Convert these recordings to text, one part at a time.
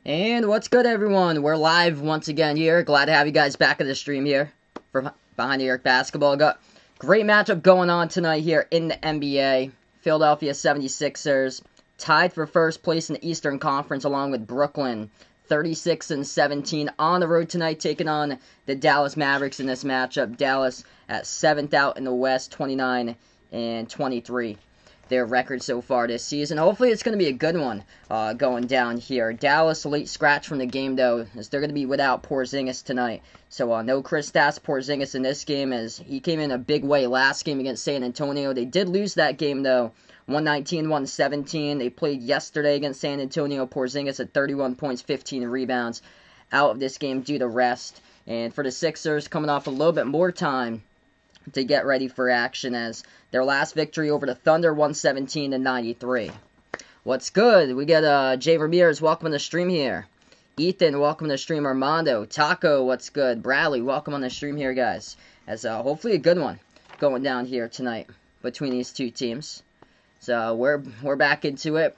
And what's good, everyone? We're live once again here. Glad to have you guys back at the stream here for Behind the Arc Basketball. Got great matchup going on tonight here in the NBA. Philadelphia 76ers tied for first place in the Eastern Conference along with Brooklyn. 36-17 on the road tonight, taking on the Dallas Mavericks in this matchup. Dallas at 7th out in the West, 29-23. Their record so far this season. Hopefully it's going to be a good one going down here. Dallas, late scratch from the game, though, as they're going to be without Porzingis tonight. So no Kristaps Porzingis in this game, as he came in a big way last game against San Antonio. They did lose that game, though, 119-117. They played yesterday against San Antonio. Porzingis at 31 points, 15 rebounds out of this game due to rest. And for the Sixers, coming off a little bit more time to get ready for action, as their last victory over the Thunder, 117-93. What's good? We got Jay Ramirez, welcome on the stream here. Ethan, welcome to the stream. Armando, Taco, what's good? Bradley, welcome on the stream here, guys. As hopefully a good one going down here tonight between these two teams. So we're back into it.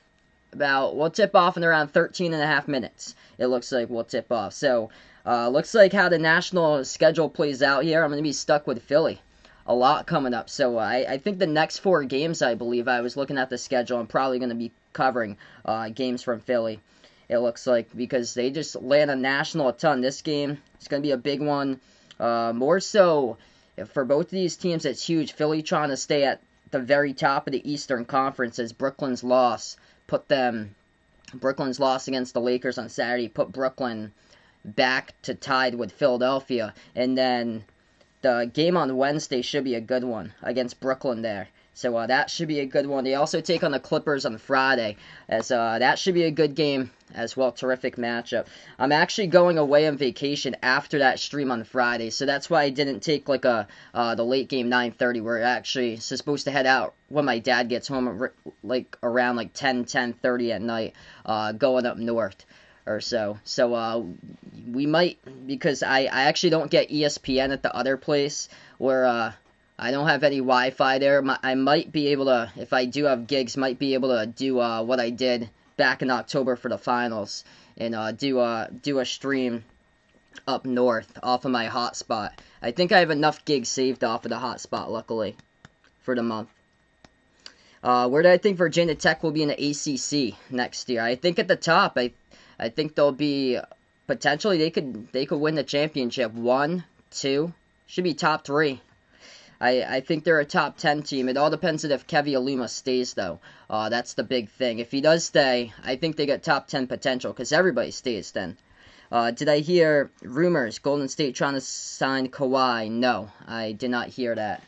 We'll tip off in around 13 and a half minutes. It looks like we'll tip off. So looks like how the national schedule plays out here. I'm going to be stuck with Philly. A lot coming up. So I think the next 4 games, I believe, I was looking at the schedule, I'm probably going to be covering games from Philly. It looks like, because they just land on national a ton. This game is going to be a big one. More so, for both of these teams, it's huge. Philly trying to stay at the very top of the Eastern Conference, as Brooklyn's loss against the Lakers on Saturday put Brooklyn back to tied with Philadelphia. And then the game on Wednesday should be a good one against Brooklyn there. So that should be a good one. They also take on the Clippers on Friday, as that should be a good game as well. Terrific matchup. I'm actually going away on vacation after that stream on Friday, so that's why I didn't take like the late game 9:30. We're actually supposed to head out when my dad gets home, like around like 10:30 at night, going up north or so. So we might, because I actually don't get ESPN at the other place where I don't have any Wi-Fi there. I might be able to, if I do have gigs, might be able to do what I did back in October for the finals, and do a stream up north off of my hotspot. I think I have enough gigs saved off of the hotspot, luckily, for the month. Where do I think Virginia Tech will be in the ACC next year? I think at the top. I think they'll be, potentially they could win the championship. 1, 2, should be top 3. I think they're a top 10 team. It all depends on if Kevin Aluma stays, though. That's the big thing. If he does stay, I think they got top 10 potential, because everybody stays then. Did I hear rumors Golden State trying to sign Kawhi? No, I did not hear that.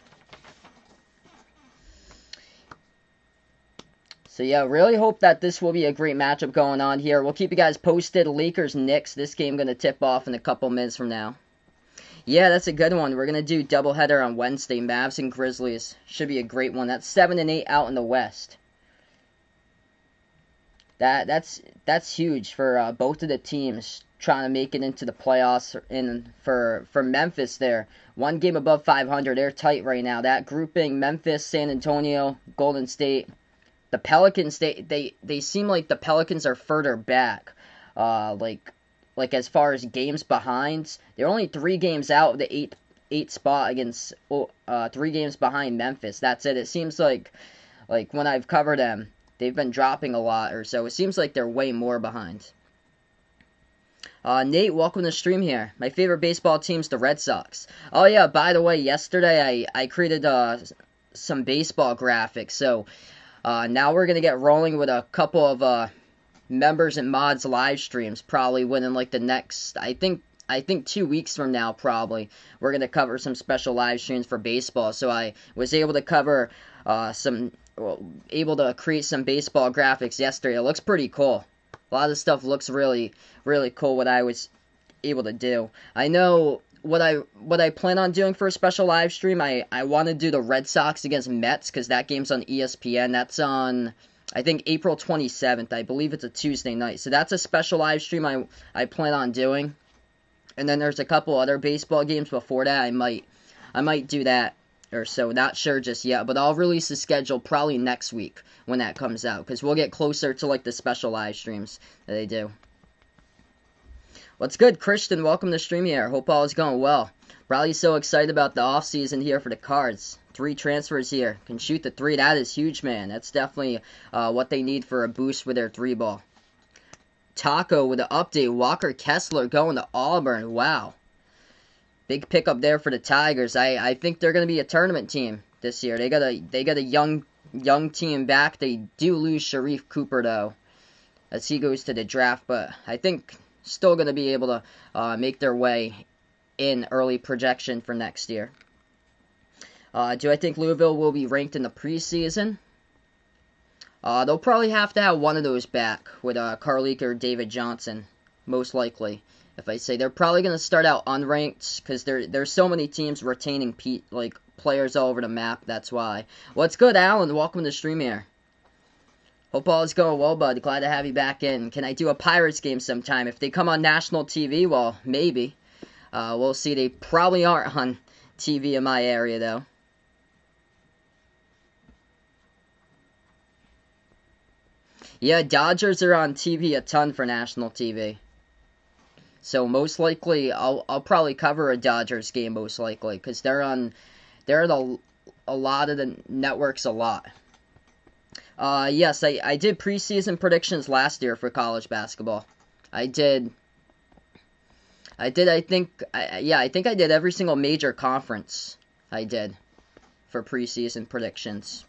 So yeah, really hope that this will be a great matchup going on here. We'll keep you guys posted. Lakers-Knicks, this game going to tip off in a couple minutes from now. Yeah, that's a good one. We're going to do doubleheader on Wednesday. Mavs and Grizzlies. Should be a great one. That's 7 and 8 out in the West. That's huge for both of the teams trying to make it into the playoffs. And for Memphis there, 1 game above 500. They're tight right now. That grouping, Memphis, San Antonio, Golden State. The Pelicans, they seem like the Pelicans are further back. Like as far as games behind, they're only 3 games out of the 8th spot against 3 games behind Memphis. That's it. It seems like when I've covered them, they've been dropping a lot or so. It seems like they're way more behind. Nate, welcome to the stream here. My favorite baseball team's the Red Sox. Oh yeah, by the way, yesterday I created some baseball graphics. So now we're gonna get rolling with a couple of members and mods live streams, probably within like the next, I think 2 weeks from now, probably we're gonna cover some special live streams for baseball. So I was able to cover able to create some baseball graphics yesterday. It looks pretty cool. A lot of stuff looks really cool, what I was able to do. I know what I plan on doing for a special live stream. I want to do the Red Sox against Mets, because that game's on ESPN. That's on, I think, April 27th. I believe it's a Tuesday night. So that's a special live stream I plan on doing. And then there's a couple other baseball games before that. I might do that or so. Not sure just yet. But I'll release the schedule probably next week when that comes out, because we'll get closer to like the special live streams that they do. What's good, Christian? Welcome to the stream here. Hope all is going well. Probably so excited about the offseason here for the Cards. 3 transfers here. Can shoot the 3. That is huge, man. That's definitely what they need for a boost with their 3-ball. Taco with an update. Walker Kessler going to Auburn. Wow. Big pickup there for the Tigers. I think they're going to be a tournament team this year. They got a young team back. They do lose Sharif Cooper, though, as he goes to the draft. But I think still going to be able to make their way in early projection for next year. Do I think Louisville will be ranked in the preseason? They'll probably have to have one of those back with Carlike or David Johnson, most likely. If I say they're probably going to start out unranked because there's so many teams retaining players all over the map. That's why. What's good, Alan? Welcome to the stream here. Hope all is going well, bud. Glad to have you back in. Can I do a Pirates game sometime? If they come on national TV, well, maybe. We'll see. They probably aren't on TV in my area, though. Yeah, Dodgers are on TV a ton for national TV. So most likely, I'll probably cover a Dodgers game most likely because they're on a lot of the networks a lot. Yes, I did preseason predictions last year for college basketball. I think I did every single major conference I did for preseason predictions.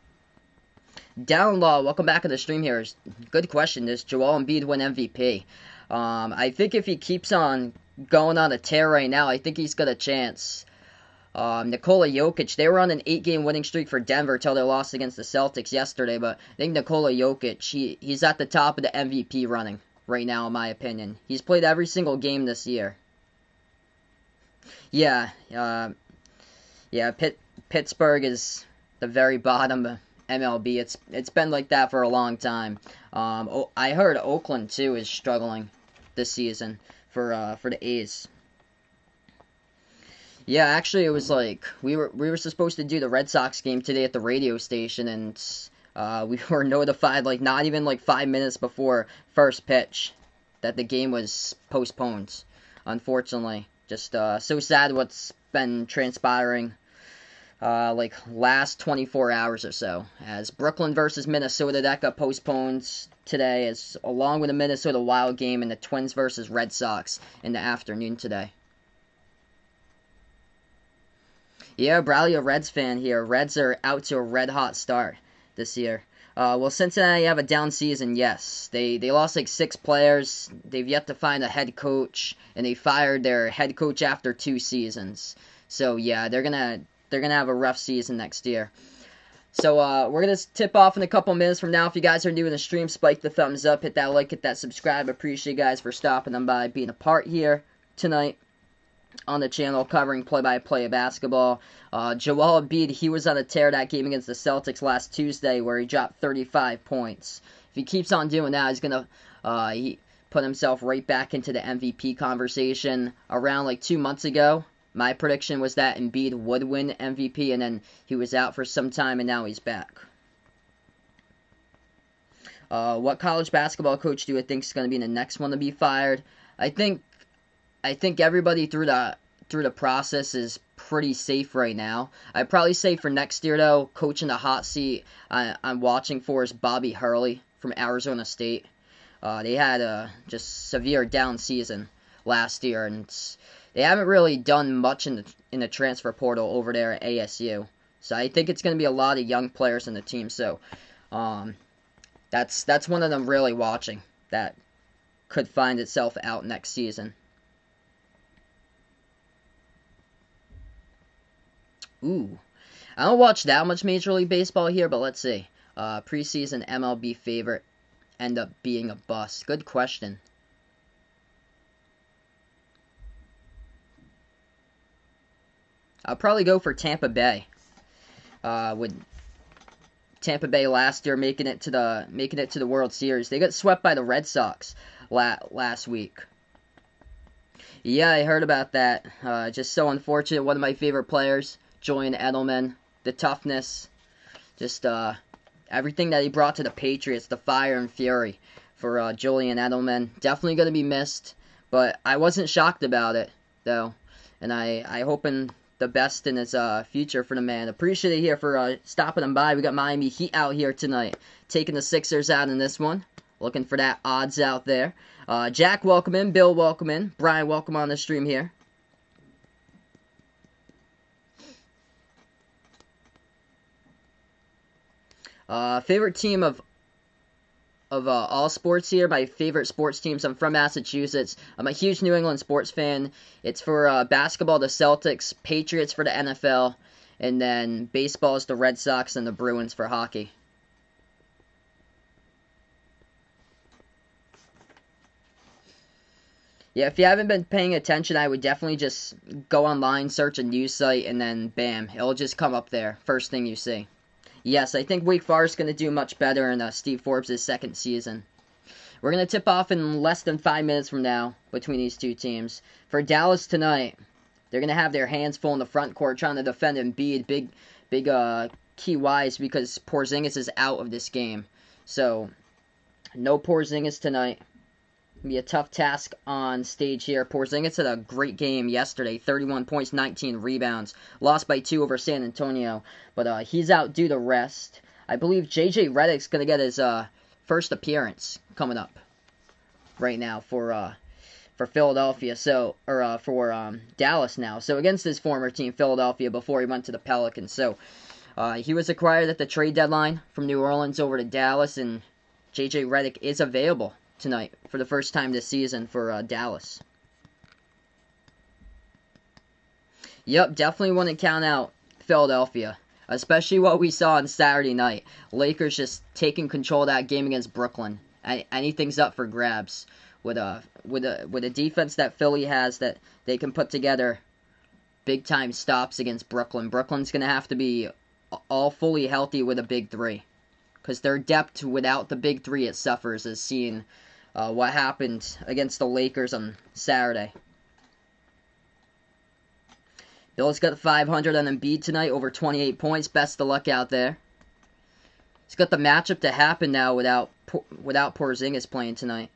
Downlaw, welcome back to the stream here. Good question. Does Joel Embiid win MVP? I think if he keeps on going on a tear right now, I think he's got a chance. Nikola Jokic, they were on an 8-game winning streak for Denver till they lost against the Celtics yesterday, but I think Nikola Jokic, he's at the top of the MVP running right now, in my opinion. He's played every single game this year. Yeah, Pittsburgh is the very bottom of MLB. It's been like that for a long time. I heard Oakland too is struggling this season for the A's. Yeah, actually, it was like we were supposed to do the Red Sox game today at the radio station, and we were notified not even 5 minutes before first pitch that the game was postponed. Unfortunately, just so sad what's been transpiring. Last 24 hours or so, as Brooklyn versus Minnesota, that got postponed today, as along with the Minnesota Wild game and the Twins versus Red Sox in the afternoon today. Yeah, Bradley, a Reds fan here. Reds are out to a red-hot start this year. Well, Cincinnati have a down season, yes. They lost 6 players. They've yet to find a head coach, and they fired their head coach after 2 seasons. So, yeah, they're gonna have a rough season next year. So we're going to tip off in a couple minutes from now. If you guys are new in the stream, spike the thumbs up, hit that like, hit that subscribe. Appreciate you guys for stopping them by, being a part here tonight on the channel, covering play-by-play of basketball. Joel Embiid, he was on a tear that game against the Celtics last Tuesday where he dropped 35 points. If he keeps on doing that, he's going to he put himself right back into the MVP conversation. Around 2 months ago, my prediction was that Embiid would win MVP, and then he was out for some time, and now he's back. What college basketball coach do you think is going to be the next one to be fired? I think everybody through the process is pretty safe right now. I'd probably say for next year, though, coaching the hot seat I'm watching for is Bobby Hurley from Arizona State. They had a just severe down season last year, and they haven't really done much in the transfer portal over there at ASU. So I think it's going to be a lot of young players in the team. So that's one of them really watching that could find itself out next season. Ooh, I don't watch that much Major League Baseball here, but let's see. Preseason MLB favorite end up being a bust. Good question. I'll probably go for Tampa Bay. With Tampa Bay last year making it to the World Series, they got swept by the Red Sox last week. Yeah, I heard about that. Just so unfortunate. One of my favorite players, Julian Edelman, the toughness, just everything that he brought to the Patriots, the fire and fury for Julian Edelman. Definitely going to be missed. But I wasn't shocked about it, though. And I hoping the best in his future for the man. Appreciate it here for stopping him by. We got Miami Heat out here tonight, taking the Sixers out in this one. Looking for that odds out there. Jack, welcome in. Bill, welcome in. Brian, welcome on the stream here. Favorite team of all sports here. My favorite sports teams. I'm from Massachusetts. I'm a huge New England sports fan. It's for basketball, the Celtics, Patriots for the NFL, and then baseball is the Red Sox and the Bruins for hockey. Yeah, if you haven't been paying attention, I would definitely just go online, search a news site, and then bam, it'll just come up there. First thing you see. Yes, I think Wake Forest is going to do much better in Steve Forbes' second season. We're going to tip off in less than 5 minutes from now between these two teams. For Dallas tonight, they're going to have their hands full in the front court trying to defend Embiid. Big key wise because Porzingis is out of this game. So, no Porzingis tonight. It'll be a tough task on stage here. Porzingis had a great game yesterday. 31 points, 19 rebounds. Lost by 2 over San Antonio. But he's out due to rest. I believe J.J. Redick's going to get his first appearance coming up right now for Philadelphia. For Dallas now. So against his former team, Philadelphia, before he went to the Pelicans. So he was acquired at the trade deadline from New Orleans over to Dallas. And J.J. Redick is available tonight for the first time this season for Dallas. Yep, definitely want to count out Philadelphia, especially what we saw on Saturday night. Lakers just taking control of that game against Brooklyn. Anything's up for grabs with a defense that Philly has that they can put together big time stops against Brooklyn. Brooklyn's gonna have to be all fully healthy with a big three, because their depth without the big three it suffers, as seen what happened against the Lakers on Saturday. Bill's got 500 on Embiid tonight, over 28 points. Best of luck out there. He's got the matchup to happen now without Porzingis playing tonight.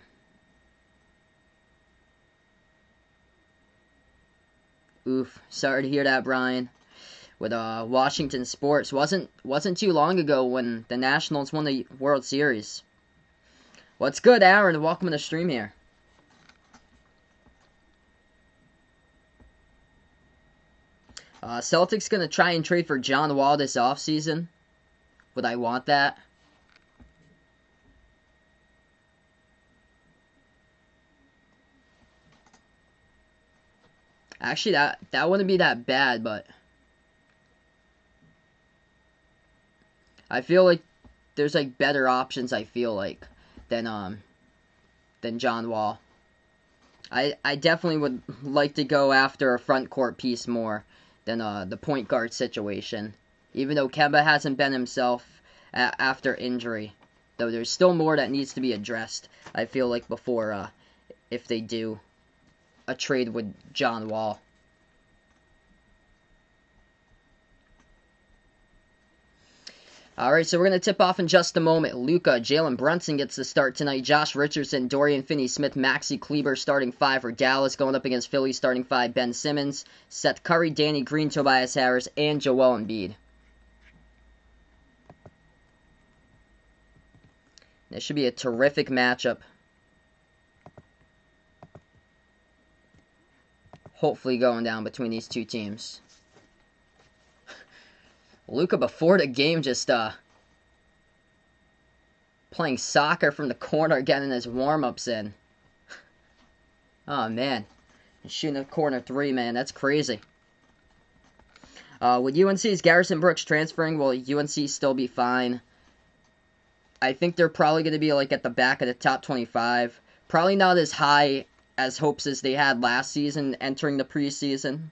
Oof, sorry to hear that, Brian. With Washington sports, wasn't too long ago when the Nationals won the World Series. What's good, Aaron? Welcome to the stream here. Celtics going to try and trade for John Wall this offseason. Would I want that? Actually, that wouldn't be that bad, but I feel like there's like better options, I feel like, than John Wall. I definitely would like to go after a front court piece more than the point guard situation. Even though Kemba hasn't been himself after injury, though there's still more that needs to be addressed, I feel like, before if they do a trade with John Wall. Alright, so we're going to tip off in just a moment. Luka, Jalen Brunson gets the start tonight. Josh Richardson, Dorian Finney-Smith, Maxi Kleber starting 5 for Dallas. Going up against Philly starting 5, Ben Simmons, Seth Curry, Danny Green, Tobias Harris, and Joel Embiid. This should be a terrific matchup. Hopefully going down between these two teams. Luka before the game just playing soccer from the corner, getting his warm-ups in. Oh man, he's shooting a corner 3, man. That's crazy. With UNC's Garrison Brooks transferring, will UNC still be fine? I think they're probably going to be like at the back of the top 25. Probably not as high as hopes as they had last season entering the preseason.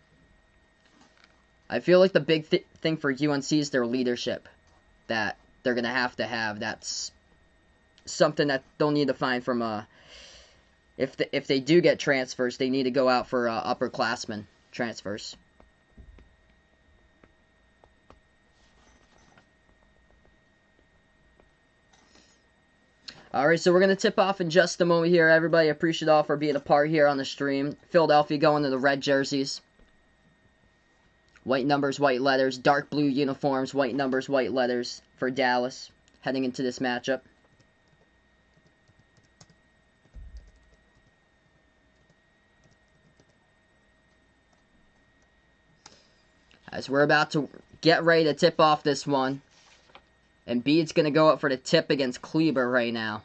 I feel like the big thing for UNC is their leadership that they're going to have. That's something that they'll need to find from if they do get transfers, they need to go out for upperclassmen transfers. Alright, so we're going to tip off in just a moment here. Everybody, appreciate all for being a part here on the stream. Philadelphia going to the red jerseys. White numbers, white letters. Dark blue uniforms, white numbers, white letters for Dallas heading into this matchup. As we're about to get ready to tip off this one. Embiid's going to go up for the tip against Kleber right now.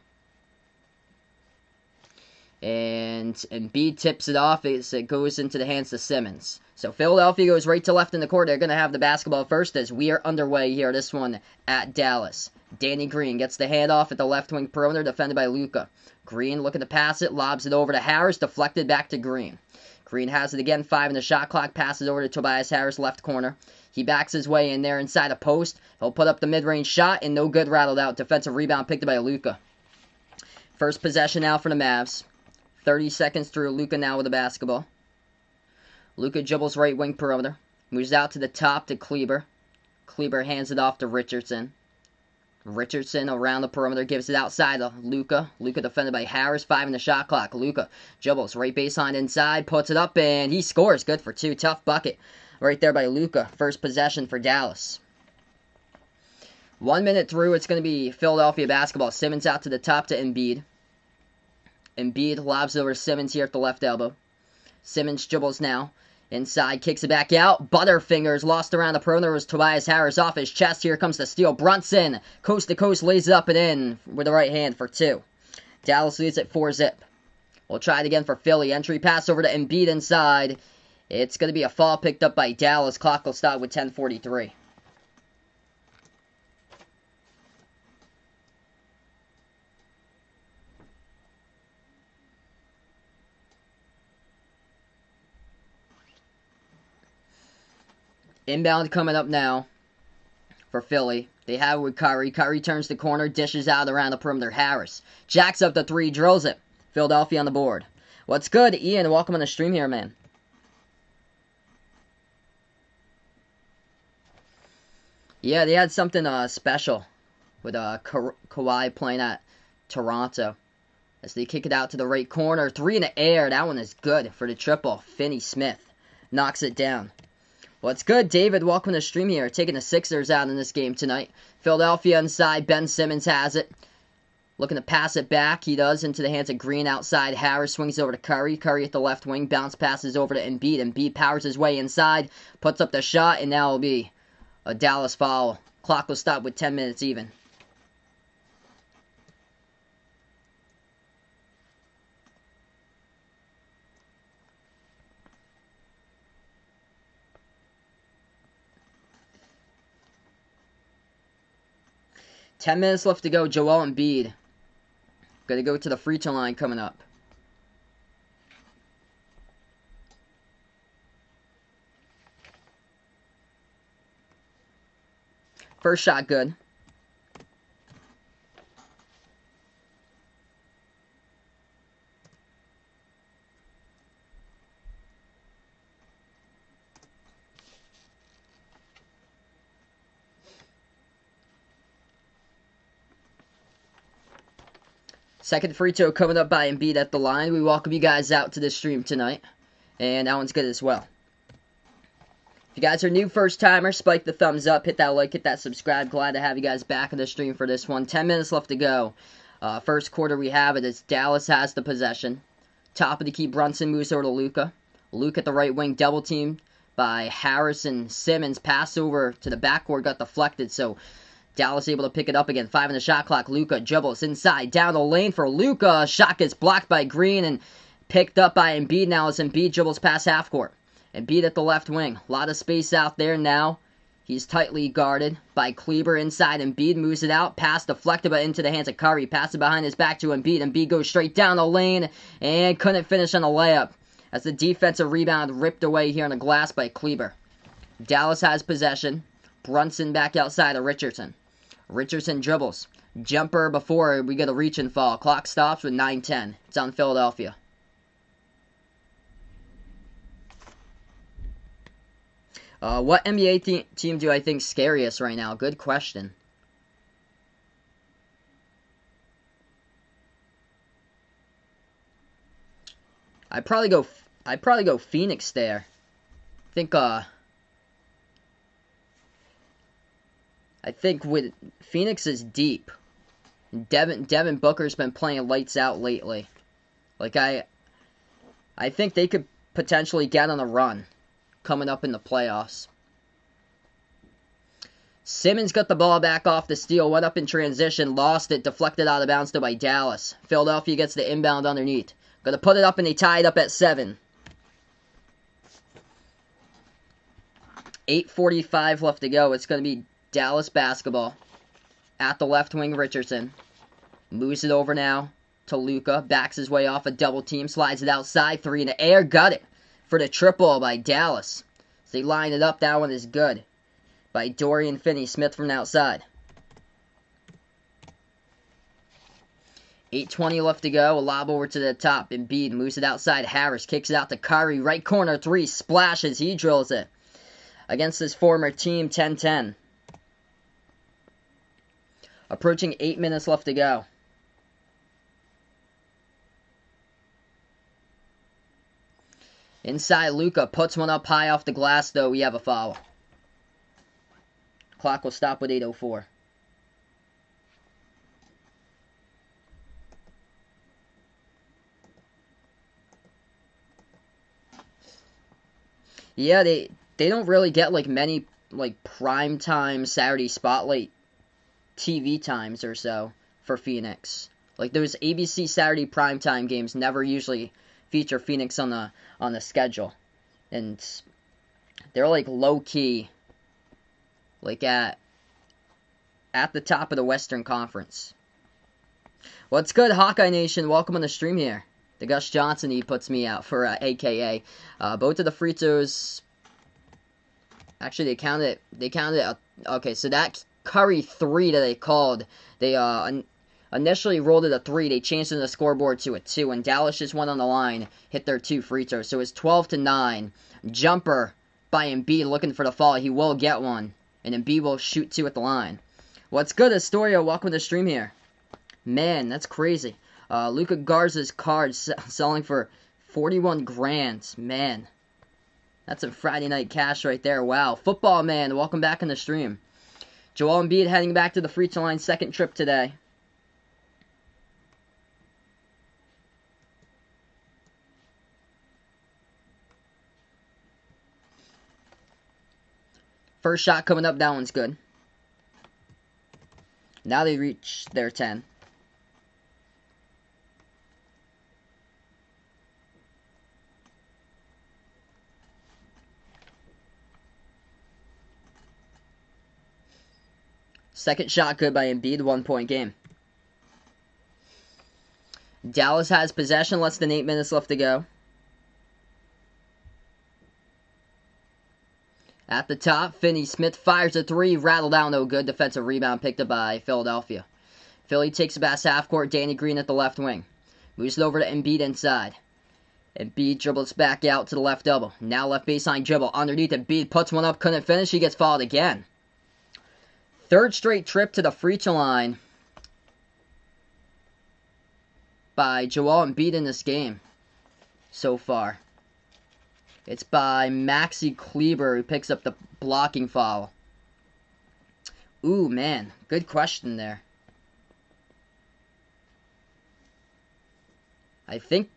And Embiid tips it off as it goes into the hands of Simmons. So Philadelphia goes right to left in the court. They're going to have the basketball first as we are underway here. This one at Dallas. Danny Green gets the handoff at the left wing perimeter, defended by Luka. Green looking to pass it, lobs it over to Harris, deflected back to Green. Green has it again, 5 in the shot clock, passes over to Tobias Harris, left corner. He backs his way in there inside a post. He'll put up the mid-range shot, and no good, rattled out. Defensive rebound picked up by Luka. First possession now for the Mavs. 30 seconds through. Luka now with the basketball. Luka dribbles right wing perimeter. Moves out to the top to Kleber. Kleber hands it off to Richardson. Richardson around the perimeter, gives it outside to Luka. Luka defended by Harris, 5 in the shot clock. Luka dribbles right baseline inside, puts it up, and he scores. Good for 2. Tough bucket right there by Luka. First possession for Dallas. 1 minute through, it's going to be Philadelphia basketball. Simmons out to the top to Embiid. Embiid lobs over to Simmons here at the left elbow. Simmons dribbles now. Inside, kicks it back out. Butterfingers lost around the perimeter was Tobias Harris off his chest. Here comes the steal. Brunson, coast to coast, lays it up and in with the right hand for 2. Dallas leads at 4-zip. We'll try it again for Philly. Entry pass over to Embiid inside. It's going to be a foul picked up by Dallas. Clock will stop with 10:43. Inbound coming up now for Philly. They have it with Curry. Curry turns the corner, dishes out around the perimeter. Harris jacks up the 3, drills it. Philadelphia on the board. What's good, Ian? Welcome on the stream here, man. Yeah, they had something special with Kawhi playing at Toronto. As they kick it out to the right corner. 3 in the air. That one is good for the triple. Finney-Smith knocks it down. What's good, David? Welcome to the stream here. Taking the Sixers out in this game tonight. Philadelphia inside. Ben Simmons has it. Looking to pass it back. He does into the hands of Green outside. Harris swings over to Curry. Curry at the left wing. Bounce passes over to Embiid. Embiid powers his way inside. Puts up the shot. And now it'll be a Dallas foul. Clock will stop with 10 minutes even. Ten minutes left to go. Joel Embiid. Going to go to the free throw line coming up. First shot good. Second free throw coming up by Embiid at the line. We welcome you guys out to this stream tonight. And that one's good as well. If you guys are new first timers, spike the thumbs up, hit that like, hit that subscribe. Glad to have you guys back in the stream for this one. 10 minutes left to go. First quarter we have it as Dallas has the possession. Top of the key, Brunson moves over to Luka. Luka at the right wing, double teamed by Harris and Simmons. Pass over to the backcourt, got deflected, so Dallas able to pick it up again. 5 in the shot clock. Luka dribbles inside, down the lane for Luka. Shot gets blocked by Green and picked up by Embiid now as Embiid dribbles past half court. Embiid at the left wing. A lot of space out there now. He's tightly guarded by Kleber inside. Embiid moves it out. Pass deflected but into the hands of Curry. Pass it behind his back to Embiid. Embiid goes straight down the lane and couldn't finish on the layup as the defensive rebound ripped away here on the glass by Kleber. Dallas has possession. Brunson back outside of Richardson. Richardson dribbles. Jumper before we get a reach and fall. Clock stops with 9:10. It's on Philadelphia. What NBA team do I think is scariest right now? Good question. I'd probably go Phoenix there. I think with Phoenix is deep. Devin Booker's been playing lights out lately. Like I think they could potentially get on a run coming up in the playoffs. Simmons got the ball back off the steal, went up in transition, lost it, deflected out of bounds though by Dallas. Philadelphia gets the inbound underneath. Gonna put it up and they tie it up at 7. 8:45 left to go. It's gonna be Dallas basketball. At the left wing, Richardson. Moves it over now to Luka. Backs his way off a double team. Slides it outside. 3 in the air. Got it for the triple by Dallas. So they line it up. That one is good. By Dorian Finney-Smith from the outside. 8:20 left to go. A lob over to the top. Embiid moves it outside. Harris kicks it out to Kyrie. Right corner 3. Splashes. He drills it. Against his former team. 10-10. Approaching 8 minutes left to go. Inside, Luka puts one up high off the glass, though. We have a foul. Clock will stop with 8:04. Yeah, they don't really get like many like primetime Saturday spotlight TV times or so for Phoenix. Like those ABC Saturday primetime games never usually feature Phoenix on the schedule, and they're like low key, like at the top of the Western Conference. What's good, Hawkeye Nation? Welcome on the stream here. The Gus Johnson he puts me out for AKA. Both of the free throws. Actually, they counted. Okay, so that Curry 3 that they called, they initially rolled it a 3. They changed it in the scoreboard to a 2, and Dallas just went on the line, hit their 2 free throws. So it's 12-9. Jumper by Embiid looking for the fall. He will get one, and Embiid will shoot 2 at the line. What's good, Astoria? Welcome to the stream here. Man, that's crazy. Luka Garza's card selling for 41 grand. Man, that's some Friday night cash right there. Wow. Football man, welcome back in the stream. Joel Embiid heading back to the free throw line, second trip today. First shot coming up, that one's good. Now they reach their 10. Second shot good by Embiid, 1-point game. Dallas has possession, less than 8 minutes left to go. At the top, Finney-Smith fires a 3, rattled out, no good. Defensive rebound picked up by Philadelphia. Philly takes it past half court, Danny Green at the left wing. Moves it over to Embiid inside. Embiid dribbles back out to the left elbow. Now left baseline dribble, underneath Embiid, puts one up, couldn't finish, he gets fouled again. Third straight trip to the free throw line by Joel Embiid in this game so far. It's by Maxi Kleber who picks up the blocking foul. Ooh, man. Good question there. I think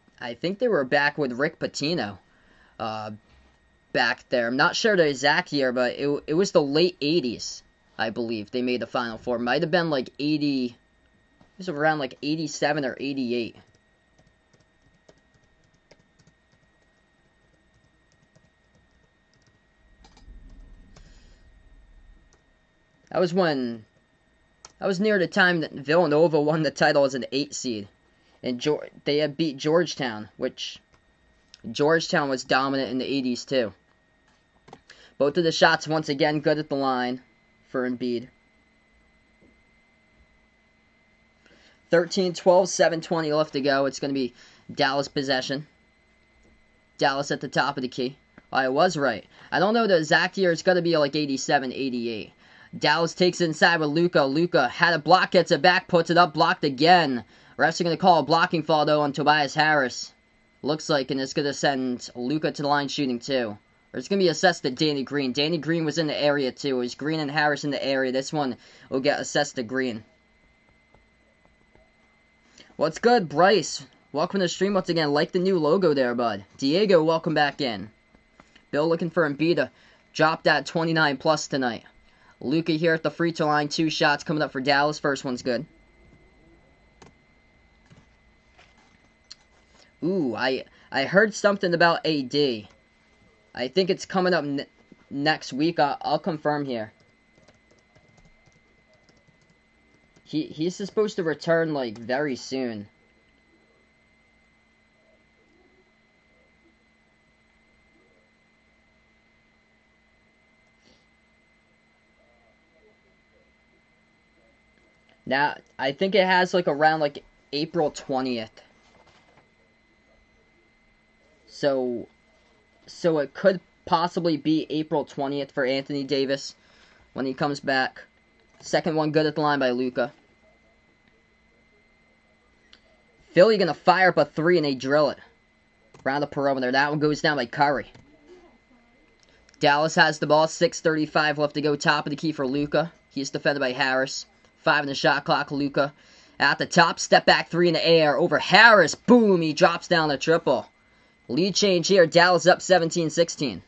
they were back with Rick Pitino back there. I'm not sure the exact year, but it was the late 80s, I believe. They made the Final Four. Might have been like 80... It was around like 87 or 88. That was near the time that Villanova won the title as an 8 seed. And they had beat Georgetown, which Georgetown was dominant in the 80s too. Both of the shots once again good at the line for Embiid. 13-12, 7:20 left to go. It's going to be Dallas possession. Dallas at the top of the key. I was right. I don't know the exact year. It's going to be like 87, 88. Dallas takes it inside with Luka. Luka had a block, gets it back, puts it up, blocked again. Refs are going to call a blocking foul, though, on Tobias Harris. Looks like, and it's going to send Luka to the line shooting too. Or it's going to be assessed to Danny Green. Danny Green was in the area too. It was Green and Harris in the area. This one will get assessed to Green. What's good, Bryce? Welcome to the stream once again. Like the new logo there, bud. Diego, welcome back in. Bill looking for Embiid to drop that 29 plus tonight. Luka here at the free throw line. 2 shots coming up for Dallas. First one's good. Ooh, I heard something about AD. I think it's coming up next week. I'll confirm here. He's supposed to return like very soon. Now, I think it has like around like April 20th. So it could possibly be April 20th for Anthony Davis when he comes back. Second one good at the line by Luka. Philly gonna fire up a 3 and they drill it. Around the perimeter. That one goes down by Curry. Dallas has the ball. 6:35 left to go. Top of the key for Luka. He's defended by Harris. 5 in the shot clock. Luka at the top. Step back 3 in the air. Over Harris. Boom. He drops down the triple. Lead change here. Dallas up 17-16.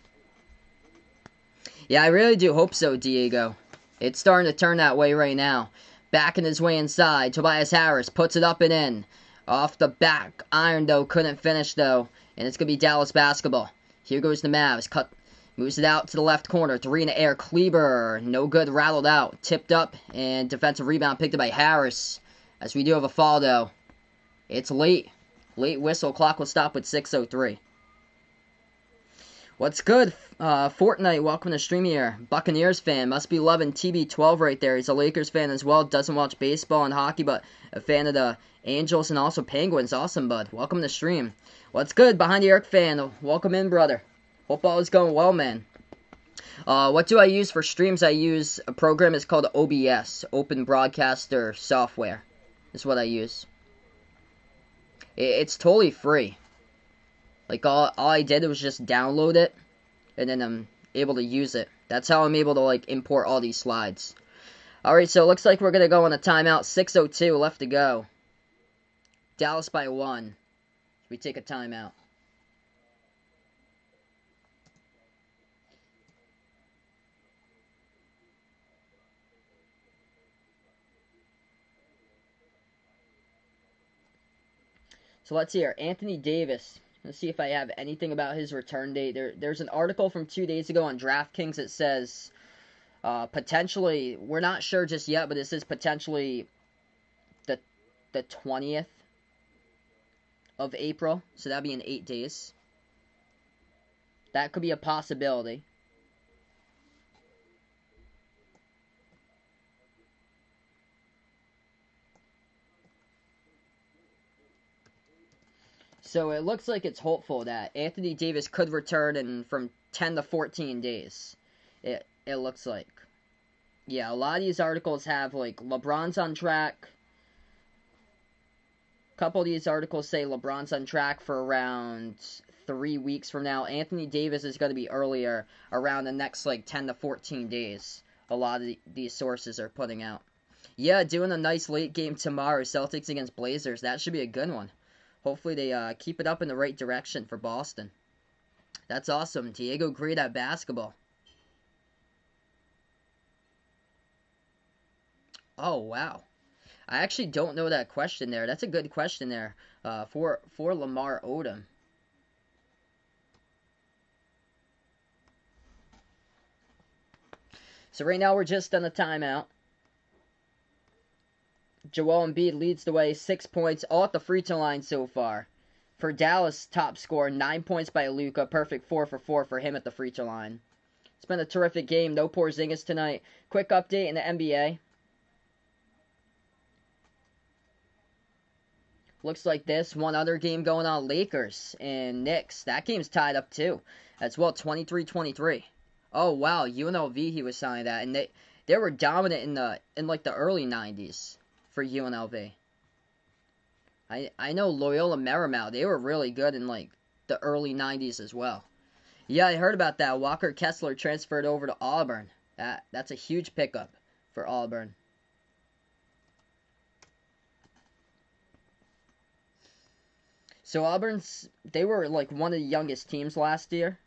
Yeah, I really do hope so, Diego. It's starting to turn that way right now. Backing his way inside. Tobias Harris puts it up and in. Off the back iron, though. Couldn't finish, though. And it's going to be Dallas basketball. Here goes the Mavs. Moves it out to the left corner. 3 in the air. Kleber. No good. Rattled out. Tipped up. And defensive rebound picked up by Harris. As we do have a fall, though. It's late. Late whistle. Clock will stop with 6:03. What's good? Fortnite, welcome to the stream here. Buccaneers fan. Must be loving TB12 right there. He's a Lakers fan as well. Doesn't watch baseball and hockey, but a fan of the Angels and also Penguins. Awesome, bud. Welcome to the stream. What's good? Behind the Arc fan. Welcome in, brother. Hope all is going well, man. What do I use for streams? I use a program. It's called OBS. Open Broadcaster Software. Is what I use. It's totally free. Like, all I did was just download it, and then I'm able to use it. That's how I'm able to, like, import all these slides. Alright, so it looks like we're going to go on a timeout. 6:02 left to go. Dallas by 1. We take a timeout. So let's see here. Anthony Davis. Let's see if I have anything about his return date. There's an article from 2 days ago on DraftKings that says potentially, we're not sure just yet, but this is potentially the 20th of April. So that'd be in 8 days. That could be a possibility. So it looks like it's hopeful that Anthony Davis could return in from 10 to 14 days. It looks like. Yeah, a lot of these articles have, like, LeBron's on track. A couple of these articles say LeBron's on track for around 3 weeks from now. Anthony Davis is going to be earlier, around the next, like, 10 to 14 days. A lot of these sources are putting out. Yeah, doing a nice late game tomorrow. Celtics against Blazers. That should be a good one. Hopefully they keep it up in the right direction for Boston. That's awesome. Diego great at basketball. Oh, wow. I actually don't know that question there. That's a good question there for Lamar Odom. So right now we're just on a timeout. Joel Embiid leads the way, 6 points, all at the free throw line so far. For Dallas, top score, 9 points by Luka, perfect 4 for 4 for him at the free throw line. It's been a terrific game, no Porzingis tonight. Quick update in the NBA. Looks like this, one other game going on, Lakers and Knicks. That game's tied up too, as well, 23-23. Oh wow, UNLV he was signing that, and they were dominant in like the early 90s. For UNLV. I know Loyola Marymount, they were really good in like the early 90s as well. Yeah, I heard about that. Walker Kessler transferred over to Auburn. That's a huge pickup for Auburn. So they were like one of the youngest teams last year,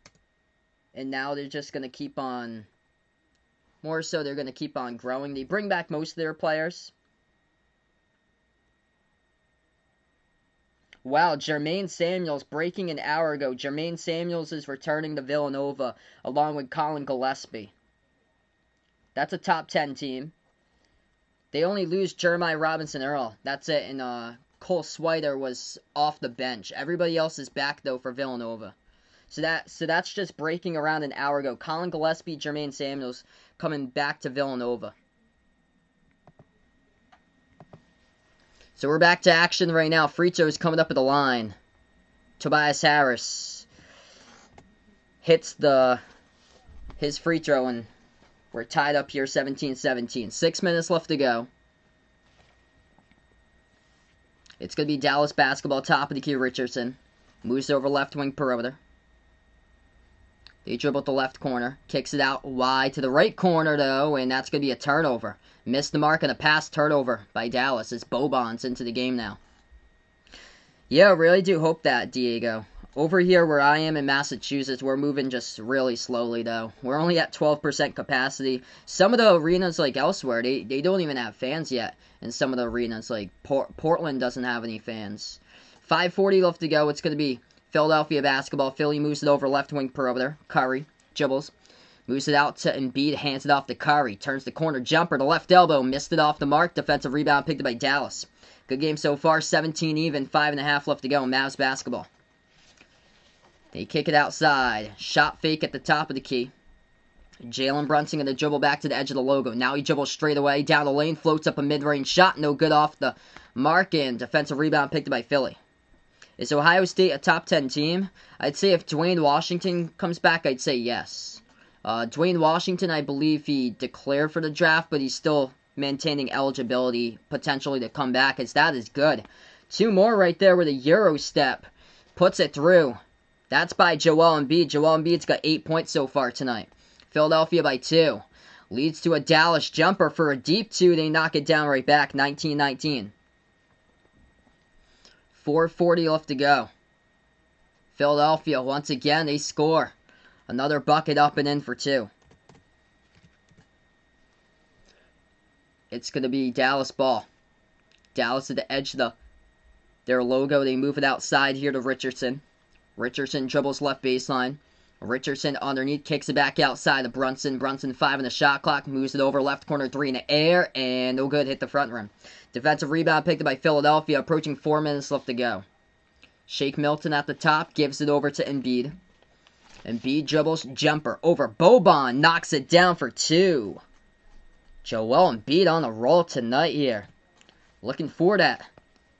and now they're just going to keep on, more so they're going to keep on growing. They bring back most of their players. Wow, Jermaine Samuels breaking an hour ago. Jermaine Samuels is returning to Villanova along with Colin Gillespie. That's a top 10 team. They only lose Jeremiah Robinson Earl. That's it. And Cole Swider was off the bench. Everybody else is back though for Villanova. So that's just breaking around an hour ago. Colin Gillespie, Jermaine Samuels coming back to Villanova. So we're back to action right now. Free throw is coming up at the line. Tobias Harris hits his free throw, and we're tied up here 17-17. 6 minutes left to go. It's going to be Dallas basketball, top of the key. Richardson moves over left wing perimeter. They dribble at the left corner. Kicks it out wide to the right corner, though, and that's going to be a turnover. Missed the mark on a pass turnover by Dallas as Boban's into the game now. Yeah, really do hope that, Diego. Over here where I am in Massachusetts, we're moving just really slowly, though. We're only at 12% capacity. Some of the arenas, like elsewhere, they don't even have fans yet. And some of the arenas, like Portland, doesn't have any fans. 5:40 left to go. It's going to be Philadelphia basketball. Philly moves it over left wing perimeter. Curry dribbles. Moves it out to Embiid, hands it off to Curry. Turns the corner jumper to left elbow. Missed it off the mark. Defensive rebound picked up by Dallas. Good game so far. 17 even. 5.5 left to go. Mavs basketball. They kick it outside. Shot fake at the top of the key. Jalen Brunson going to dribble back to the edge of the logo. Now he dribbles straight away. Down the lane. Floats up a mid-range shot. No good off the mark. And defensive rebound picked up by Philly. Is Ohio State a top 10 team? I'd say if Dwayne Washington comes back, I'd say yes. Dwayne Washington, I believe he declared for the draft, but he's still maintaining eligibility potentially to come back, as that is good. Two more right there with a Euro step. Puts it through. That's by Joel Embiid. Joel Embiid's got 8 points so far tonight. Philadelphia by 2. Leads to a Dallas jumper for a deep 2. They knock it down right back. 19-19. 4:40 left to go. Philadelphia, once again, they score. Another bucket up and in for 2. It's going to be Dallas ball. Dallas at the edge of their logo. They move it outside here to Richardson. Richardson dribbles left baseline. Richardson underneath, kicks it back outside to Brunson. Brunson 5 on the shot clock. Moves it over left corner 3 in the air. And no good, hit the front rim. Defensive rebound picked up by Philadelphia. Approaching 4 minutes left to go. Shake Milton at the top. Gives it over to Embiid. Embiid dribbles, jumper over Boban. Knocks it down for 2. Joel Embiid on a roll tonight here. Looking for that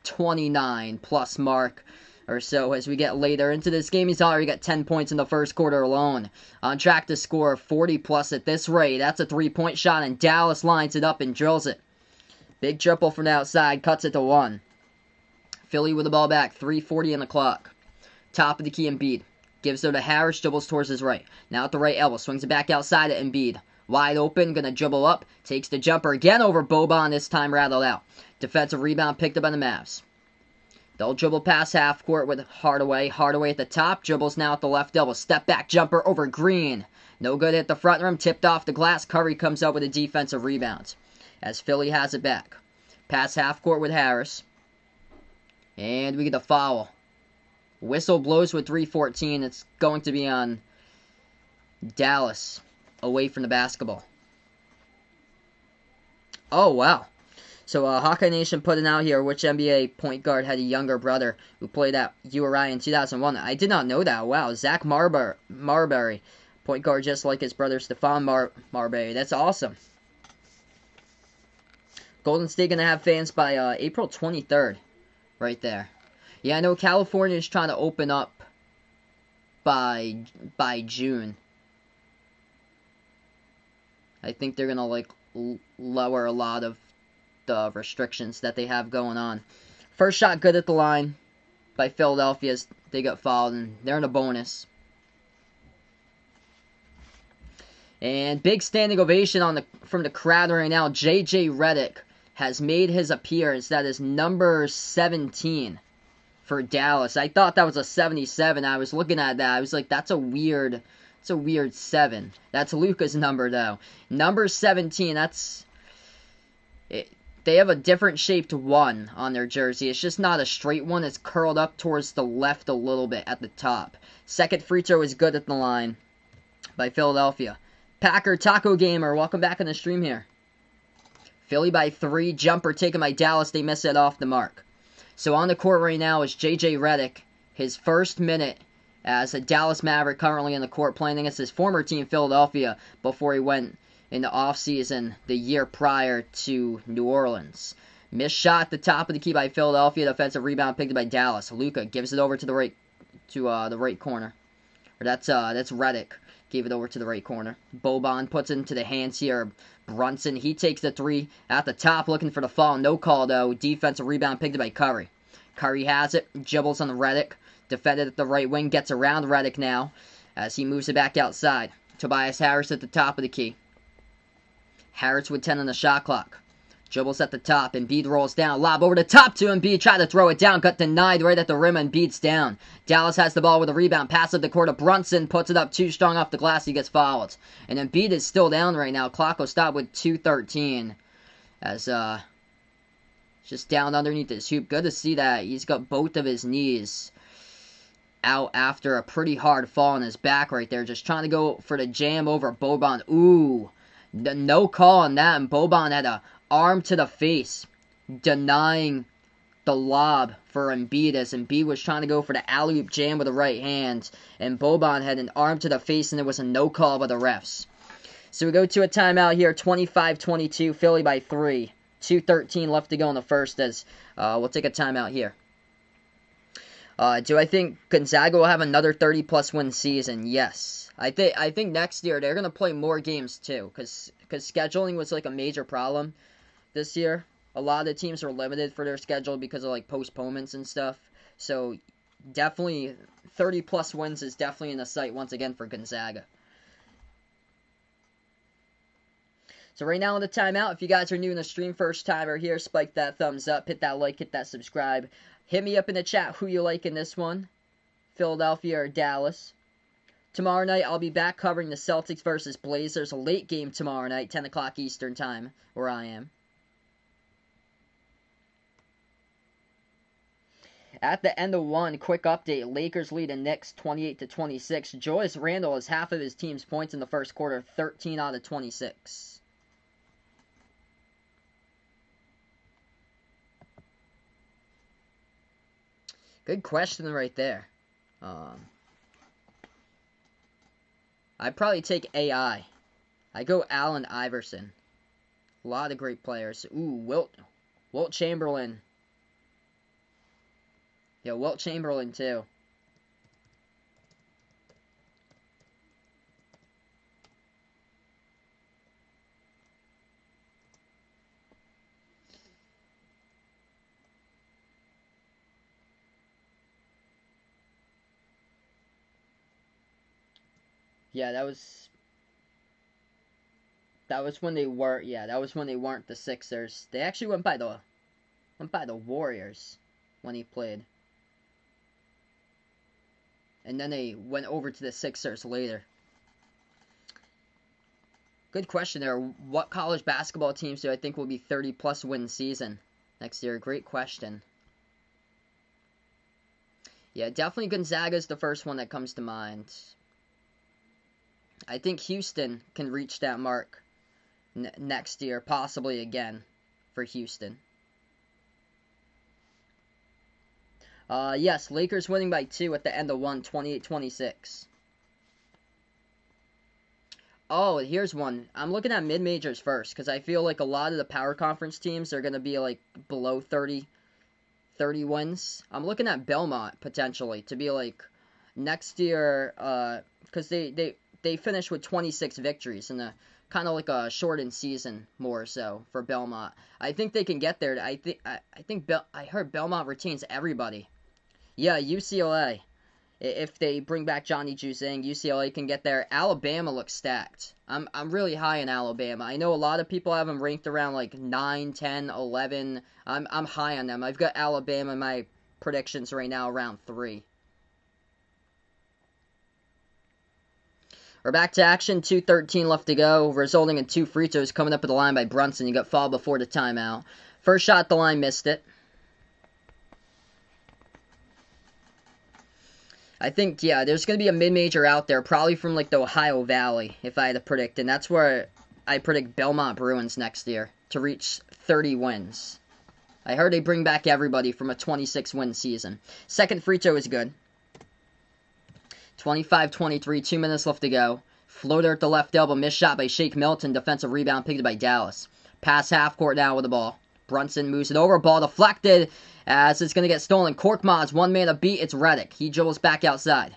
29-plus mark or so as we get later into this game. He's already got 10 points in the first quarter alone. On track to score 40-plus at this rate. That's a 3-point shot, and Dallas lines it up and drills it. Big triple from the outside, cuts it to 1. Philly with the ball back, 3:40 on the clock. Top of the key, Embiid. Gives it to Harris, dribbles towards his right. Now at the right elbow, swings it back outside to Embiid. Wide open, gonna dribble up, takes the jumper again over Boban, this time rattled out. Defensive rebound picked up by the Mavs. They'll dribble past half court with Hardaway. Hardaway at the top, dribbles now at the left elbow. Step back jumper over Green. No good at the front rim, tipped off the glass. Curry comes up with a defensive rebound as Philly has it back. Past half court with Harris. And we get the foul. Whistle blows with 3:14. It's going to be on Dallas away from the basketball. Oh, wow. So Hawkeye Nation putting out here which NBA point guard had a younger brother who played at URI in 2001. I did not know that. Wow. Zach Marbury. Point guard just like his brother Stephon Marbury. That's awesome. Golden State going to have fans by April 23rd. Right there. Yeah, I know California is trying to open up by June. I think they're going to lower a lot of the restrictions that they have going on. First shot good at the line by Philadelphia as they got fouled, and they're in a bonus. And big standing ovation from the crowd right now. J.J. Redick has made his appearance. That is number 17 for Dallas. I thought that was a 77. I was looking at that. I was like, that's a weird 7. That's Luka's number, though. Number 17, that's... They have a different shaped 1 on their jersey. It's just not a straight one. It's curled up towards the left a little bit at the top. Second free throw is good at the line by Philadelphia. Packer Taco Gamer, welcome back on the stream here. Philly by 3. Jumper taken by Dallas. They miss it off the mark. So on the court right now is J.J. Redick. His first minute as a Dallas Maverick, currently in the court playing against his former team, Philadelphia, before he went in the offseason the year prior to New Orleans. Missed shot at the top of the key by Philadelphia. Defensive rebound picked by Dallas. Luka gives it over to the right corner. Or that's Redick. Gave it over to the right corner. Boban puts it into the hands here. Brunson, he takes the 3 at the top, looking for the fall. No call, though. Defensive rebound picked by Curry. Curry has it. Dribbles on Redick. Defended at the right wing. Gets around Redick now as he moves it back outside. Tobias Harris at the top of the key. Harris with 10 on the shot clock. Dribbles at the top. Embiid rolls down. Lob over the top to Embiid. Tried to throw it down. Got denied right at the rim. Embiid's down. Dallas has the ball with a rebound. Pass up the court to Brunson. Puts it up too strong off the glass. He gets fouled. And Embiid is still down right now. Clock will stop with 2:13. As, just down underneath his hoop. Good to see that. He's got both of his knees out after a pretty hard fall on his back right there. Just trying to go for the jam over Boban. Ooh. No call on that. And Boban had a arm to the face, denying the lob for Embiid as Embiid was trying to go for the alley-oop jam with the right hand, and Boban had an arm to the face, and there was a no call by the refs. So we go to a timeout here, 25-22, Philly by 3. 2:13 left to go in the first as we'll take a timeout here. Do I think Gonzaga will have another 30-plus win season? Yes. I think next year they're going to play more games too, because scheduling was like a major problem this year. A lot of the teams are limited for their schedule because of like postponements and stuff. So definitely 30-plus wins is definitely in the sight once again for Gonzaga. So right now in the timeout, if you guys are new in the stream, first timer here, spike that thumbs up, hit that like, hit that subscribe. Hit me up in the chat who you like in this one, Philadelphia or Dallas. Tomorrow night, I'll be back covering the Celtics versus Blazers. A late game tomorrow night, 10 o'clock Eastern time, where I am. At the end of one, quick update. Lakers lead the Knicks 28-26. Julius Randle has half of his team's points in the first quarter, 13 out of 26. Good question right there. I'd probably take AI. I go Allen Iverson. A lot of great players. Ooh, Wilt Chamberlain. Yeah, Wilt Chamberlain too. Yeah, that was when they were. Yeah, that was when they weren't the Sixers. They actually went by the Warriors when he played. And then they went over to the Sixers later. Good question there. What college basketball teams do I think will be 30-plus win season next year? Great question. Yeah, definitely Gonzaga's the first one that comes to mind. I think Houston can reach that mark next year, possibly again for Houston. Yes, Lakers winning by 2 at the end of one, 28-26. Oh, here's one. I'm looking at mid-majors first, because I feel like a lot of the power conference teams are going to be like below 30 wins. I'm looking at Belmont, potentially, to be like next year, because they finished with 26 victories in the kind of like a shortened season more so for Belmont. I think they can get there. I heard Belmont retains everybody. Yeah, UCLA. If they bring back Johnny Juzang, UCLA can get there. Alabama looks stacked. I'm really high in Alabama. I know a lot of people have them ranked around like 9, 10, 11. I'm high on them. I've got Alabama in my predictions right now around 3. We're back to action. 2:13 left to go, resulting in 2 free throws coming up at the line by Brunson. He got fouled before the timeout. First shot at the line, missed it. I think, yeah, there's going to be a mid-major out there, probably from, like, the Ohio Valley, if I had to predict. And that's where I predict Belmont Bruins next year to reach 30 wins. I heard they bring back everybody from a 26-win season. Second free throw is good. 25-23, 2 minutes left to go. Floater at the left elbow, missed shot by Shake Milton. Defensive rebound picked by Dallas. Pass half court now with the ball. Brunson moves it over. Ball deflected as it's going to get stolen. Korkmaz, one man to beat. It's Reddick. He dribbles back outside.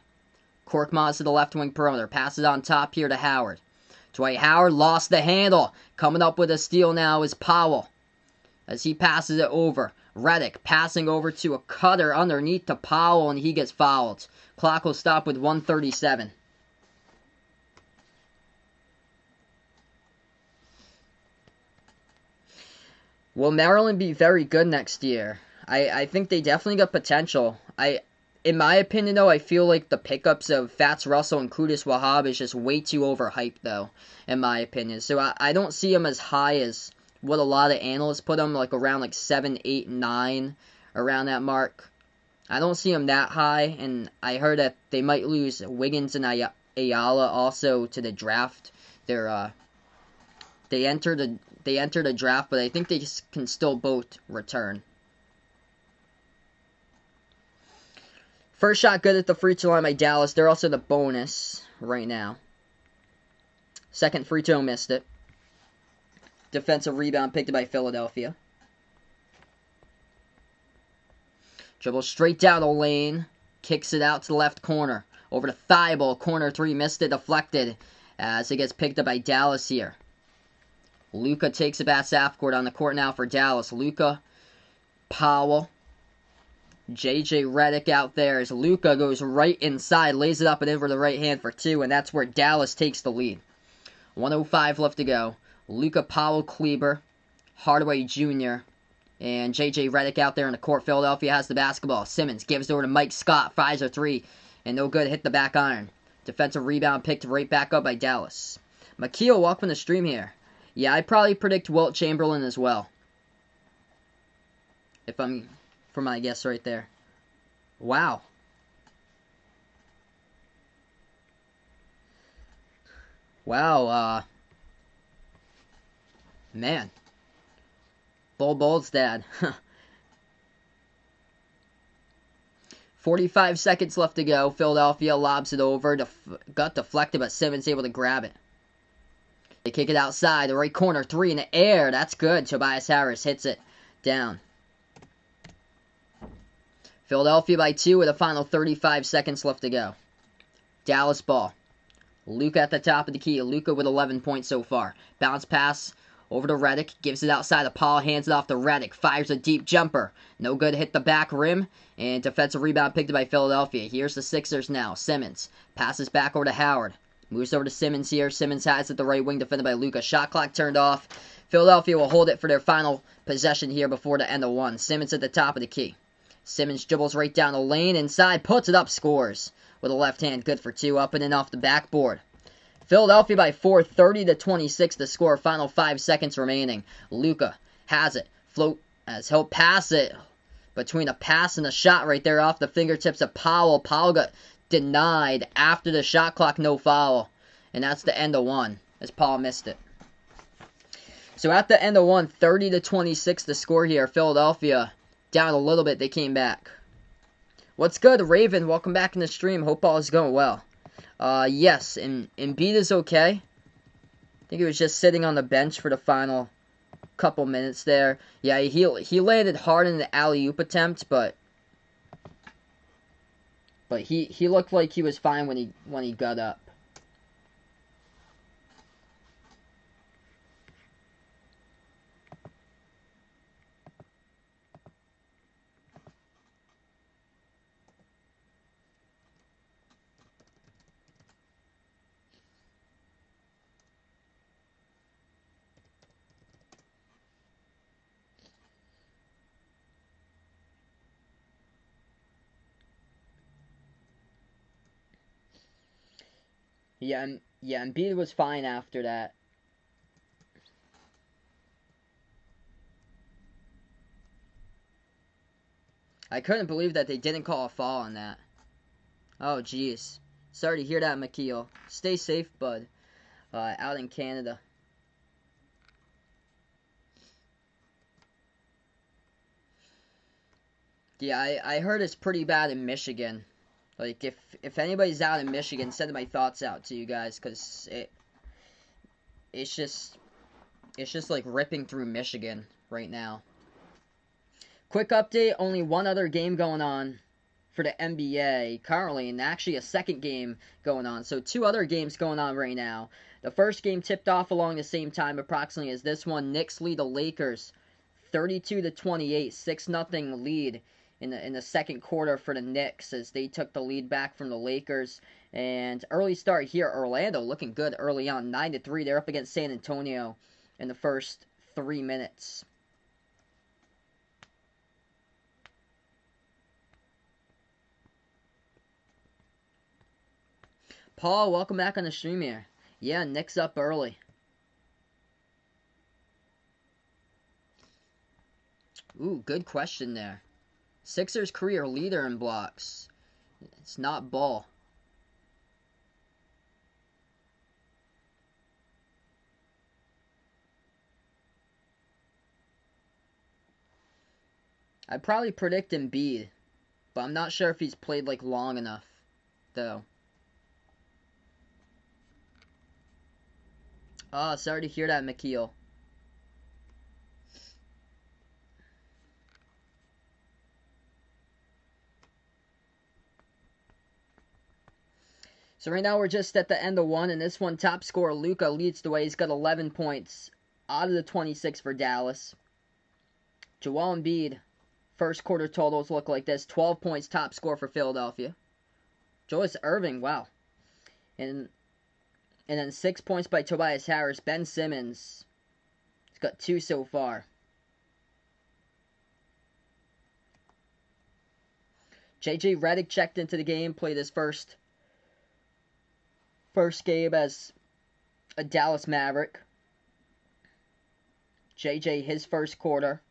Korkmaz to the left wing perimeter. Passes on top here to Howard. Dwight Howard lost the handle. Coming up with a steal now is Powell as he passes it over. Reddick passing over to a cutter underneath to Powell, and he gets fouled. Clock will stop with 1:37. Will Maryland be very good next year? I think they definitely got potential. In my opinion, though, I feel like the pickups of Fats Russell and Qudus Wahab is just way too overhyped, though, in my opinion. So I don't see them as high as what a lot of analysts put them, like around like 7, 8, 9, around that mark. I don't see them that high, and I heard that they might lose Wiggins and Ayala also to the draft. They entered a draft, but I think they can still both return. First shot good at the free throw line by Dallas. They're also the bonus right now. Second free throw missed it. Defensive rebound picked by Philadelphia. Dribbles straight down the lane. Kicks it out to the left corner. Over to Thibault. Corner 3 missed it. Deflected as it gets picked up by Dallas here. Luka takes it back half court on the court now for Dallas. Luka, Powell, J.J. Redick out there as Luka goes right inside, lays it up and in for the right hand for 2, and that's where Dallas takes the lead. 1:05 left to go. Luka, Powell, Kleber, Hardaway Jr., and J.J. Redick out there in the court. Philadelphia has the basketball. Simmons gives it over to Mike Scott. Fires a 3, and no good. Hit the back iron. Defensive rebound picked right back up by Dallas. Makeel, welcome to the stream here. Yeah, I'd probably predict Wilt Chamberlain as well. If I'm for my guess right there. Wow. Wow, man. Bull's dad. 45 seconds left to go. Philadelphia lobs it over. Got deflected, but Simmons able to grab it. They kick it outside. The right corner. 3 in the air. That's good. Tobias Harris hits it down. Philadelphia by 2 with a final 35 seconds left to go. Dallas ball. Luka at the top of the key. Luka with 11 points so far. Bounce pass over to Redick. Gives it outside to Paul. Hands it off to Redick. Fires a deep jumper. No good. Hit the back rim. And defensive rebound picked up by Philadelphia. Here's the Sixers now. Simmons. Passes back over to Howard. Moves over to Simmons here. Simmons has it the right wing. Defended by Luka. Shot clock turned off. Philadelphia will hold it for their final possession here before the end of 1. Simmons at the top of the key. Simmons dribbles right down the lane. Inside. Puts it up. Scores. With a left hand. Good for 2. Up and in off the backboard. Philadelphia by 4, 30-26 to score. Final 5 seconds remaining. Luka has it. Float as he'll pass it. Between a pass and a shot right there off the fingertips of Powell. Powell got denied after the shot clock. No foul. And that's the end of 1 as Paul missed it. So at the end of 1, 30-26 to score here. Philadelphia down a little bit. They came back. What's good, Raven? Welcome back in the stream. Hope all is going well. Yes, and Embiid is okay. I think he was just sitting on the bench for the final couple minutes there. Yeah, he landed hard in the alley-oop attempt, but he looked like he was fine when he got up. Yeah, Embiid was fine after that. I couldn't believe that they didn't call a foul on that. Oh, jeez. Sorry to hear that, McKeel. Stay safe, bud. Out in Canada. Yeah, I heard it's pretty bad in Michigan. Like, if anybody's out in Michigan, send my thoughts out to you guys, because it's just like ripping through Michigan right now. Quick update, only one other game going on for the NBA currently, and actually a second game going on. So 2 other games going on right now. The first game tipped off along the same time approximately as this one. Knicks lead the Lakers 32-28, 6-0 lead in the second quarter for the Knicks as they took the lead back from the Lakers. And early start here, Orlando looking good early on, 9-3. They're up against San Antonio in the first 3 minutes. Paul, welcome back on the stream here. Yeah, Knicks up early. Ooh, good question there. Sixers career leader in blocks. It's not Ball. I'd probably predict Embiid, but I'm not sure if he's played like long enough, though. Oh, sorry to hear that, McKeel. So right now we're just at the end of one, and this one top scorer Luka leads the way. He's got 11 points out of the 26 for Dallas. Joel Embiid, first quarter totals look like this: 12 points, top score for Philadelphia. Julius Erving, wow. And then 6 points by Tobias Harris. Ben Simmons, he's got 2 so far. JJ Redick checked into the game, played his first game as a Dallas Maverick. JJ, his first quarter.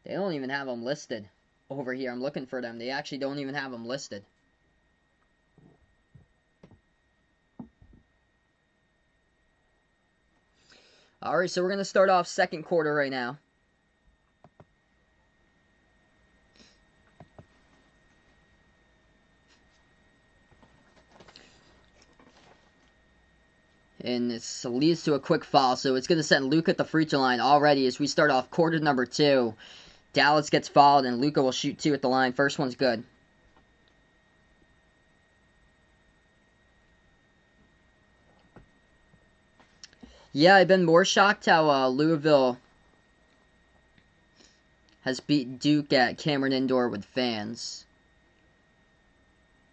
They don't even have him listed over here. I'm looking for them. They actually don't even have him listed. Alright, so we're going to start off second quarter right now. And this leads to a quick foul, so it's going to send Luka at the free throw line already as we start off quarter number 2. Dallas gets fouled, and Luka will shoot 2 at the line. First one's good. Yeah, I've been more shocked how Louisville has beat Duke at Cameron Indoor with fans.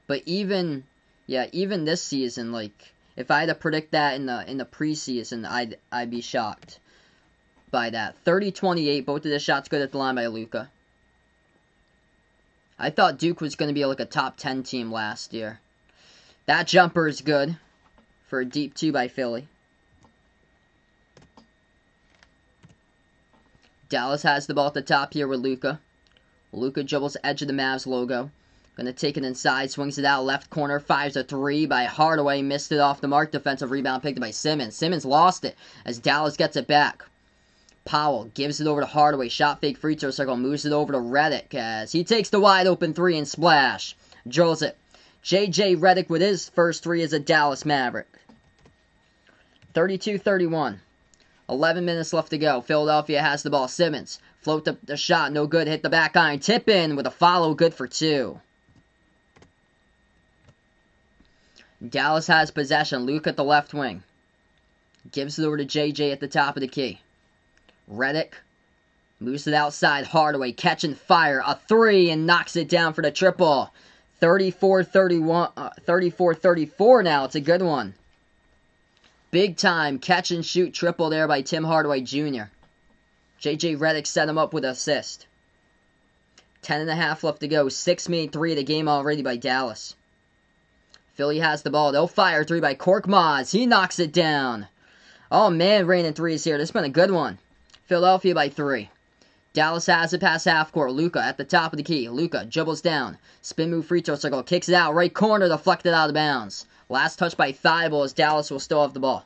But even this season, like, if I had to predict that in the preseason, I'd be shocked by that. 30-28, both of the shots good at the line by Luka. I thought Duke was going to be like a top 10 team last year. That jumper is good for a deep 2 by Philly. Dallas has the ball at the top here with Luka. Luka dribbles edge of the Mavs logo. Gonna take it inside, swings it out, left corner, fires a 3 by Hardaway, missed it off the mark, defensive rebound picked up by Simmons. Simmons lost it as Dallas gets it back. Powell gives it over to Hardaway, shot fake free throw circle, moves it over to Redick as he takes the wide open 3 and splash. Drills it. JJ Redick with his first 3 as a Dallas Maverick. 32-31. 11 minutes left to go. Philadelphia has the ball. Simmons float the shot, no good, hit the back iron, tip in with a follow, good for 2. Dallas has possession. Luke at the left wing. Gives it over to JJ at the top of the key. Redick moves it outside. Hardaway catch and fire. A 3 and knocks it down for the triple. 34-34 now. It's a good one. Big time catch and shoot triple there by Tim Hardaway Jr. JJ Redick set him up with an assist. 10.5 left to go. 6 made 3 of the game already by Dallas. Philly has the ball. They'll fire 3 by Korkmaz. He knocks it down. Oh man, raining threes here. This has been a good one. Philadelphia by 3. Dallas has it past half court. Luka at the top of the key. Luka dribbles down. Spin move free throw circle. Kicks it out. Right corner. Deflected out of bounds. Last touch by Thibault as Dallas will still have the ball.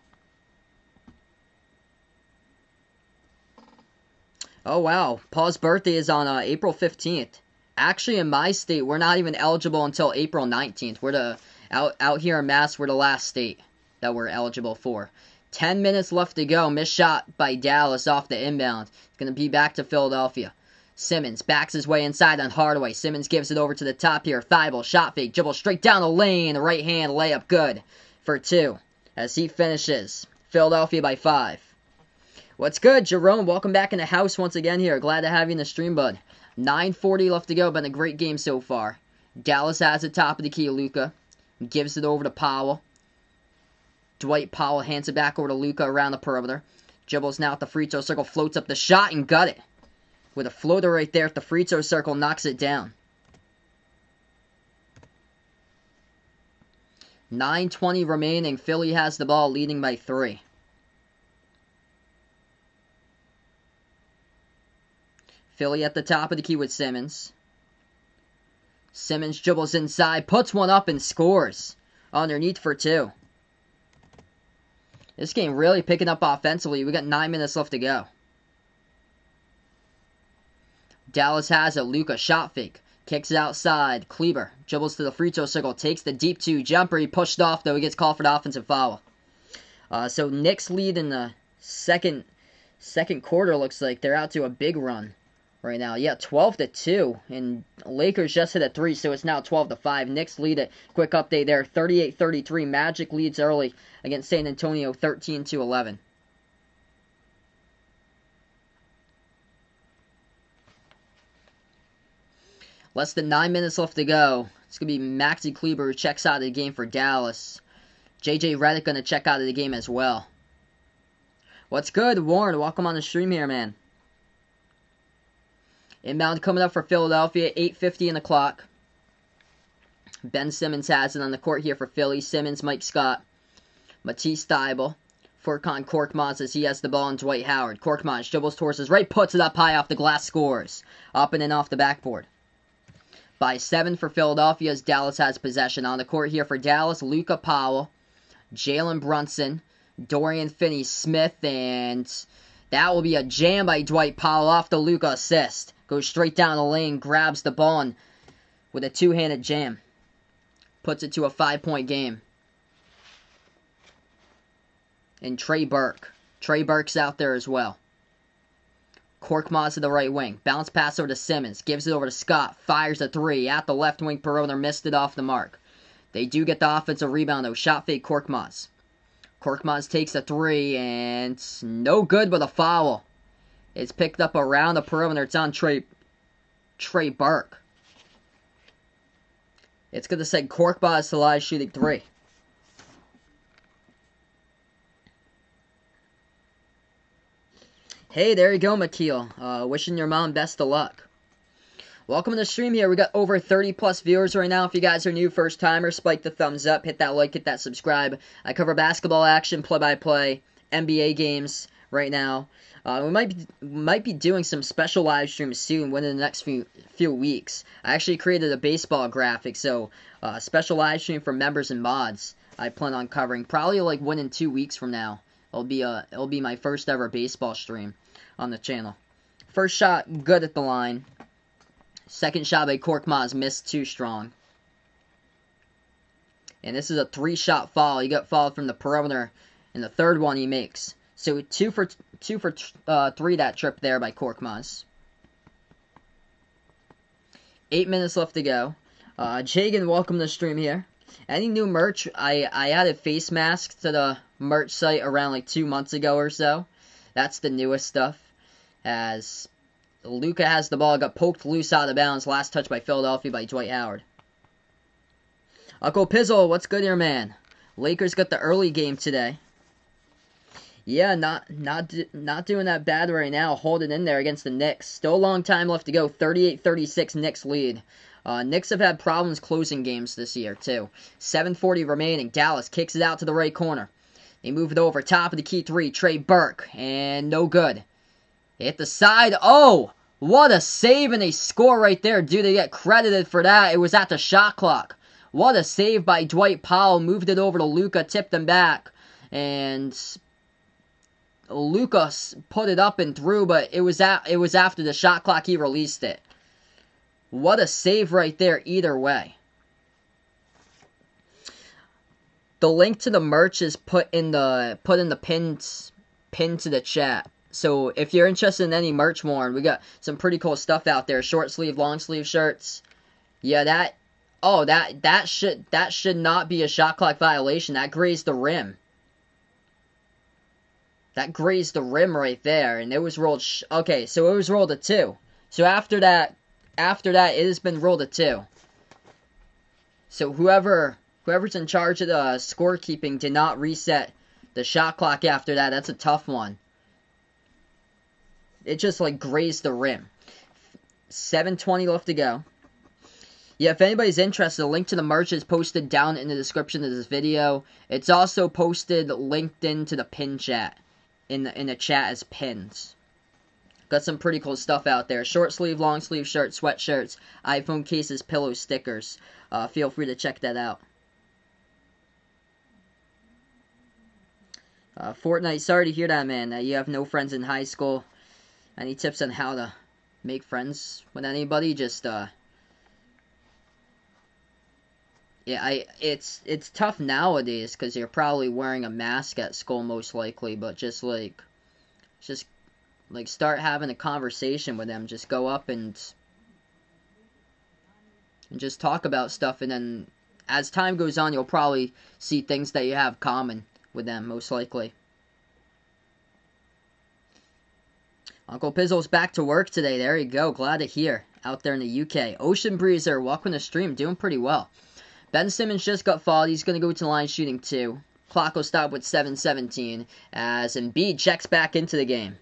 Oh wow. Paul's birthday is on April 15th. Actually, in my state, we're not even eligible until April 19th. We're the out here in Mass, we're the last state that we're eligible for. 10 minutes left to go. Missed shot by Dallas off the inbound. It's going to be back to Philadelphia. Simmons backs his way inside on Hardaway. Simmons gives it over to the top here. Thibault, shot fake, dribble straight down the lane. Right hand layup good for 2 as he finishes. Philadelphia by 5. What's good, Jerome? Welcome back in the house once again here. Glad to have you in the stream, bud. 9:40 left to go. Been a great game so far. Dallas has the top of the key. Luka gives it over to Powell. Dwight Powell hands it back over to Luka around the perimeter. Dribbles now at the free throw circle. Floats up the shot and got it. With a floater right there at the free throw circle. Knocks it down. 9:20 remaining. Philly has the ball, leading by 3. Philly at the top of the key with Simmons. Simmons dribbles inside, puts one up and scores. Underneath for 2. This game really picking up offensively. We got 9 minutes left to go. Dallas has it. Luka shot fake. Kicks it outside. Kleber dribbles to the free throw circle. Takes the deep 2 jumper. He pushed off though. He gets called for the offensive foul. So Knicks lead in the second quarter. Looks like they're out to a big run right now. Yeah, 12-2. And Lakers just hit a 3, so it's now 12-5. Knicks lead it. Quick update there. 38-33. Magic leads early against San Antonio, 13-11. Less than 9 minutes left to go. It's going to be Maxi Kleber who checks out of the game for Dallas. JJ Redick going to check out of the game as well. What's good, Warren? Welcome on the stream here, man. Inbound coming up for Philadelphia, 8:50 in the clock. Ben Simmons has it on the court here for Philly. Simmons, Mike Scott, Matisse Thybulle, Furkan Korkmaz as he has the ball, and Dwight Howard. Korkmaz dribbles towards his right, puts it up high off the glass, scores. Up and in off the backboard. By 7 for Philadelphia as Dallas has possession. On the court here for Dallas, Luka Powell, Jalen Brunson, Dorian Finney-Smith, and that will be a jam by Dwight Powell off the Luka assist. Goes straight down the lane, grabs the ball, and with a 2-handed jam. Puts it to a 5-point game. And Trey Burke. Trey Burke's out there as well. Korkmaz to the right wing. Bounce pass over to Simmons. Gives it over to Scott. Fires a 3 at the left wing perimeter. Missed it off the mark. They do get the offensive rebound though. Shot fake Korkmaz. Korkmaz takes a 3 and no good but a foul. It's picked up around the perimeter. It's on Trey Burke. It's going to send Korkmaz to live shooting 3. Hey, there you go, Makeel. Wishing your mom best of luck. Welcome to the stream here. We got over 30 plus viewers right now. If you guys are new, first timers, spike the thumbs up, hit that like, hit that subscribe. I cover basketball action, play-by-play, NBA games right now. We might be doing some special live streams soon within the next few weeks. I actually created a baseball graphic, so special live stream for members and mods I plan on covering probably like within 2 weeks from now. It'll be my first ever baseball stream on the channel. First shot good at the line. Second shot by Korkmaz missed too strong. And this is a 3-shot foul. He got fouled from the perimeter, and the third one he makes. So 2 for 3 that trip there by Korkmaz. 8 minutes left to go. Jagan, welcome to the stream here. Any new merch? I added face masks to the merch site around like 2 months ago or so. That's the newest stuff. As Luka has the ball, got poked loose out of bounds. Last touch by Philadelphia by Dwight Howard. Uncle Pizzle, what's good here, man? Lakers got the early game today. Yeah, not doing that bad right now. Holding in there against the Knicks. Still a long time left to go. 38-36 Knicks lead. Knicks have had problems closing games this year, too. 7:40 remaining. Dallas kicks it out to the right corner. They move it over. Top of the key three. Trey Burke. And no good. Hit the side. Oh! What a save and a score right there. Dude, they get credited for that. It was at the shot clock. What a save by Dwight Powell. Moved it over to Luka. Tipped him back. And Lucas put it up and through, but it was after the shot clock he released it. What a save right there either way. The link to the merch is put in the pin to the chat. So if you're interested in any merch worn, we got some pretty cool stuff out there. Short sleeve, long sleeve shirts. Yeah, that should not be a shot clock violation. That grazed the rim. That grazed the rim right there, and it was rolled. Okay, so it was rolled a 2. So after that, it has been rolled a 2. So whoever's in charge of the scorekeeping did not reset the shot clock after that. That's a tough one. It just like grazed the rim. 7:20 left to go. Yeah, if anybody's interested, the link to the merch is posted down in the description of this video. It's also posted linked into the pin chat. In the chat as pins. Got some pretty cool stuff out there. Short sleeve, long sleeve shirts, sweatshirts, iPhone cases, pillow stickers. Feel free to check that out. Fortnite, sorry to hear that, man. That you have no friends in high school. Any tips on how to make friends with anybody? Just yeah, it's tough nowadays because you're probably wearing a mask at school most likely, but just start having a conversation with them. Just go up and just talk about stuff, and then as time goes on, you'll probably see things that you have common with them most likely. Uncle Pizzle's back to work today. There you go. Glad to hear. Out there in the UK. Ocean Breezer, welcome to stream. Doing pretty well. Ben Simmons just got fouled. He's going to go to the line shooting 2. Clock will stop with 7:17 as Embiid checks back into the game.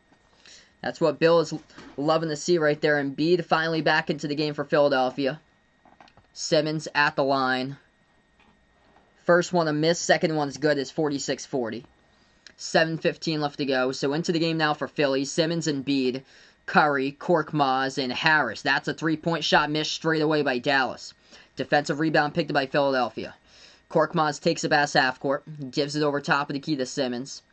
That's what Bill is loving to see right there. Embiid finally back into the game for Philadelphia. Simmons at the line. First one a miss. Second one's good. It's 46-40. 7:15 left to go. So into the game now for Philly. Simmons, Embiid, Curry, Korkmaz, and Harris. That's a 3-point shot missed straight away by Dallas. Defensive rebound picked up by Philadelphia. Korkmaz takes it past half court. Gives it over top of the key to Simmons.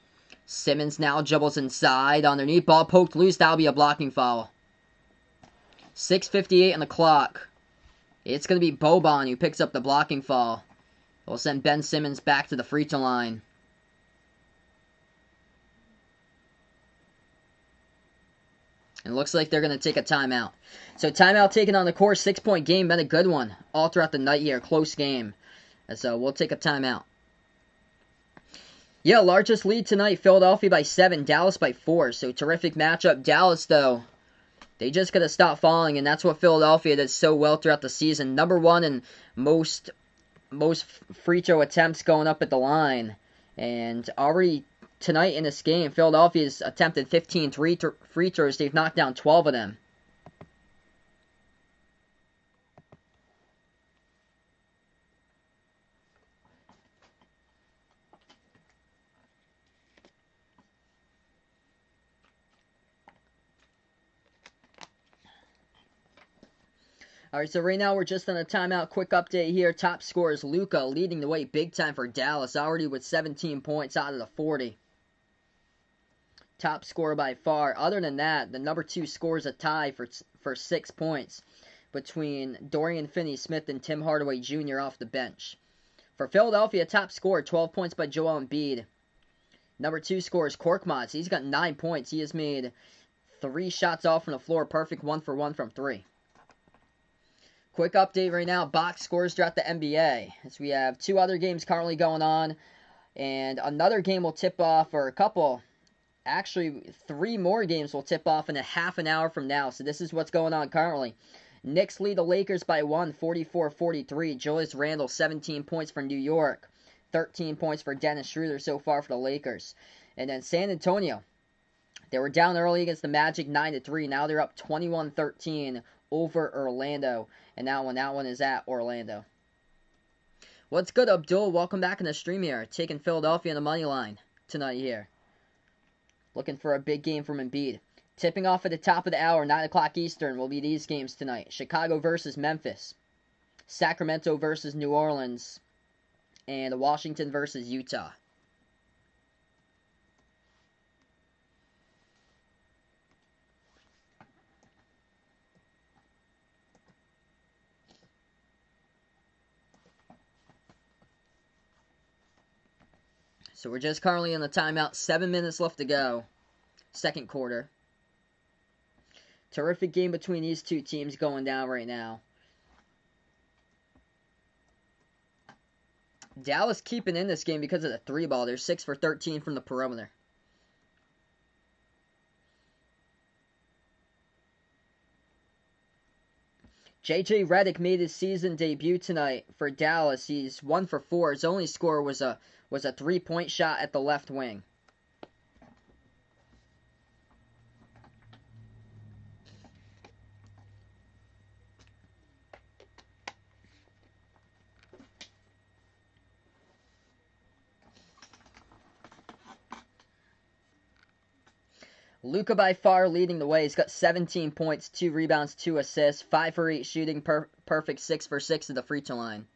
Simmons now dribbles inside. Underneath. Ball poked loose. That'll be a blocking foul. 6:58 on the clock. It's going to be Boban who picks up the blocking foul. It'll send Ben Simmons back to the free throw line. And it looks like they're going to take a timeout. So timeout taken on the course. 6-point game. Been a good one all throughout the night here. Close game. So we'll take a timeout. Yeah, largest lead tonight. Philadelphia by 7. Dallas by 4. So terrific matchup. Dallas, though, they just got to stop falling. And that's what Philadelphia did so well throughout the season. Number 1 in most free throw attempts going up at the line. And already tonight in this game, Philadelphia's attempted 15 free throws. They've knocked down 12 of them. Alright, so right now we're just on a timeout. Quick update here. Top scorer is Luka, leading the way big time for Dallas, already with 17 points out of the 40. Top scorer by far. Other than that, the number 2 scores a tie for 6 points between Dorian Finney-Smith and Tim Hardaway Jr. off the bench. For Philadelphia, top scorer, 12 points by Joel Embiid. Number 2 scorer is Korkmaz. He's got 9 points. He has made 3 shots off from the floor. Perfect 1 for 1 from 3. Quick update right now, box scores throughout the NBA. As we have 2 other games currently going on, and another game will tip off, or a couple, actually 3 more games will tip off in a half an hour from now. So this is what's going on currently. Knicks lead the Lakers by 1, 44-43. Julius Randle, 17 points for New York. 13 points for Dennis Schroeder so far for the Lakers. And then San Antonio, they were down early against the Magic 9-3. Now they're up 21-13 over Orlando. And that one is at Orlando. What's good, Abdul? Welcome back in the stream here. Taking Philadelphia in the money line tonight here. Looking for a big game from Embiid. Tipping off at the top of the hour, 9 o'clock Eastern, will be these games tonight. Chicago versus Memphis. Sacramento versus New Orleans. And Washington versus Utah. So we're just currently in the timeout. 7 minutes left to go. Second quarter. Terrific game between these two teams going down right now. Dallas keeping in this game because of the 3-ball. They're 6 for 13 from the perimeter. J.J. Redick made his season debut tonight for Dallas. He's 1 for 4. His only score was a 3-point shot at the left wing. Luka by far leading the way. He's got 17 points, 2 rebounds, 2 assists, 5 for 8 shooting, perfect 6 for 6 at the free throw line.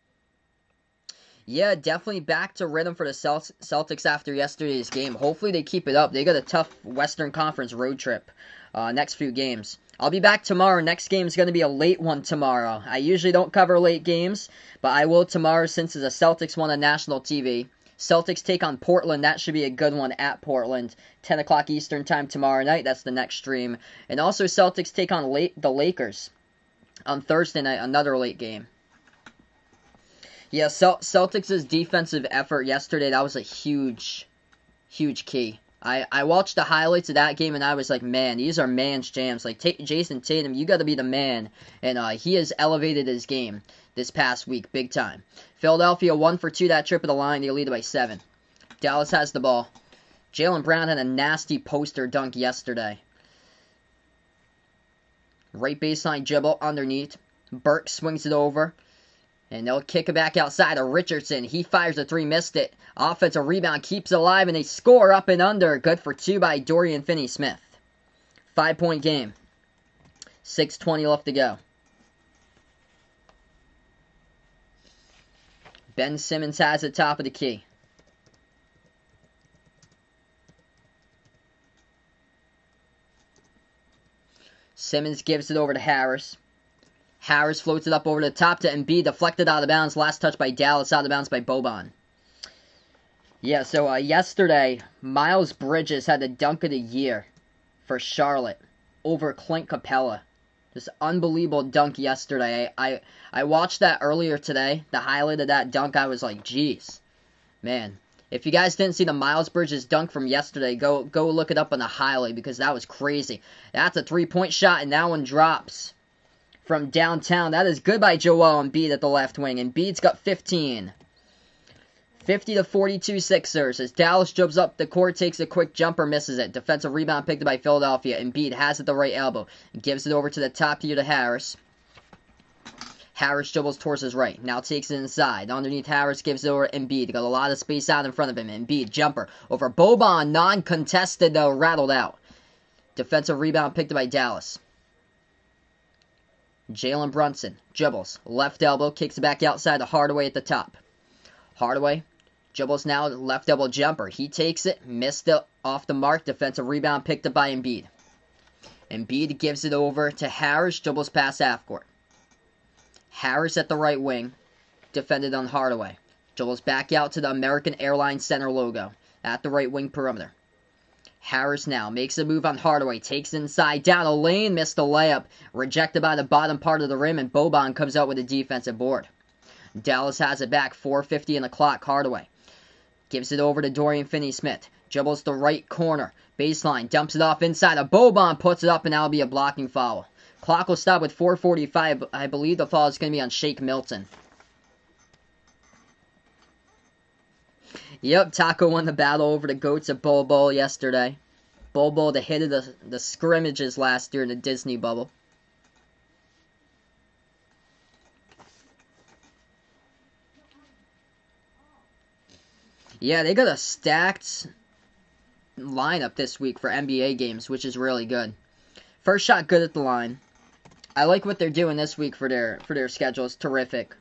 Yeah, definitely back to rhythm for the Celtics after yesterday's game. Hopefully they keep it up. They got a tough Western Conference road trip next few games. I'll be back tomorrow. Next game is going to be a late one tomorrow. I usually don't cover late games, but I will tomorrow since the Celtics won on national TV. Celtics take on Portland. That should be a good one at Portland. 10 o'clock Eastern time tomorrow night. That's the next stream. And also Celtics take on the Lakers on Thursday night. Another late game. Yeah, Celtics' defensive effort yesterday, that was a huge key. I watched the highlights of that game and I was like, man, these are man's jams. Like, Jason Tatum, you got to be the man. And he has elevated his game this past week, big time. Philadelphia 1 for 2 that trip of the line. They lead by 7. Dallas has the ball. Jaylen Brown had a nasty poster dunk yesterday. Right baseline dribble underneath. Burke swings it over. And they'll kick it back outside to Richardson. He fires a 3, missed it. Offensive rebound, keeps it alive, and they score up and under. Good for 2 by Dorian Finney-Smith. 5-point game. 6:20 left to go. Ben Simmons has it top of the key. Simmons gives it over to Harris. Harris floats it up over the top to Embiid, deflected out of bounds. Last touch by Dallas, out of bounds by Boban. Yeah, so yesterday, Miles Bridges had the dunk of the year for Charlotte over Clint Capella. This unbelievable dunk yesterday. I watched that earlier today, the highlight of that dunk. I was like, geez, man. If you guys didn't see the Miles Bridges dunk from yesterday, go look it up on the highlight because that was crazy. That's a 3-point shot, and that one drops from downtown. That is good by Joel Embiid at the left wing. Embiid's got 15. 50-42 Sixers. As Dallas jumps up the court, takes a quick jumper, misses it. Defensive rebound picked up by Philadelphia. Embiid has it the right elbow. Gives it over to the top here to Harris. Harris dribbles towards his right. Now takes it inside. Underneath Harris, gives it over to Embiid. Got a lot of space out in front of him. Embiid, jumper. Over Boban, non-contested though, rattled out. Defensive rebound picked up by Dallas. Jalen Brunson dribbles. Left elbow, kicks it back outside to Hardaway at the top. Hardaway dribbles now, left elbow jumper. He takes it, missed it off the mark. Defensive rebound picked up by Embiid. Embiid gives it over to Harris, dribbles past half court. Harris at the right wing, defended on Hardaway. Dribbles back out to the American Airlines Center logo at the right wing perimeter. Harris now makes a move on Hardaway, takes inside, down a lane, missed the layup, rejected by the bottom part of the rim, and Boban comes out with a defensive board. Dallas has it back, 4:50 in the clock. Hardaway gives it over to Dorian Finney-Smith, dribbles the right corner, baseline, dumps it off inside of Boban, puts it up, and that'll be a blocking foul. Clock will stop with 4:45. I believe the foul is going to be on Shake Milton. Yep, Taco won the battle over the goats at Bol Bol yesterday. Bol Bol, the hit of the scrimmages last year in the Disney bubble. Yeah, they got a stacked lineup this week for NBA games, which is really good. First shot good at the line. I like what they're doing this week for their schedule. It's terrific.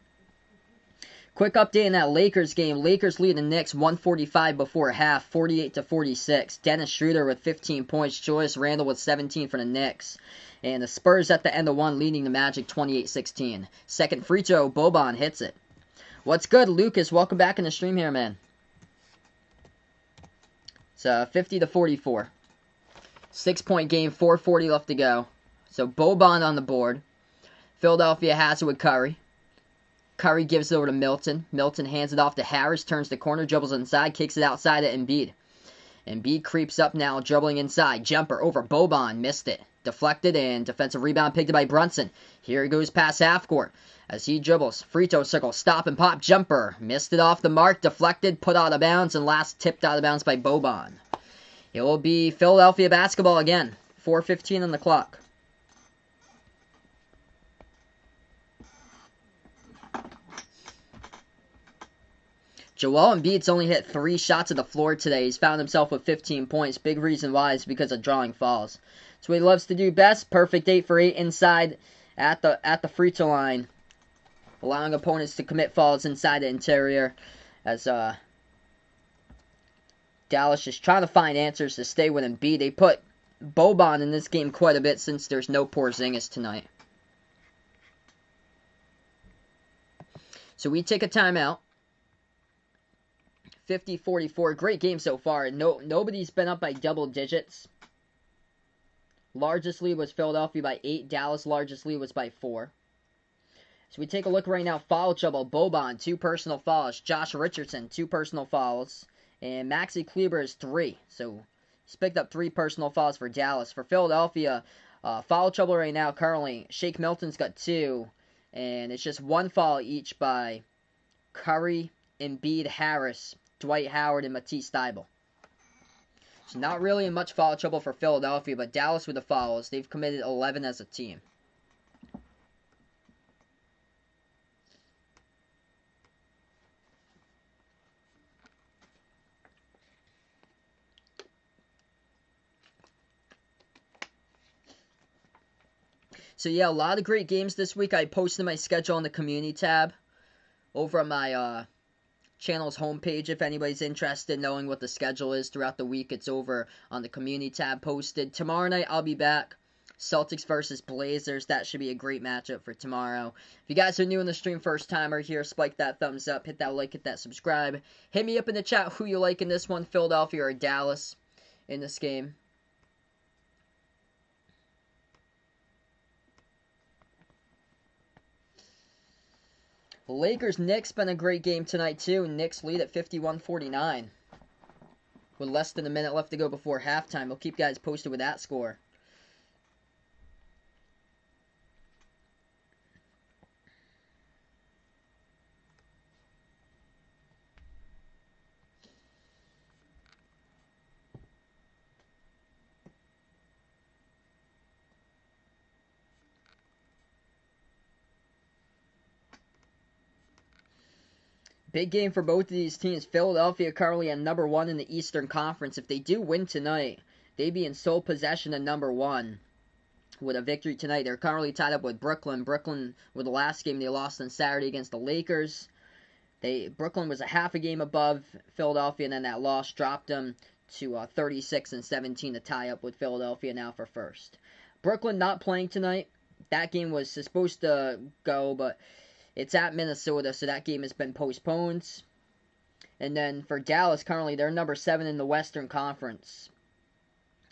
Quick update in that Lakers game. Lakers lead the Knicks 145 before half, 48-46. Dennis Schroeder with 15 points. Julius Randle with 17 for the Knicks. And the Spurs at the end of one leading the Magic 28-16. Second free throw, Boban hits it. What's good, Lucas? Welcome back in the stream here, man. It's 50-44. 6-point game, 4:40 left to go. So Boban on the board. Philadelphia has it with Curry. Curry gives it over to Milton. Milton hands it off to Harris, turns the corner, dribbles inside, kicks it outside to Embiid. Embiid creeps up now, dribbling inside. Jumper over Boban, missed it. Deflected and defensive rebound picked up by Brunson. Here he goes past half court as he dribbles. Free throw circle, stop and pop, jumper. Missed it off the mark, deflected, put out of bounds, and last tipped out of bounds by Boban. It will be Philadelphia basketball again. 4:15 on the clock. Joel Embiid's only hit 3 shots at the floor today. He's found himself with 15 points. Big reason why is because of drawing fouls. That's what he loves to do best. Perfect 8 for 8 inside at the free throw line, allowing opponents to commit fouls inside the interior. As Dallas is trying to find answers to stay with Embiid. They put Boban in this game quite a bit since there's no Porzingis tonight. So we take a timeout. 50-44. Great game so far. Nobody's been up by double digits. Largest lead was Philadelphia by 8. Dallas' largest lead was by 4. So we take a look right now. Foul trouble. Boban, 2 personal fouls. Josh Richardson, 2 personal fouls. And Maxi Kleber is 3. So he's picked up 3 personal fouls for Dallas. For Philadelphia, foul trouble right now currently. Shake Milton's got 2. And it's just 1 foul each by Curry, Embiid, Harris, Dwight Howard, and Matisse Thybulle. So not really in much foul trouble for Philadelphia, but Dallas with the fouls. They've committed 11 as a team. So yeah, a lot of great games this week. I posted my schedule on the community tab over on my channel's homepage. If anybody's interested in knowing what the schedule is throughout the week, it's over on the community tab posted. Tomorrow night, I'll be back. Celtics versus Blazers. That should be a great matchup for tomorrow. If you guys are new in the stream, first timer here, spike that thumbs up, hit that like, hit that subscribe. Hit me up in the chat who you like in this one, Philadelphia or Dallas in this game. Lakers-Knicks been a great game tonight, too. Knicks lead at 51-49. With less than a minute left to go before halftime. We'll keep you guys posted with that score. Big game for both of these teams. Philadelphia currently at number 1 in the Eastern Conference. If they do win tonight, they'd be in sole possession of number 1 with a victory tonight. They're currently tied up with Brooklyn. Brooklyn, with the last game they lost on Saturday against the Lakers. Brooklyn was a half a game above Philadelphia, and then that loss dropped them to 36-17 to tie up with Philadelphia now for first. Brooklyn not playing tonight. That game was supposed to go, but it's at Minnesota, so that game has been postponed. And then for Dallas, currently they're number 7 in the Western Conference.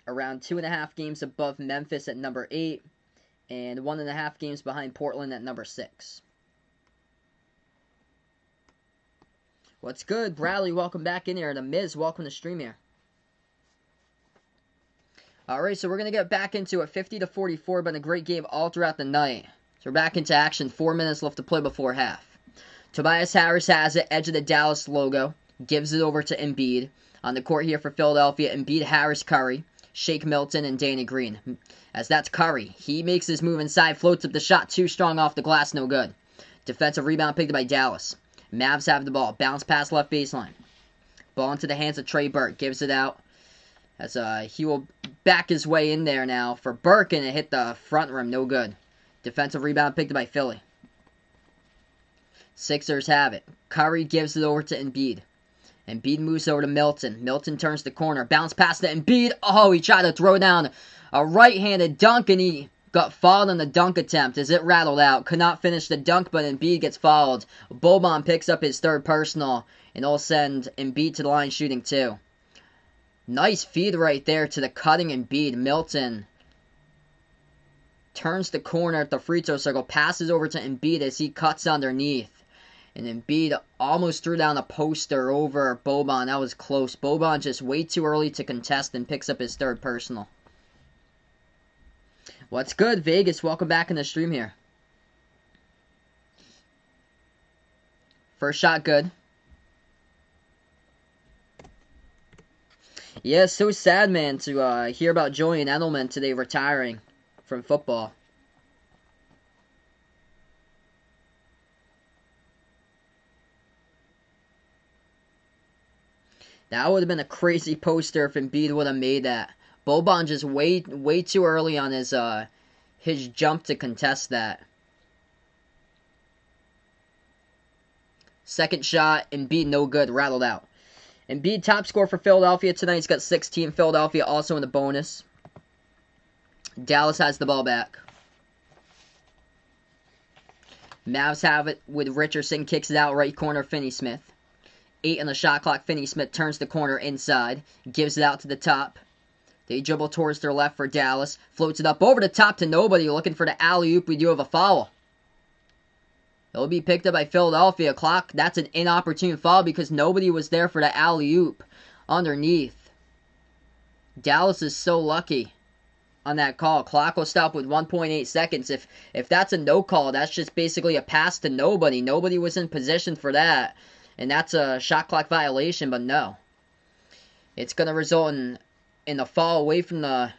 Around 2.5 games above Memphis at number 8. And 1.5 games behind Portland at number 6. What's good? Bradley, welcome back in here. And Miz, welcome to stream here. Alright, so we're going to get back into it. 50-44, been a great game all throughout the night. So we're back into action. 4 minutes left to play before half. Tobias Harris has it. Edge of the Dallas logo. gives it over to Embiid. On the court here for Philadelphia, Embiid, Harris, Curry, Shake Milton, and Danny Green. As that's Curry. He makes his move inside, floats up the shot, too strong off the glass, no good. Defensive rebound picked up by Dallas. Mavs have the ball. Bounce pass left baseline. Ball into the hands of Trey Burke. Gives it out. As he will back his way in there now for Burke, and it hit the front rim. No good. Defensive rebound picked up by Philly. Sixers have it. Curry gives it over to Embiid. Embiid moves over to Milton. Milton turns the corner. Bounce pass to Embiid. Oh, he tried to throw down a right-handed dunk, and he got fouled on the dunk attempt as it rattled out. Could not finish the dunk, but Embiid gets fouled. Boban picks up his third personal, and it'll send Embiid to the line shooting 2. Nice feed right there to the cutting Embiid. Milton turns the corner at the free throw circle, passes over to Embiid as he cuts underneath. And Embiid almost threw down a poster over Boban. That was close. Boban just way too early to contest and picks up his third personal. What's good, Vegas? Welcome back in the stream here. First shot good. Yeah, it's so sad, man, to hear about Julian Edelman today retiring from football. That would have been a crazy poster if Embiid would have made that. Boban just way too early on his jump to contest that. Second shot, Embiid no good, rattled out. Embiid top scorer for Philadelphia tonight. He's got 16. Philadelphia also in the bonus. Dallas has the ball back. Mavs have it with Richardson. Kicks it out right corner, Finney-Smith. 8 on the shot clock. Finney-Smith turns the corner inside. Gives it out to the top. They dribble towards their left for Dallas. Floats it up over the top to nobody. Looking for the alley-oop. We do have a foul. It'll be picked up by Philadelphia. Clock, that's an inopportune foul because nobody was there for the alley-oop underneath. Dallas is so lucky on that call. Clock will stop with 1.8 seconds. If that's a no call, that's just basically a pass to nobody. Nobody was in position for that. And that's a shot clock violation, but no. It's going to result in a fall away from the...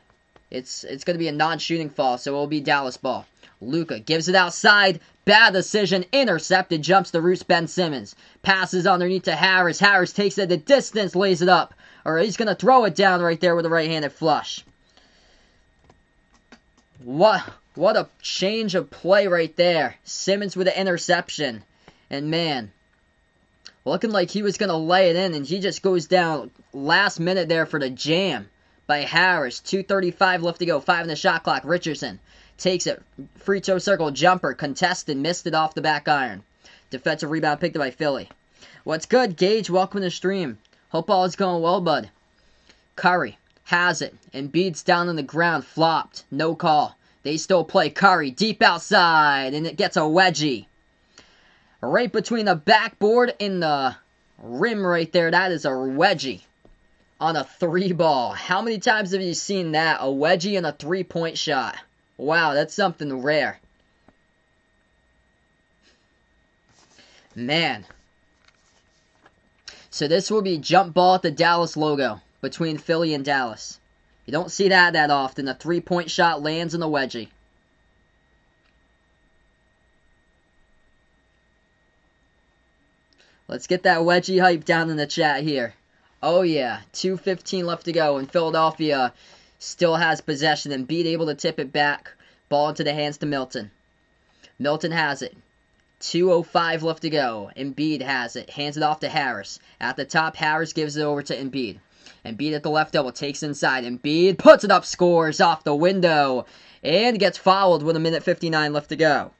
It's going to be a non-shooting fall, so it will be Dallas ball. Luka gives it outside. Bad decision. Intercepted. Jumps the roots. Ben Simmons. Passes underneath to Harris. Harris takes it the distance. Lays it up. Or he's going to throw it down right there with a right-handed flush. What a change of play right there. Simmons with an interception. And man, looking like he was going to lay it in, and he just goes down last minute there for the jam by Harris. 2:35 left to go. 5 in the shot clock. Richardson takes it. Free throw circle jumper. Contested. Missed it off the back iron. Defensive rebound picked up by Philly. What's good, Gage? Welcome to the stream. Hope all is going well, bud. Curry has it. Embiid's down on the ground. Flopped. No call. They still play. Curry deep outside, and it gets a wedgie. Right between the backboard and the rim right there. That is a wedgie on a 3-ball. How many times have you seen that? A wedgie and a 3-point shot. Wow, that's something rare. Man. So this will be jump ball at the Dallas logo between Philly and Dallas. You don't see that often. A 3-point shot lands in a wedgie. Let's get that wedgie hype down in the chat here. Oh yeah, 2:15 left to go, and Philadelphia still has possession. Embiid able to tip it back. Ball into the hands to Milton. Milton has it. 2:05 left to go. Embiid has it. Hands it off to Harris. At the top, Harris gives it over to Embiid. Embiid at the left elbow takes inside. Embiid puts it up, scores off the window, and gets fouled with 1:59 left to go.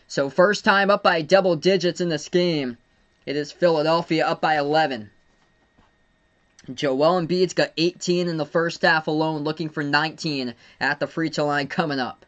So first time up by double digits in this game. It is Philadelphia up by 11. Joel Embiid's got 18 in the first half alone, looking for 19 at the free throw line coming up.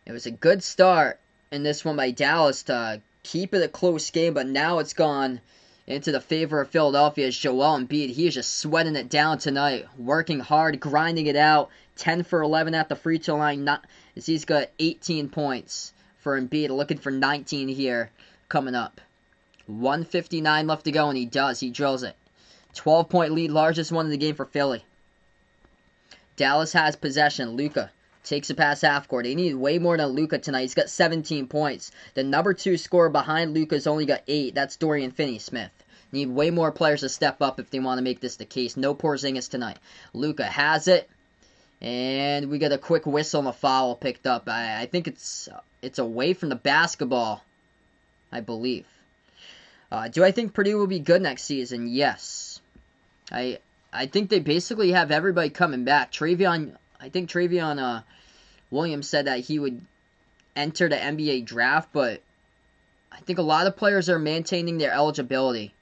It was a good start in this one by Dallas to keep it a close game, but now it's gone into the favor of Philadelphia as Joel Embiid. He is just sweating it down tonight, working hard, grinding it out. 10 for 11 at the free throw line, as he's got 18 points. for Embiid. Looking for 19 here coming up. 1:59 left to go, and he does. He drills it. 12-point lead, largest one in the game for Philly. Dallas has possession. Luka takes it past half court. They need way more than Luka tonight. He's got 17 points. The number 2 scorer behind Luka's only got 8. That's Dorian Finney-Smith. Need way more players to step up if they want to make this the case. No Porzingis tonight. Luka has it. And we got a quick whistle and a foul picked up. I think it's away from the basketball, I believe. Do I think Purdue will be good next season? Yes. I think they basically have everybody coming back. Trevion Williams said that he would enter the NBA draft, but I think a lot of players are maintaining their eligibility.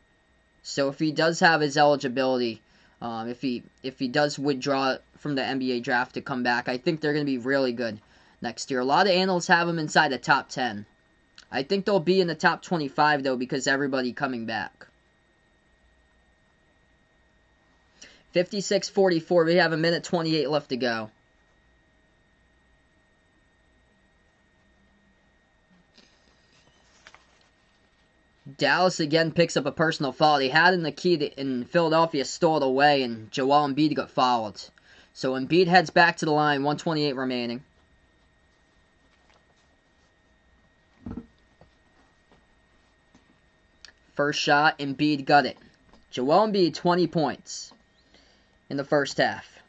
So if he does have his eligibility, if he does withdraw from the NBA draft to come back, I think they're going to be really good next year. A lot of analysts have them inside the top 10. I think they'll be in the top 25, though, because everybody coming back. 56-44. We have 1:28 left to go. Dallas again picks up a personal foul. They had in the key in Philadelphia, stole it away, and Joel Embiid got fouled. So Embiid heads back to the line, 1:28 remaining. First shot, Embiid got it. Joel Embiid, 20 points in the first half.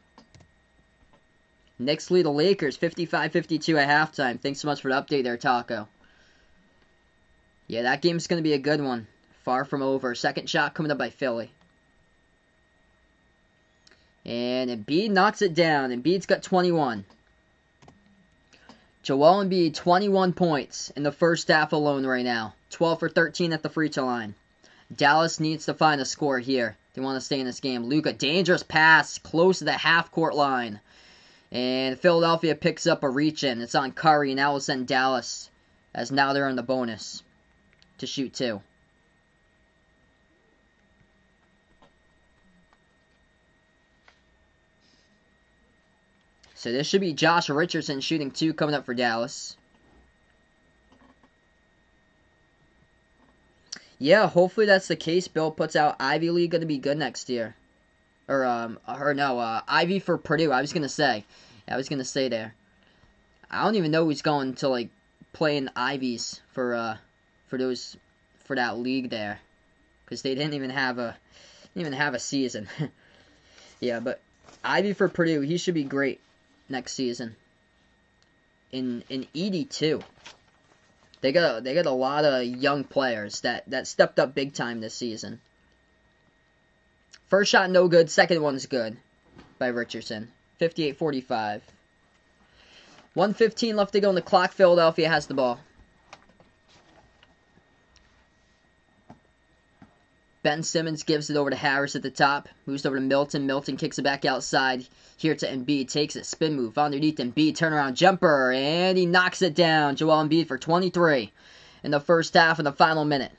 Knicks lead the Lakers, 55-52 at halftime. Thanks so much for the update there, Taco. Yeah, that game's going to be a good one. Far from over. Second shot coming up by Philly. And Embiid knocks it down. Embiid's got 21. Joel Embiid, 21 points in the first half alone right now. 12 for 13 at the free throw line. Dallas needs to find a score here. They want to stay in this game. Luka, dangerous pass, close to the half-court line. And Philadelphia picks up a reach-in. It's on Curry, and that will send Dallas, as now they're on the bonus, to shoot 2. So this should be Josh Richardson shooting 2 coming up for Dallas. Yeah, hopefully that's the case. Bill puts out Ivy League going to be good next year. Ivy for Purdue. I was going to say there. I don't even know who's going to, like, play in Ivies for that league there. Because they didn't even have a season. Yeah, but Ivy for Purdue, he should be great next season. In Edey too. They got a lot of young players that stepped up big time this season. First shot no good, second one's good by Richardson. 58-45. 1:15 left to go on the clock. Philadelphia has the ball. Ben Simmons gives it over to Harris at the top. Moves over to Milton. Milton kicks it back outside. Here to Embiid. Takes it. Spin move. Underneath Embiid. Turnaround jumper. And he knocks it down. Joel Embiid for 23 in the first half and the final minute.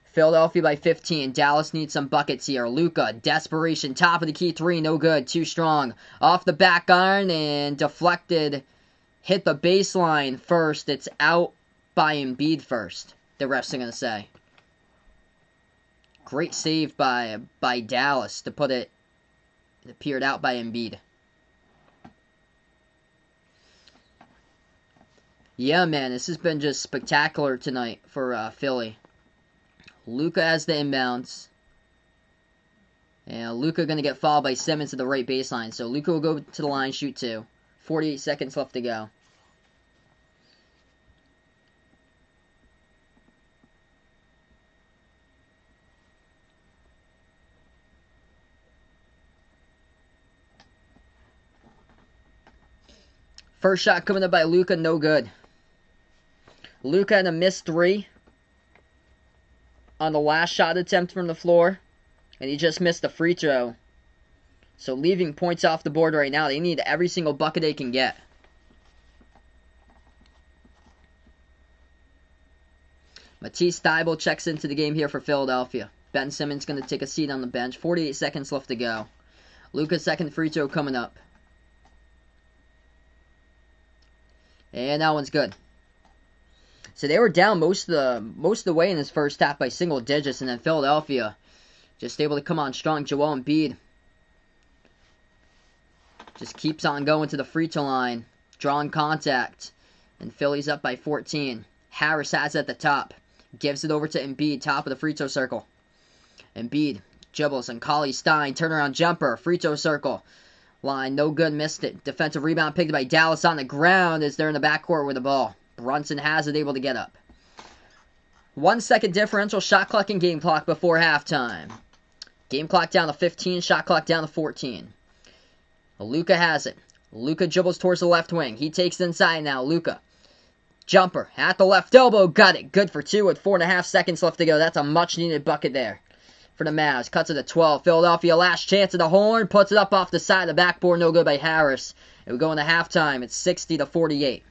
Philadelphia by 15. Dallas needs some buckets here. Luka. Desperation. Top of the key 3. No good. Too strong. Off the back iron and deflected. Hit the baseline first. It's out by Embiid first. The refs are going to say. Great save by Dallas to put it. It appeared out by Embiid. Yeah, man, this has been just spectacular tonight for Philly. Luka has the inbounds. And Luka going to get fouled by Simmons at the right baseline. So Luka will go to the line, shoot 2. 48 seconds left to go. First shot coming up by Luka, no good. Luka had a missed 3 on the last shot attempt from the floor, and he just missed the free throw. So leaving points off the board right now. They need every single bucket they can get. Matisse Thybulle checks into the game here for Philadelphia. Ben Simmons going to take a seat on the bench. 48 seconds left to go. Luka's second free throw coming up. And that one's good. So they were down most of the way in this first half by single digits, and then Philadelphia just able to come on strong. Joel Embiid just keeps on going to the free throw line, drawing contact, and Philly's up by 14. Harris has it at the top, gives it over to Embiid, top of the free throw circle. Embiid dribbles and Cauley-Stein, turnaround jumper, free throw circle. Line, no good, missed it. Defensive rebound picked by Dallas on the ground as they're in the backcourt with the ball. Brunson has it, able to get up. 1 second differential, shot clock and game clock before halftime. Game clock down to 15, shot clock down to 14. Luka has it. Luka dribbles towards the left wing. He takes it inside now. Luka. Jumper at the left elbow. Got it. Good for 2 with 4.5 seconds left to go. That's a much needed bucket there for the Mavs. Cuts it to 12. Philadelphia last chance at the horn. Puts it up off the side of the backboard. No good by Harris. And we go into halftime. It's 60-48.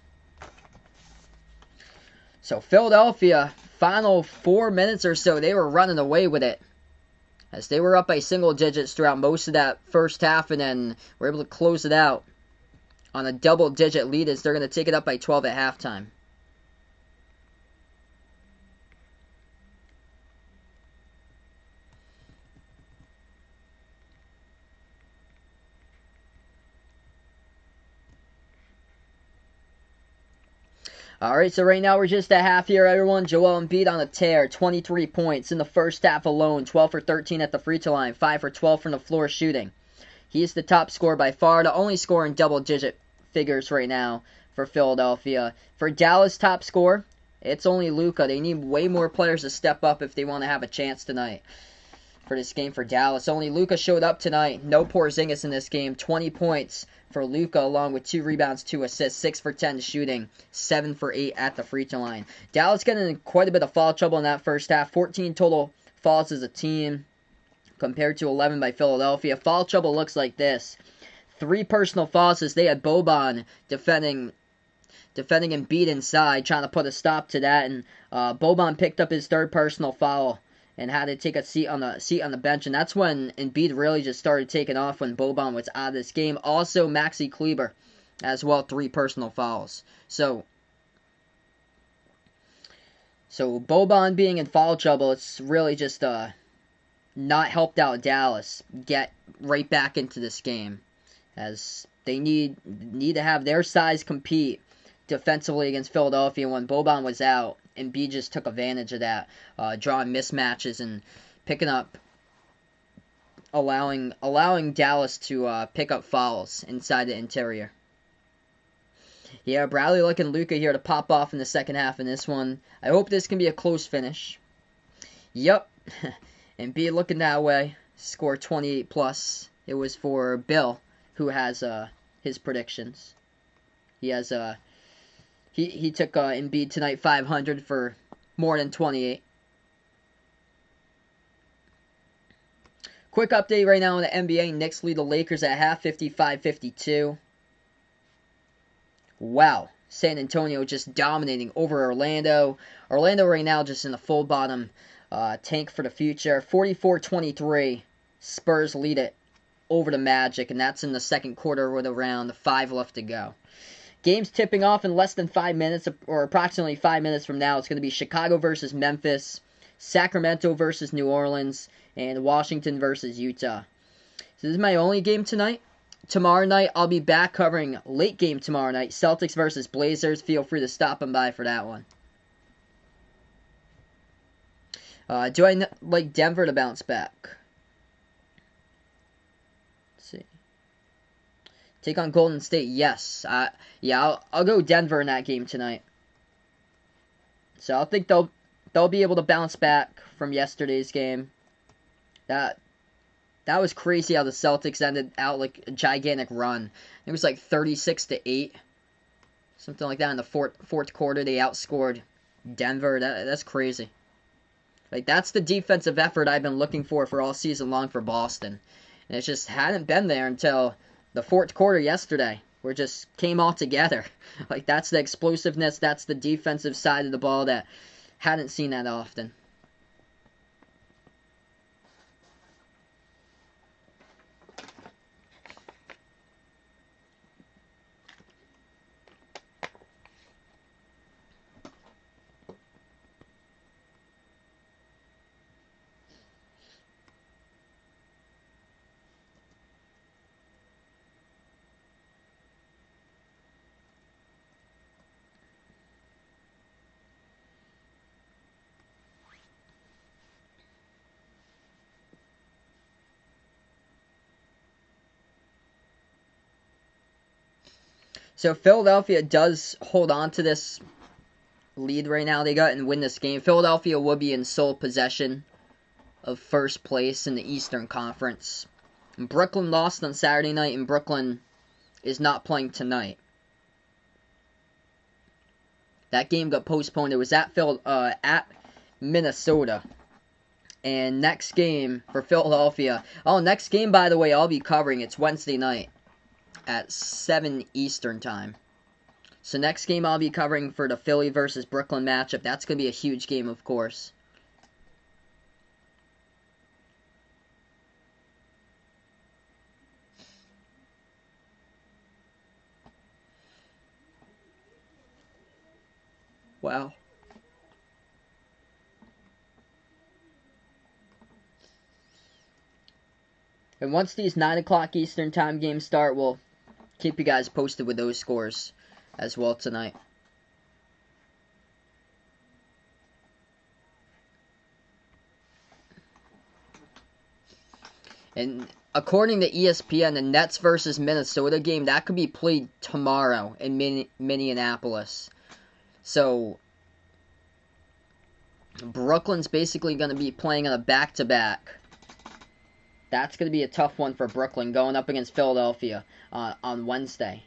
So Philadelphia, final 4 minutes or so, they were running away with it, as they were up by single digits throughout most of that first half, and then were able to close it out on a double-digit lead as they're going to take it up by 12 at halftime. Alright, so right now we're just at half here, everyone. Joel Embiid on a tear, 23 points in the first half alone, 12 for 13 at the free throw line, 5 for 12 from the floor shooting. He's the top scorer by far, the only scorer in double-digit figures right now for Philadelphia. For Dallas top scorer, it's only Luka. They need way more players to step up if they want to have a chance tonight for this game for Dallas. Only Luka showed up tonight. No Porzingis in this game. 20 points for Luka, along with 2 rebounds, 2 assists, 6 for 10 shooting, 7 for 8 at the free throw line. Dallas getting in quite a bit of foul trouble in that first half. 14 total fouls as a team compared to 11 by Philadelphia. Foul trouble looks like this. 3 personal fouls as they had Boban defending Embiid inside, trying to put a stop to that, and Boban picked up his 3rd personal foul and had to take a seat on the bench, and that's when Embiid really just started taking off, when Boban was out of this game. Also, Maxi Kleber as well, 3 personal fouls. So Boban being in foul trouble, it's really just not helped out Dallas get right back into this game, as they need to have their size compete defensively against Philadelphia. When Boban was out, Embiid just took advantage of that, drawing mismatches and picking up, allowing Dallas to pick up fouls inside the interior. Yeah, Bradley looking Luka here to pop off in the second half in this one. I hope this can be a close finish. Yep, Embiid looking that way. Score 28 plus. It was for Bill, who has his predictions. He has He took Embiid tonight 500 for more than 28. Quick update right now in the NBA. Knicks lead the Lakers at half, 55-52. Wow. San Antonio just dominating over Orlando. Orlando right now just in the full bottom tank for the future. 44-23. Spurs lead it over the Magic, and that's in the second quarter with around 5 left to go. Game's tipping off in less than 5 minutes, or approximately 5 minutes from now. It's going to be Chicago versus Memphis, Sacramento versus New Orleans, and Washington versus Utah. So this is my only game tonight. Tomorrow night, I'll be back covering late game tomorrow night. Celtics versus Blazers. Feel free to stop and by for that one. Do I like Denver to bounce back? Let's see. Take on Golden State, yes. I'll go Denver in that game tonight. So I think they'll be able to bounce back from yesterday's game. That was crazy how the Celtics ended out like a gigantic run. It was like 36-8, something like that in the fourth quarter. They outscored Denver. That's crazy. Like, that's the defensive effort I've been looking for all season long for Boston, and it just hadn't been there until the fourth quarter yesterday, where it just came all together. Like, that's the explosiveness, that's the defensive side of the ball that hadn't seen that often. So Philadelphia does hold on to this lead right now they got and win this game. Philadelphia will be in sole possession of first place in the Eastern Conference. And Brooklyn lost on Saturday night, and Brooklyn is not playing tonight. That game got postponed. It was at Minnesota. And next game for Philadelphia. Oh, next game, by the way, I'll be covering. It's Wednesday night at 7 Eastern time. So next game I'll be covering for the Philly versus Brooklyn matchup. That's going to be a huge game, of course. Wow. And once these 9 o'clock Eastern time games start, we'll keep you guys posted with those scores as well tonight. And according to ESPN, the Nets versus Minnesota game, that could be played tomorrow in Minneapolis. So Brooklyn's basically going to be playing on a back-to-back. That's going to be a tough one for Brooklyn going up against Philadelphia on Wednesday.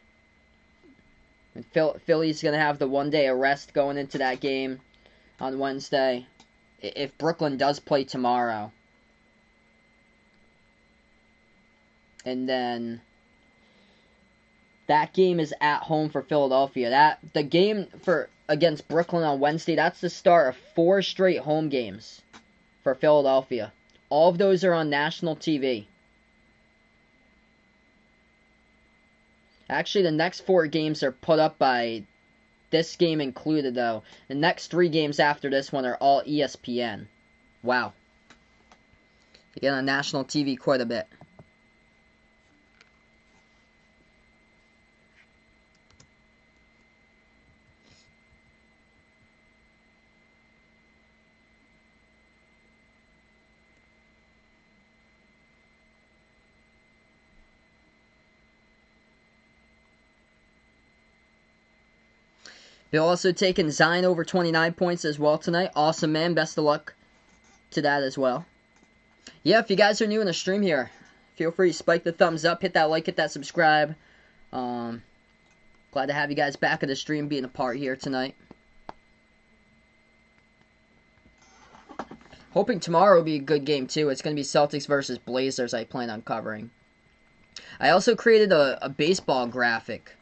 And Philly's going to have the one-day arrest going into that game on Wednesday if Brooklyn does play tomorrow. And then that game is at home for Philadelphia. The game against Brooklyn on Wednesday, that's the start of 4 straight home games for Philadelphia. All of those are on national TV. Actually, the next 4 games are put up by this game included, though. The next 3 games after this one are all ESPN. Wow. You get on national TV quite a bit. They'll also taking Zion over 29 points as well tonight. Awesome, man. Best of luck to that as well. Yeah, if you guys are new in the stream here, feel free to spike the thumbs up, hit that like, hit that subscribe. Glad to have you guys back at the stream, being a part here tonight. Hoping tomorrow will be a good game, too. It's going to be Celtics versus Blazers I plan on covering. I also created a baseball graphic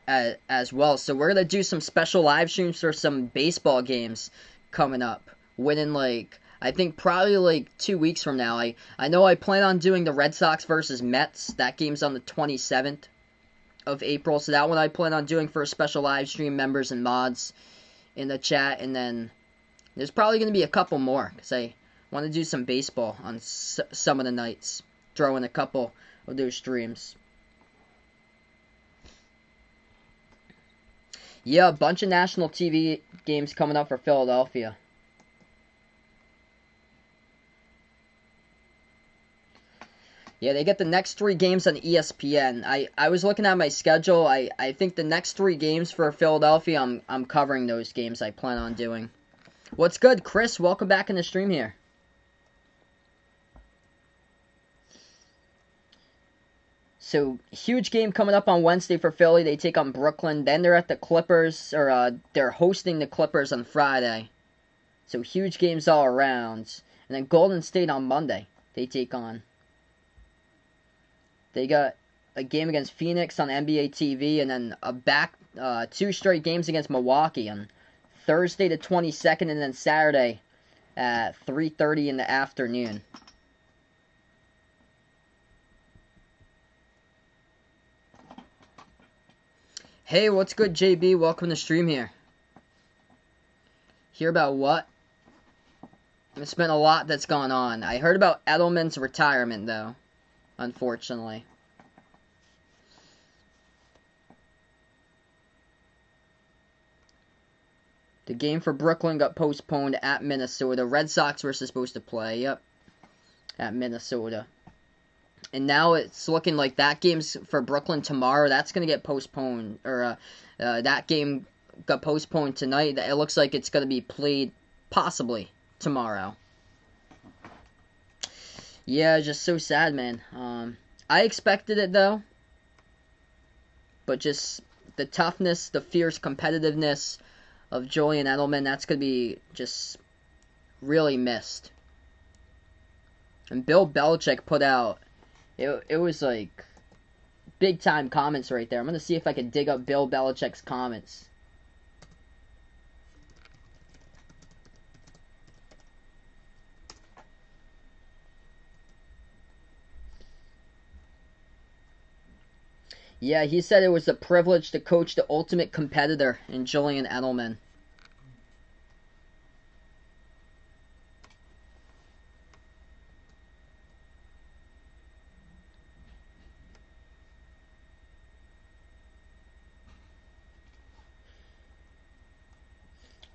as well. So we're going to do some special live streams for some baseball games coming up. Within, I think probably 2 weeks from now. I know I plan on doing the Red Sox versus Mets. That game's on the 27th of April. So that one I plan on doing for a special live stream, members and mods in the chat. And then there's probably going to be a couple more, because I want to do some baseball on some of the nights. Throw in a couple of those streams. Yeah, a bunch of national TV games coming up for Philadelphia. Yeah, they get the next 3 games on ESPN. I was looking at my schedule. I think the next 3 games for Philadelphia, I'm covering those games I plan on doing. What's good, Chris? Welcome back in the stream here. So, huge game coming up on Wednesday for Philly. They take on Brooklyn. Then they're at the Clippers, or they're hosting the Clippers on Friday. So, huge games all around. And then Golden State on Monday, they take on. They got a game against Phoenix on NBA TV, and then 2 straight games against Milwaukee on Thursday the 22nd, and then Saturday at 3:30 in the afternoon. Hey, what's good, JB? Welcome to the stream here. Hear about what? It's been a lot that's gone on. I heard about Edelman's retirement, though, unfortunately. The game for Brooklyn got postponed at Minnesota. Red Sox were supposed to play, yep, at Minnesota. And now it's looking like that game's for Brooklyn tomorrow. That's going to get postponed. Or that game got postponed tonight. It looks like it's going to be played possibly tomorrow. Yeah, just so sad, man. I expected it, though. But just the toughness, the fierce competitiveness of Julian Edelman, that's going to be just really missed. And Bill Belichick put out, it was like big time comments right there. I'm going to see if I can dig up Bill Belichick's comments. Yeah, he said it was a privilege to coach the ultimate competitor in Julian Edelman.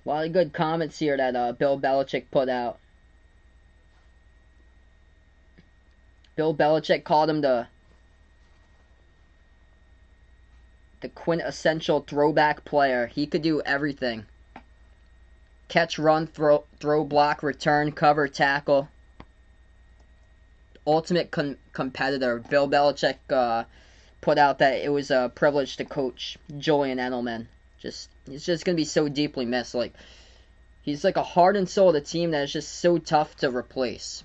A lot of good comments here that Bill Belichick put out. Bill Belichick called him the quintessential throwback player. He could do everything. Catch, run, throw, block, return, cover, tackle. Ultimate competitor. Bill Belichick put out that it was a privilege to coach Julian Edelman. He's just going to be so deeply missed. Like, he's like a heart and soul of the team that is just so tough to replace.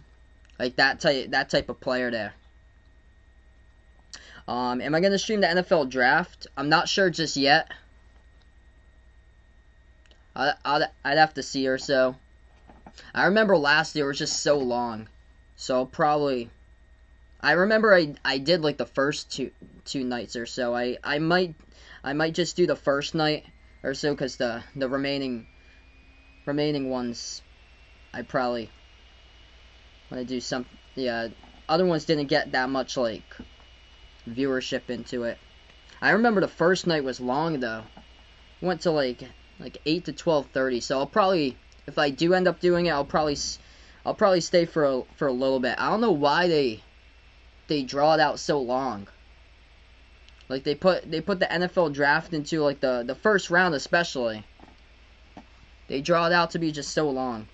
Like that type of player there. Am I going to stream the NFL draft? I'm not sure just yet. I'd have to see or so. I remember last year was just so long. So probably... I remember I did like the first two nights or so. I might just do the first night or so because the remaining ones I probably want to do some... Yeah, other ones didn't get that much like viewership into it. I remember the first night was long though. Went to like 8 to 12:30. So I'll probably, if I do end up doing it, I'll probably stay for a little bit. I don't know why they draw it out so long. Like they put the NFL draft into like the first round especially. They draw it out to be just so long.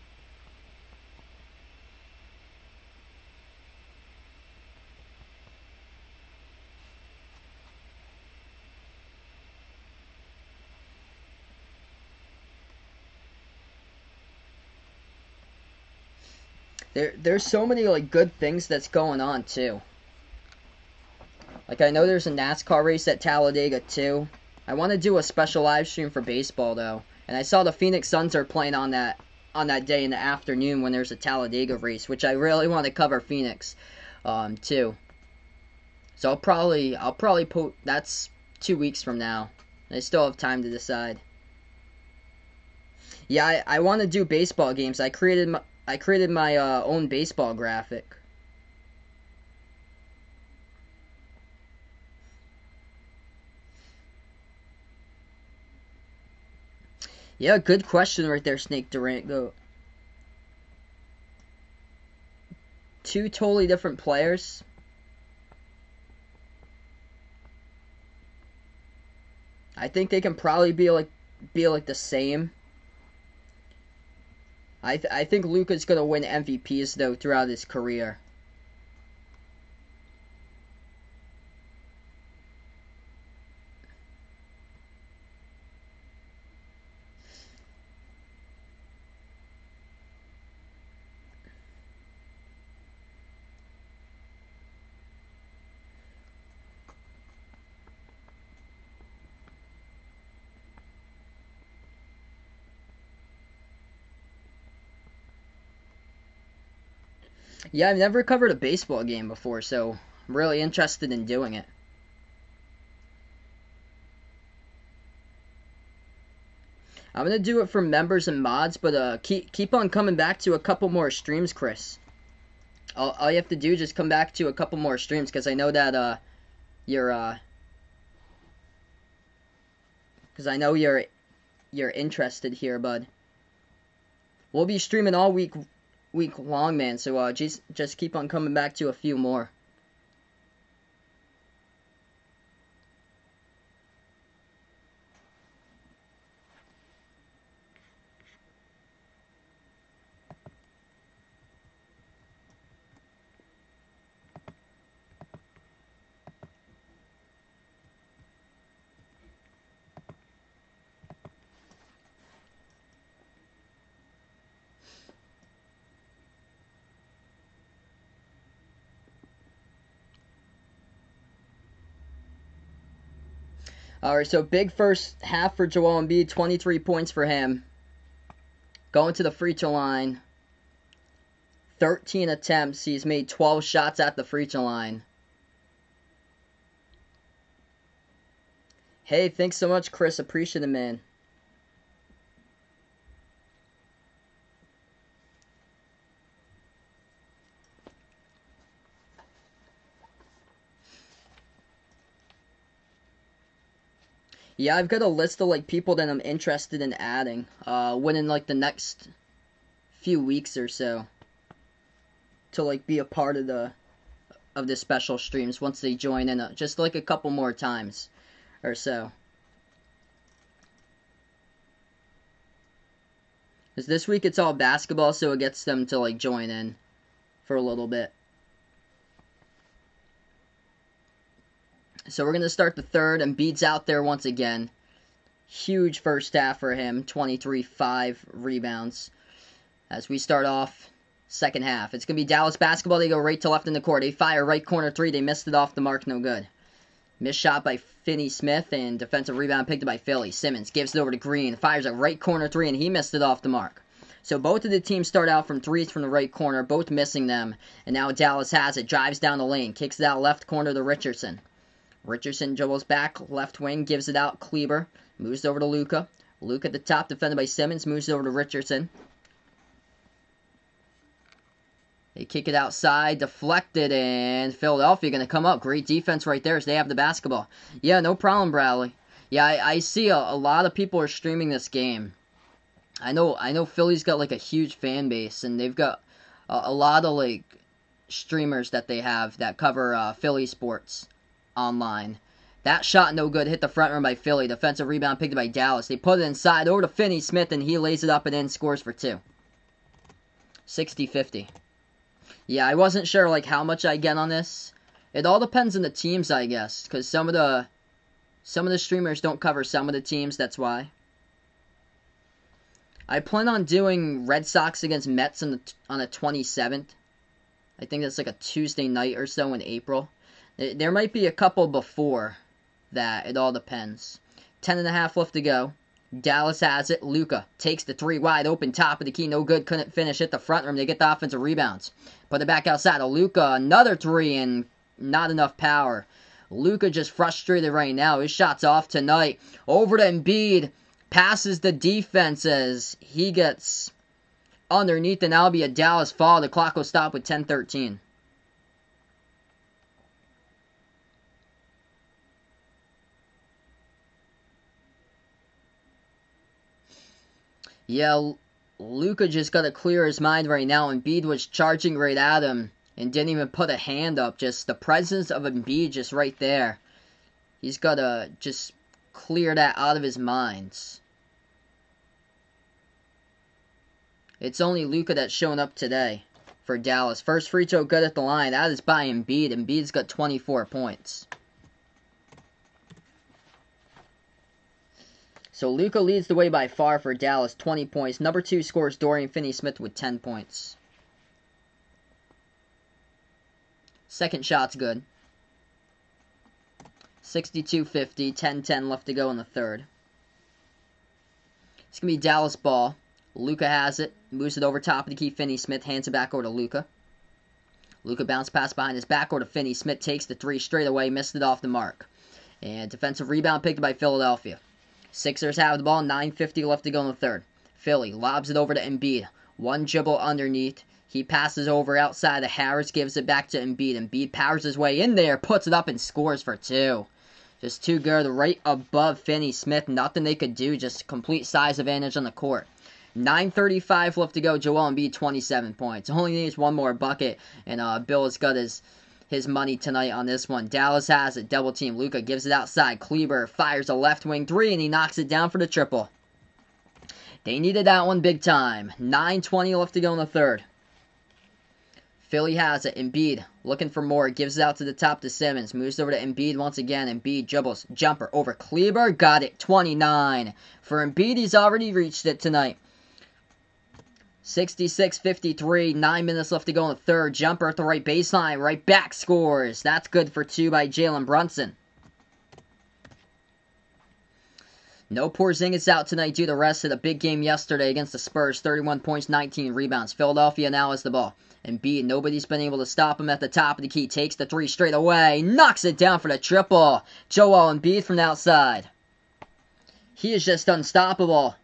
There's so many like good things that's going on too. Like I know there's a NASCAR race at Talladega too. I want to do a special live stream for baseball though. And I saw the Phoenix Suns are playing on that day in the afternoon when there's a Talladega race, which I really want to cover Phoenix too. So I'll probably put, that's 2 weeks from now. I still have time to decide. Yeah, I want to do baseball games. I created my own baseball graphic. Yeah, good question right there, Snake Durant. Go. Two totally different players. I think they can probably be like the same. I think Luka's gonna win MVPs though throughout his career. Yeah, I've never covered a baseball game before, so I'm really interested in doing it. I'm gonna do it for members and mods, but keep on coming back to a couple more streams, Chris. All you have to do is just come back to a couple more streams, because I know that you're because I know you're interested here, bud. We'll be streaming all week long, man. So just keep on coming back to a few more. Alright, so big first half for Joel Embiid, 23 points for him. Going to the free throw line. 13 attempts. He's made 12 shots at the free throw line. Hey, thanks so much, Chris. Appreciate it, man. Yeah, I've got a list of like people that I'm interested in adding within like the next few weeks or so to like be a part of the special streams once they join in just like a couple more times or so. Because this week it's all basketball, so it gets them to like join in for a little bit. So we're going to start the third. Embiid's out there once again. Huge first half for him. 23-5 rebounds. As we start off second half. It's going to be Dallas basketball. They go right to left in the court. They fire right corner three. They missed it off the mark. No good. Missed shot by Finney Smith, and defensive rebound picked up by Philly. Simmons gives it over to Green. Fires a right corner three, and he missed it off the mark. So both of the teams start out from threes from the right corner, both missing them. And now Dallas has it. Drives down the lane. Kicks it out left corner to Richardson. Richardson dribbles back, left wing, gives it out. Kleber moves over to Luka. Luka at the top, defended by Simmons, moves over to Richardson. They kick it outside, deflected, and Philadelphia going to come up. Great defense right there as they have the basketball. Yeah, no problem, Bradley. Yeah, I see a lot of people are streaming this game. I know Philly's got like a huge fan base, and they've got a lot of like streamers that they have that cover Philly sports online. That shot no good, hit the front rim by Philly. Defensive rebound picked up by Dallas. They put it inside over to Finney Smith, and he lays it up and in, scores for two. 60-50. Yeah, I wasn't sure like how much I get on this. It all depends on the teams, I guess, because some of the streamers don't cover some of the teams. That's why. I plan on doing Red Sox against Mets on the 27th. I think that's like a Tuesday night or so in April. There might be a couple before that. It all depends. 10.5 left to go. Dallas has it. Luka takes the three wide open, top of the key. No good. Couldn't finish. Hit the front rim. They get the offensive rebounds. Put it back outside. Luka, another three, and not enough power. Luka just frustrated right now. His shot's off tonight. Over to Embiid. Passes the defense as he gets underneath, and that'll be a Dallas foul. The clock will stop with 10:13. Yeah, Luka just got to clear his mind right now. Embiid was charging right at him and didn't even put a hand up. Just the presence of Embiid just right there. He's got to just clear that out of his mind. It's only Luka that's shown up today for Dallas. First free throw good at the line. That is by Embiid. Embiid's got 24 points. So Luka leads the way by far for Dallas, 20 points. Number 2 scores Dorian Finney-Smith with 10 points. Second shot's good. 62-50, 10-10 left to go in the third. It's going to be Dallas ball. Luka has it, moves it over top of the key. Finney-Smith hands it back over to Luka. Luka bounce pass behind his back over to Finney-Smith, takes the three straight away, missed it off the mark. And defensive rebound picked up by Philadelphia. Sixers have the ball, 9:50 left to go in the third. Philly lobs it over to Embiid. One dribble underneath. He passes over outside to Harris, gives it back to Embiid. Embiid powers his way in there, puts it up, and scores for two. Just too good, right above Finney-Smith. Nothing they could do, just complete size advantage on the court. 9:35 left to go. Joel Embiid, 27 points. Only needs one more bucket, and Bill has got his money tonight on this one. Dallas has it. Double team. Luka gives it outside. Kleber fires a left wing three, and he knocks it down for the triple. They needed that one big time. 9:20 left to go in the third. Philly has it. Embiid looking for more. Gives it out to the top to Simmons. Moves over to Embiid once again. Embiid dribbles. Jumper over Kleber. Got it. 29. For Embiid, he's already reached it tonight. 66-53, 9 minutes left to go in the third. Jumper at the right baseline, right back scores. That's good for two by Jalen Brunson. No Porzingis out tonight due to rest of the big game yesterday against the Spurs. 31 points, 19 rebounds. Philadelphia now has the ball. Embiid, nobody's been able to stop him at the top of the key. Takes the three straight away. Knocks it down for the triple. Joel Embiid from the outside. He is just unstoppable.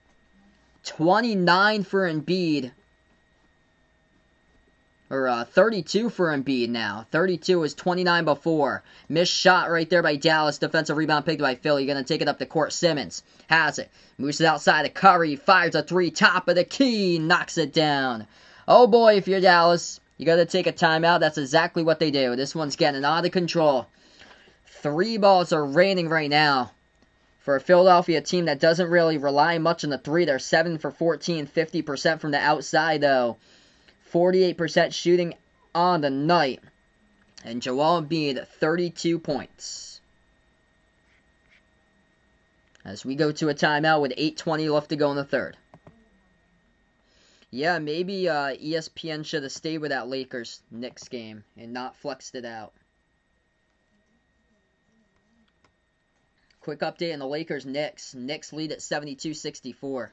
29 for Embiid. Or 32 for Embiid now. 32 was 29 before. Missed shot right there by Dallas. Defensive rebound picked by Philly. Going to take it up to court. Simmons has it. Moves it outside of Curry. Fires a three. Top of the key. Knocks it down. Oh boy, if you're Dallas, you got to take a timeout. That's exactly what they do. This one's getting out of control. 3 balls are raining right now. For a Philadelphia team that doesn't really rely much on the three. They're 7 for 14. 50% from the outside though. 48% shooting on the night. And Joel Embiid, 32 points. As we go to a timeout with 8:20 left to go in the third. Yeah, maybe ESPN should have stayed with that Lakers-Knicks game and not flexed it out. Quick update on the Lakers-Knicks. Knicks lead at 72-64.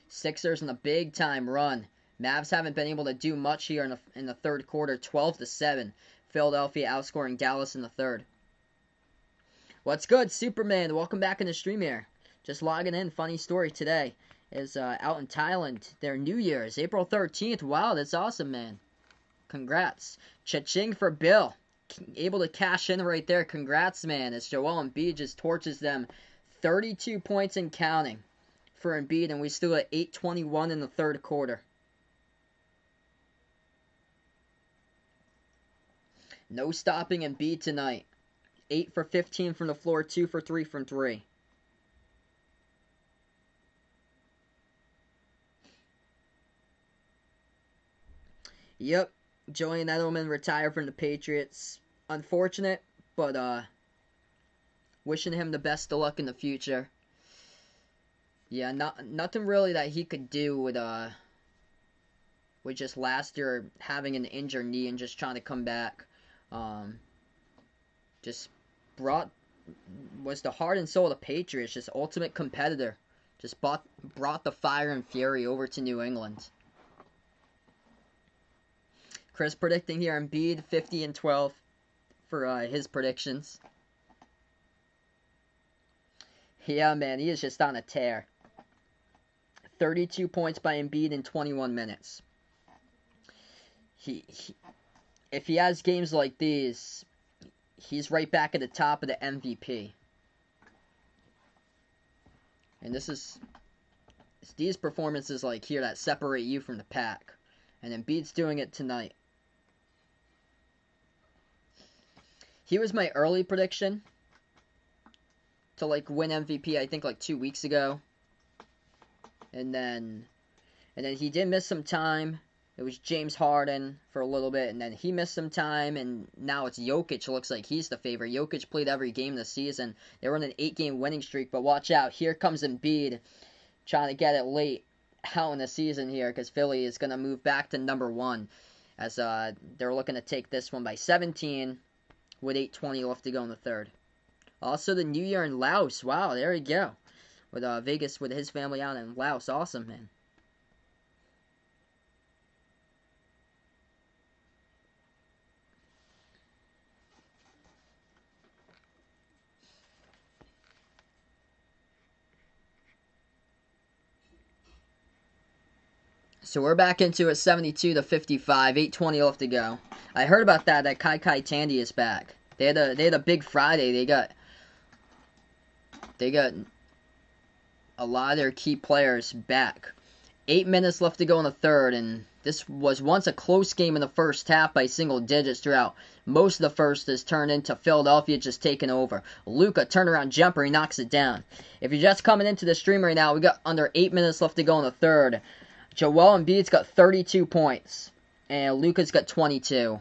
Sixers in a big-time run. Mavs haven't been able to do much here in the third quarter, 12-7. Philadelphia outscoring Dallas in the third. What's good, Superman? Welcome back in the stream here. Just logging in. Funny story today is out in Thailand. Their New Year's, April 13th. Wow, that's awesome, man. Congrats. Cha-ching for Bill. Able to cash in right there. Congrats, man. As Joel Embiid just torches them. 32 points and counting for Embiid, and we still at 8:21 in the third quarter. No stopping Embiid tonight. 8 for 15 from the floor, 2 for 3 from 3. Yep, Julian Edelman retired from the Patriots. Unfortunate, but wishing him the best of luck in the future. Yeah, nothing really that he could do with just last year having an injured knee and just trying to come back. Just was the heart and soul of the Patriots, just ultimate competitor. Just brought the fire and fury over to New England. Chris predicting here Embiid 50 and 12 for his predictions. Yeah, man, he is just on a tear. 32 points by Embiid in 21 minutes. If he has games like these, he's right back at the top of the MVP. And it's these performances like here that separate you from the pack. And Embiid's doing it tonight. He was my early prediction to like win MVP, I think like 2 weeks ago. And then he did miss some time. It was James Harden for a little bit, and then he missed some time, and now it's Jokic. Looks like he's the favorite. Jokic played every game this season. They were on an 8-game winning streak, but watch out. Here comes Embiid trying to get it late out in the season here because Philly is going to move back to number 1 as they're looking to take this one by 17 with 8:20 left to go in the third. Also, the New Year in Laos. Wow, there you go. With Vegas with his family out in Laos. Awesome, man. So we're back into it, 72-55, 8:20 left to go. I heard about that Kai Tandy is back. They had a big Friday. They got a lot of their key players back. 8 minutes left to go in the third, and this was once a close game in the first half by single digits throughout. Most of the first has turned into Philadelphia just taking over. Luka, turnaround jumper, he knocks it down. If you're just coming into the stream right now, we got under 8 minutes left to go in the third. Joel Embiid's got 32 points, and Luka's got 22.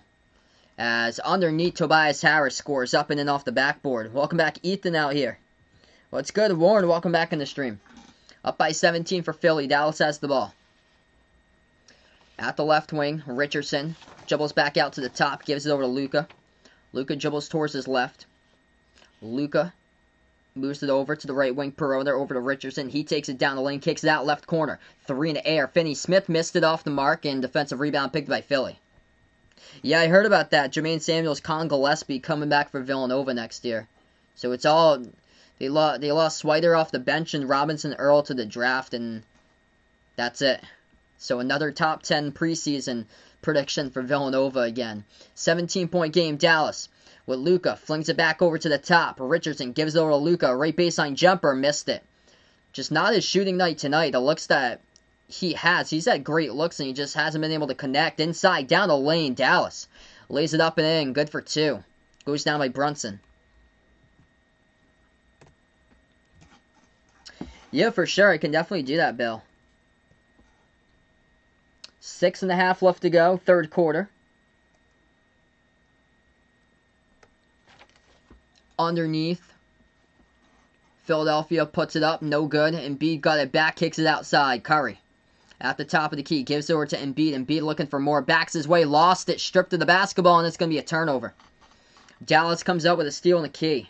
As underneath, Tobias Harris scores up and in off the backboard. Welcome back, Ethan, out here. What's good, Warren? Welcome back in the stream. Up by 17 for Philly. Dallas has the ball. At the left wing, Richardson dribbles back out to the top, gives it over to Luka. Luka dribbles towards his left. Luka Moves it over to the right wing perimeter, over to Richardson. He takes it down the lane, kicks it out left corner. 3 in the air. Finney-Smith missed it off the mark, and defensive rebound picked by Philly. Yeah, I heard about that. Jermaine Samuels, Colin Gillespie coming back for Villanova next year. So it's all... They lost Swider off the bench and Robinson Earl to the draft, and that's it. So another top 10 preseason prediction for Villanova again. 17-point game, Dallas. With Luka, flings it back over to the top. Richardson gives it over to Luka. Right baseline jumper, missed it. Just not his shooting night tonight. The looks that he has. He's had great looks, and he just hasn't been able to connect. Inside, down the lane, Dallas. Lays it up and in. Good for 2. Goes down by Brunson. Yeah, for sure. I can definitely do that, Bill. 6.5 left to go. Third quarter. Underneath. Philadelphia puts it up. No good. Embiid got it back. Kicks it outside. Curry. At the top of the key. Gives it over to Embiid. Embiid looking for more. Backs his way. Lost it. Stripped of the basketball. And it's going to be a turnover. Dallas comes out with a steal in the key.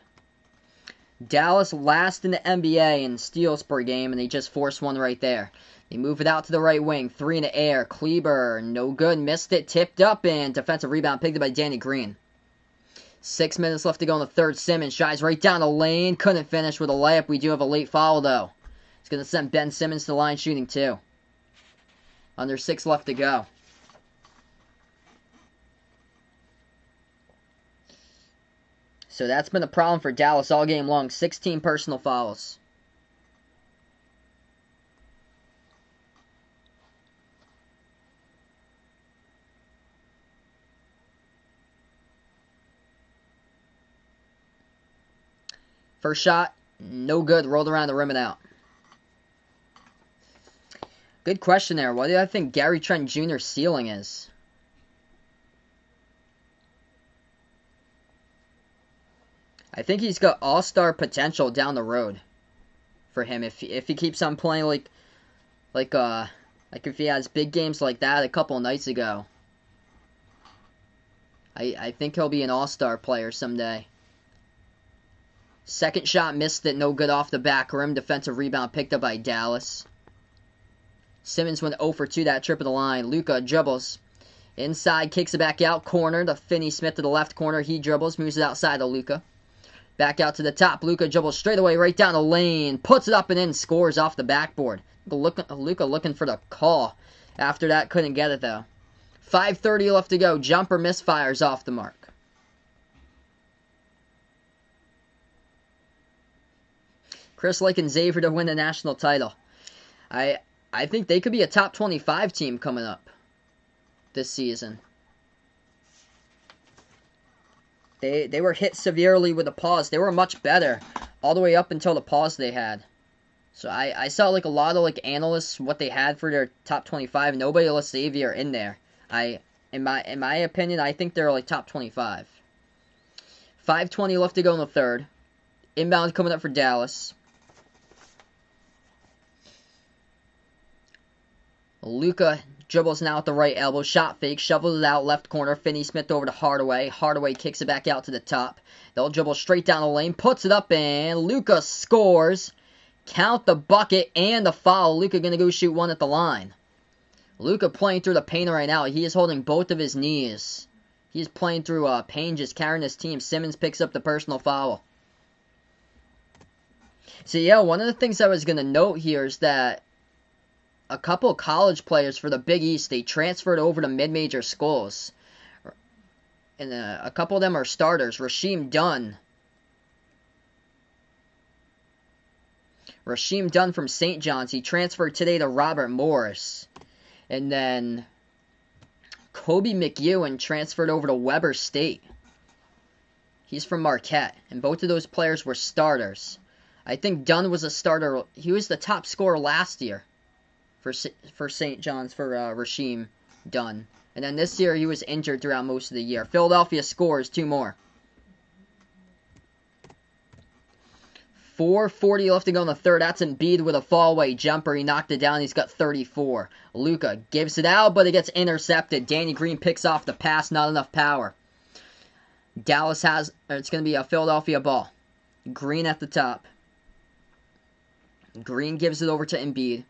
Dallas last in the NBA in steals per game. And they just forced one right there. They move it out to the right wing. 3 in the air. Kleber. No good. Missed it. Tipped up. And defensive rebound picked up by Danny Green. 6 minutes left to go in the third. Simmons shies right down the lane. Couldn't finish with a layup. We do have a late foul, though. It's going to send Ben Simmons to the line shooting 2. Under 6 left to go. So that's been a problem for Dallas all game long. 16 personal fouls. First shot, no good. Rolled around the rim and out. Good question there. What do I think Gary Trent Jr.'s ceiling is? I think he's got all-star potential down the road for him if he keeps on playing like if he has big games like that a couple nights ago. I think he'll be an all-star player someday. Second shot, missed it. No good off the back rim. Defensive rebound picked up by Dallas. Simmons went 0 for 2 that trip of the line. Luka dribbles. Inside, kicks it back out. Corner to Finney-Smith to the left corner. He dribbles, moves it outside to Luka. Back out to the top. Luka dribbles straight away right down the lane. Puts it up and in. Scores off the backboard. Luka looking for the call. After that, couldn't get it though. 5:30 left to go. Jumper misfires off the mark. Chris Lake and Xavier to win the national title. I think they could be a top 25 team coming up this season. They were hit severely with a pause. They were much better all the way up until the pause they had. So I saw like a lot of like analysts what they had for their top 25. Nobody let Xavier in there. In my opinion, I think they're like top 25. 5:20 left to go in the third. Inbound coming up for Dallas. Luka dribbles now at the right elbow. Shot fake. Shovels it out left corner. Finney-Smith over to Hardaway. Hardaway kicks it back out to the top. They'll dribble straight down the lane. Puts it up and Luka scores. Count the bucket and the foul. Luka going to go shoot one at the line. Luka playing through the pain right now. He is holding both of his knees. He's playing through pain, just carrying his team. Simmons picks up the personal foul. So yeah, one of the things I was going to note here is that a couple of college players for the Big East, they transferred over to mid-major schools. And a couple of them are starters. Rasheem Dunn from St. John's. He transferred today to Robert Morris. And then Kobe McEwen transferred over to Weber State. He's from Marquette. And both of those players were starters. I think Dunn was a starter. He was the top scorer last year for St. John's for Rasheem Dunn. And then this year he was injured throughout most of the year. Philadelphia scores 2 more. 4:40 left to go in the third. That's Embiid with a fall-away jumper. He knocked it down. He's got 34. Luka gives it out, but it gets intercepted. Danny Green picks off the pass. Not enough power. It's going to be a Philadelphia ball. Green at the top. Green gives it over to Embiid.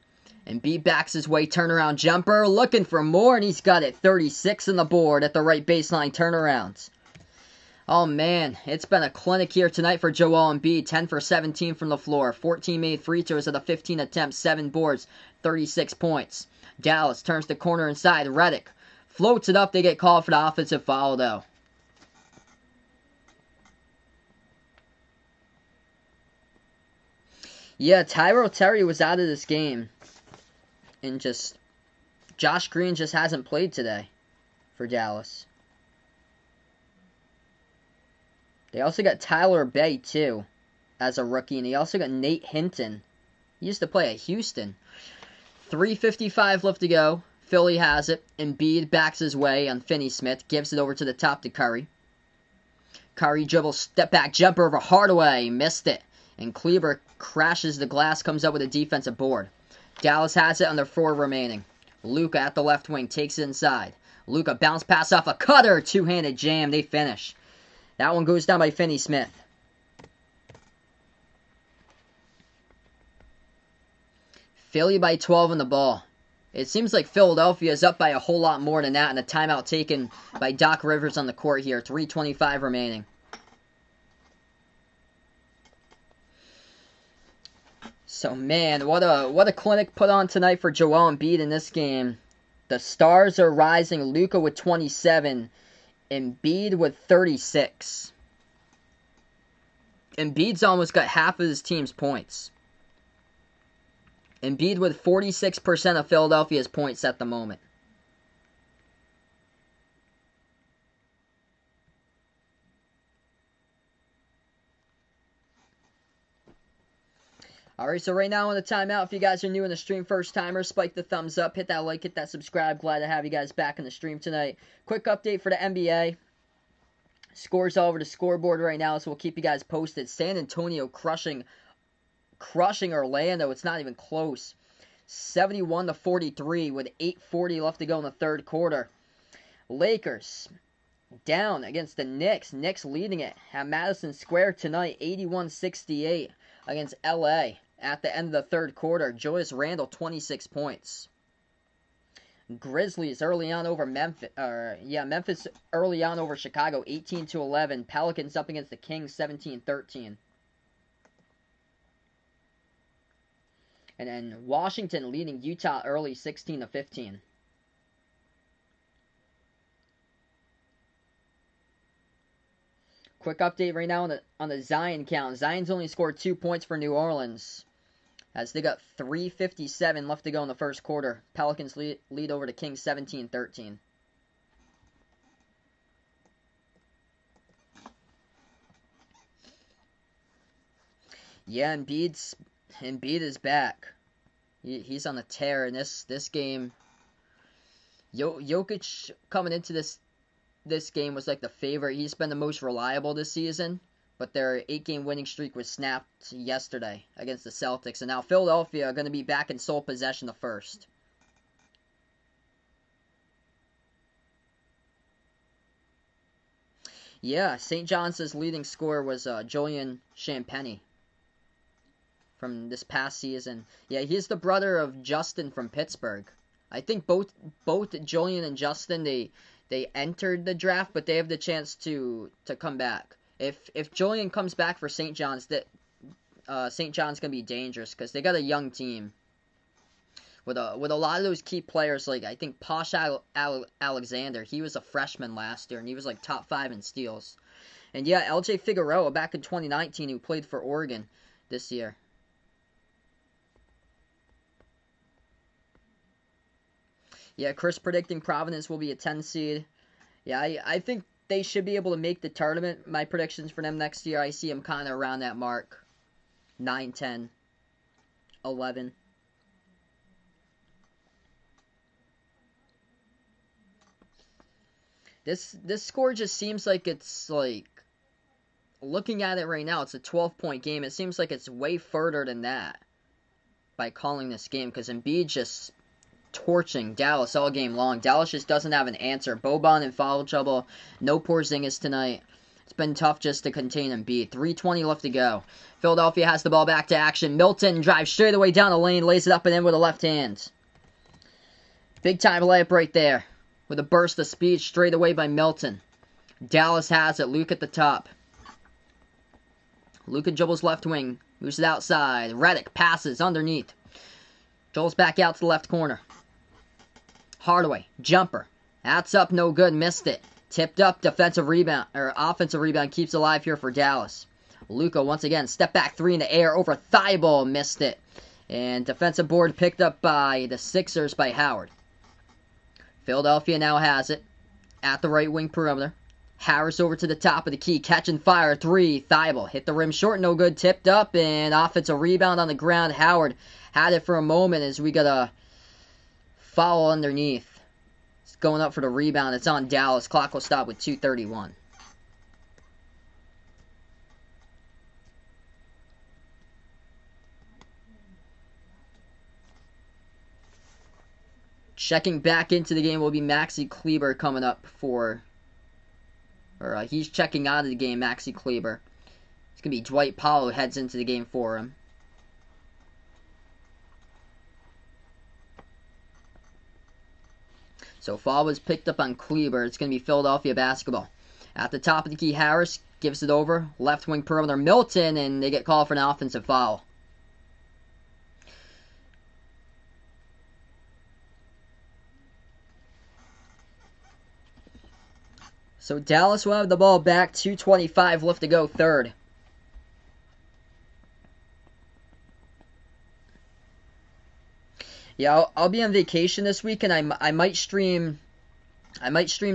Embiid backs his way, turnaround jumper, looking for more, and he's got it. 36 on the board at the right baseline turnaround. Oh man, it's been a clinic here tonight for Joel Embiid. 10 for 17 from the floor. 14 made free throws at the 15 attempts, 7 boards, 36 points. Dallas turns the corner inside. Redick floats it up. They get called for the offensive foul though. Yeah, Tyrell Terry was out of this game. And Josh Green just hasn't played today for Dallas. They also got Tyler Bay, too, as a rookie. And they also got Nate Hinton. He used to play at Houston. 3:55 left to go. Philly has it. Embiid backs his way on Finney-Smith. Gives it over to the top to Curry. Curry dribbles, step back jumper over Hardaway. Missed it. And Kleber crashes the glass, comes up with a defensive board. Dallas has it on their 4 remaining. Luka at the left wing takes it inside. Luka bounce pass off a cutter. Two-handed jam. They finish. That one goes down by Finney-Smith. Philly by 12 on the ball. It seems like Philadelphia is up by a whole lot more than that, and a timeout taken by Doc Rivers on the court here. 3:25 remaining. So, man, what a clinic put on tonight for Joel Embiid in this game. The stars are rising. Luka with 27. Embiid with 36. Embiid's almost got half of his team's points. Embiid with 46% of Philadelphia's points at the moment. Alright, so right now on the timeout, if you guys are new in the stream, first timers, spike the thumbs up, hit that like, hit that subscribe. Glad to have you guys back in the stream tonight. Quick update for the NBA. Scores all over the scoreboard right now, so we'll keep you guys posted. San Antonio crushing Orlando. It's not even close. 71-43 with 8:40 left to go in the third quarter. Lakers down against the Knicks. Knicks leading it at Madison Square tonight, 81-68 against LA. At the end of the third quarter, Julius Randle, 26 points. Grizzlies early on over Memphis. Memphis early on over Chicago, 18-11. Pelicans up against the Kings, 17-13. And then Washington leading Utah early, 16-15. Quick update right now on the Zion count. Zion's only scored 2 points for New Orleans, as they got 3:57 left to go in the first quarter. Pelicans lead over the Kings 17-13. Yeah, Embiid is back. He's on a tear in this game. Jokic coming into this game was like the favorite. He's been the most reliable this season, but their 8-game winning streak was snapped yesterday against the Celtics, and now Philadelphia are going to be back in sole possession the first. Yeah, St. John's leading scorer was Julian Champagnie from this past season. Yeah, he's the brother of Justin from Pittsburgh. I think both Julian and Justin, they entered the draft, but they have the chance to come back. If Julian comes back for St. John's, St. John's gonna be dangerous because they got a young team with a lot of those key players. Like I think Posh Alexander, he was a freshman last year and he was like top 5 in steals. And yeah, LJ Figueroa back in 2019 who played for Oregon this year. Yeah, Chris predicting Providence will be a 10 seed. Yeah, I think they should be able to make the tournament. My predictions for them next year, I see them kind of around that mark. 9, 10, 11. This score just seems like it's like, looking at it right now, it's a 12-point game. It seems like it's way further than that by calling this game because Embiid just torching Dallas all game long. Dallas just doesn't have an answer. Boban in foul trouble. No Porzingis tonight. It's been tough just to contain Embiid. 3:20 left to go. Philadelphia has the ball back to action. Milton drives straight away down the lane, lays it up and in with a left hand. Big time layup right there. With a burst of speed straight away by Milton. Dallas has it. Luke at the top. Luka dribbles left wing. Moves it outside. Redick passes underneath. Dribbles back out to the left corner. Hardaway. Jumper. That's up. No good. Missed it. Tipped up. Defensive rebound. Or offensive rebound. Keeps alive here for Dallas. Luka once again. Step back three in the air over Thibault. Missed it. And defensive board picked up by the Sixers by Howard. Philadelphia now has it. At the right wing perimeter. Harris over to the top of the key. Catch and fire. Three. Thibault hit the rim short. No good. Tipped up. And offensive rebound on the ground. Howard had it for a moment as we got a foul underneath. It's going up for the rebound. It's on Dallas. Clock will stop with 2:31. Checking back into the game will be Maxi Kleber coming up for... he's checking out of the game, Maxi Kleber. It's going to be Dwight Powell who heads into the game for him. So foul was picked up on Kleber. It's going to be Philadelphia basketball. At the top of the key, Harris gives it over. Left wing perimeter, Milton, and they get called for an offensive foul. So Dallas will have the ball back. 2:25 left to go, third. Yeah, I'll be on vacation this week, and I might stream the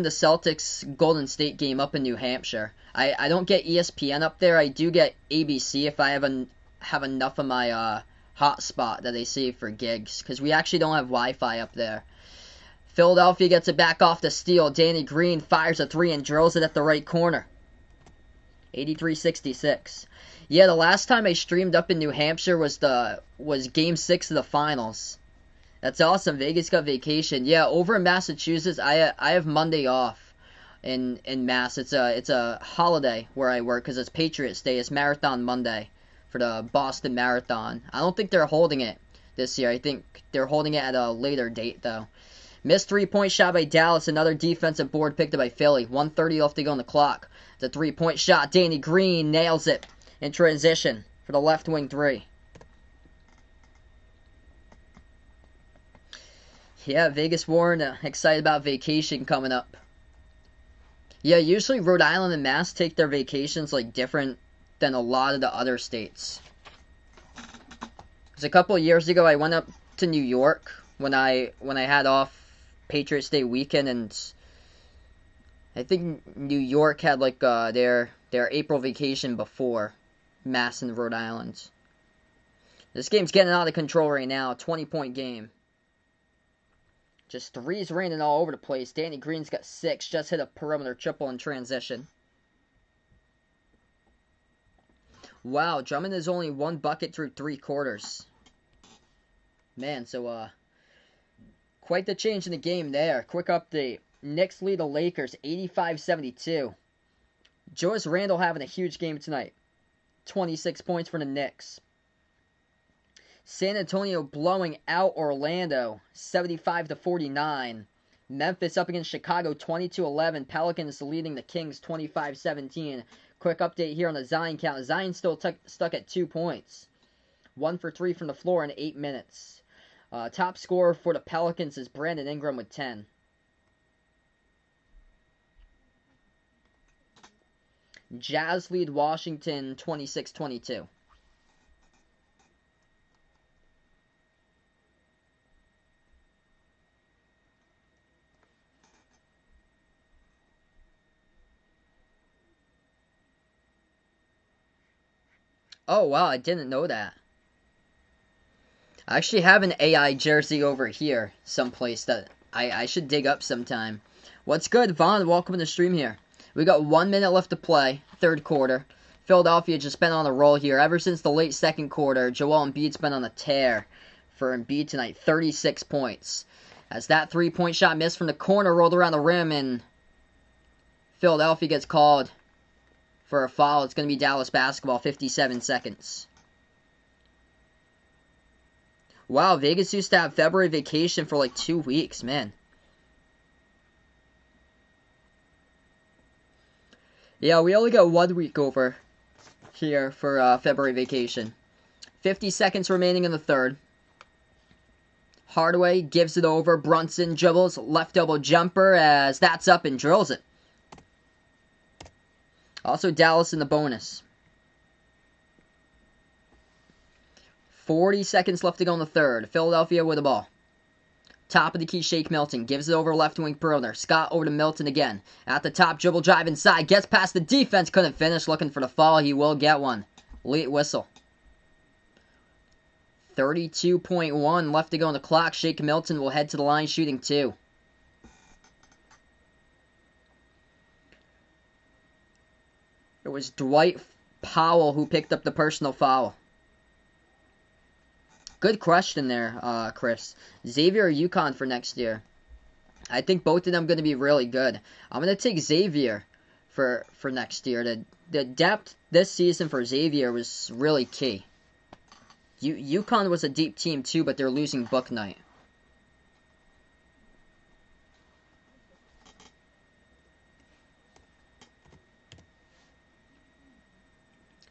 Celtics Golden State game up in New Hampshire. I don't get ESPN up there. I do get ABC if I have enough of my hotspot that I save for gigs, because we actually don't have Wi-Fi up there. Philadelphia gets it back off the steal. Danny Green fires a three and drills it at the right corner. 83-66. Yeah, the last time I streamed up in New Hampshire was Game 6 of the finals. That's awesome. Vegas got vacation. Yeah, over in Massachusetts, I have Monday off in Mass. It's a holiday where I work because it's Patriots Day. It's Marathon Monday for the Boston Marathon. I don't think they're holding it this year. I think they're holding it at a later date, though. Missed three-point shot by Dallas. Another defensive board picked up by Philly. 1:30 left to go on the clock. The three-point shot. Danny Green nails it in transition for the left wing three. Yeah, Vegas Warren excited about vacation coming up. Yeah, usually Rhode Island and Mass take their vacations like different than a lot of the other states. Because a couple of years ago I went up to New York when I had off Patriots Day weekend, and I think New York had like their April vacation before Mass and Rhode Island. This game's getting out of control right now. 20-point game. Just threes raining all over the place. Danny Green's got 6. Just hit a perimeter triple in transition. Wow, Drummond has only 1 bucket through 3 quarters. Man, so quite the change in the game there. Quick update. Knicks lead the Lakers 85-72. Julius Randle having a huge game tonight. 26 points for the Knicks. San Antonio blowing out Orlando 75-49. Memphis up against Chicago 22-11. Pelicans leading the Kings 25-17. Quick update here on the Zion count. Zion still stuck at 2 points. 1 for 3 from the floor in 8 minutes. Top scorer for the Pelicans is Brandon Ingram with 10. Jazz lead Washington 26-22. Oh, wow, I didn't know that. I actually have an AI jersey over here someplace that I should dig up sometime. What's good, Vaughn? Welcome to the stream here. We got 1 minute left to play, third quarter. Philadelphia just been on a roll here. Ever since the late second quarter, Joel Embiid's been on a tear for Embiid tonight. 36 points. As that three-point shot missed from the corner, rolled around the rim, and Philadelphia gets called for a foul. It's going to be Dallas basketball, 57 seconds. Wow, Vegas used to have February vacation for like 2 weeks, man. Yeah, we only got 1 week over here for February vacation. 50 seconds remaining in the third. Hardaway gives it over. Brunson dribbles. Left elbow jumper as that's up and drills it. Also Dallas in the bonus. 40 seconds left to go in the third. Philadelphia with the ball. Top of the key, Shake Milton. Gives it over left wing perimeter. Scott over to Milton again. At the top, dribble drive inside. Gets past the defense. Couldn't finish. Looking for the foul. He will get one. Late whistle. 32.1 left to go on the clock. Shake Milton will head to the line shooting 2. It was Dwight Powell who picked up the personal foul. Good question there, Chris. Xavier or UConn for next year? I think both of them going to be really good. I'm going to take Xavier for next year. The depth this season for Xavier was really key. UConn was a deep team too, but they're losing Book Night.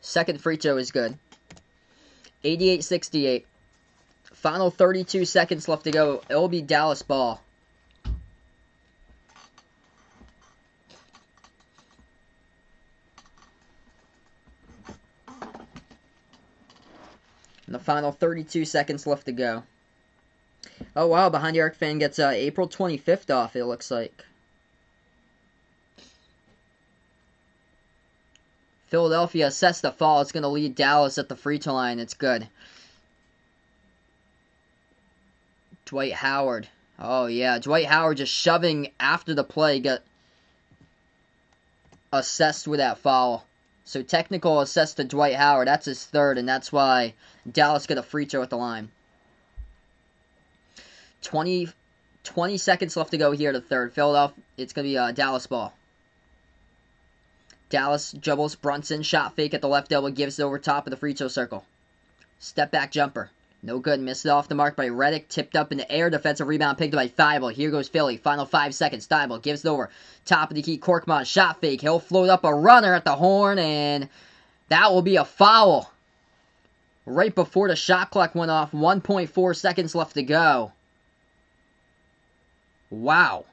Second free throw is good. 88-68. Final 32 seconds left to go. It will be Dallas ball. And the final 32 seconds left to go. Oh wow, Behind the Arc fan gets April 25th off, it looks like. Philadelphia assessed the fall. It's going to lead Dallas at the free throw line. It's good. Dwight Howard. Oh, yeah. Dwight Howard just shoving after the play. Got assessed with that foul. So technical assessed to Dwight Howard. That's his third, and that's why Dallas got a free throw at the line. 20 seconds left to go here to third. Philadelphia, it's going to be Dallas ball. Dallas dribbles. Brunson, shot fake at the left elbow, gives it over top of the free throw circle. Step back jumper. No good. Missed it off the mark by Redick. Tipped up in the air. Defensive rebound picked up by Thibault. Here goes Philly. Final 5 seconds. Thibault gives it over. Top of the key. Korkmaz. Shot fake. He'll float up a runner at the horn. And that will be a foul. Right before the shot clock went off. 1.4 seconds left to go. Wow.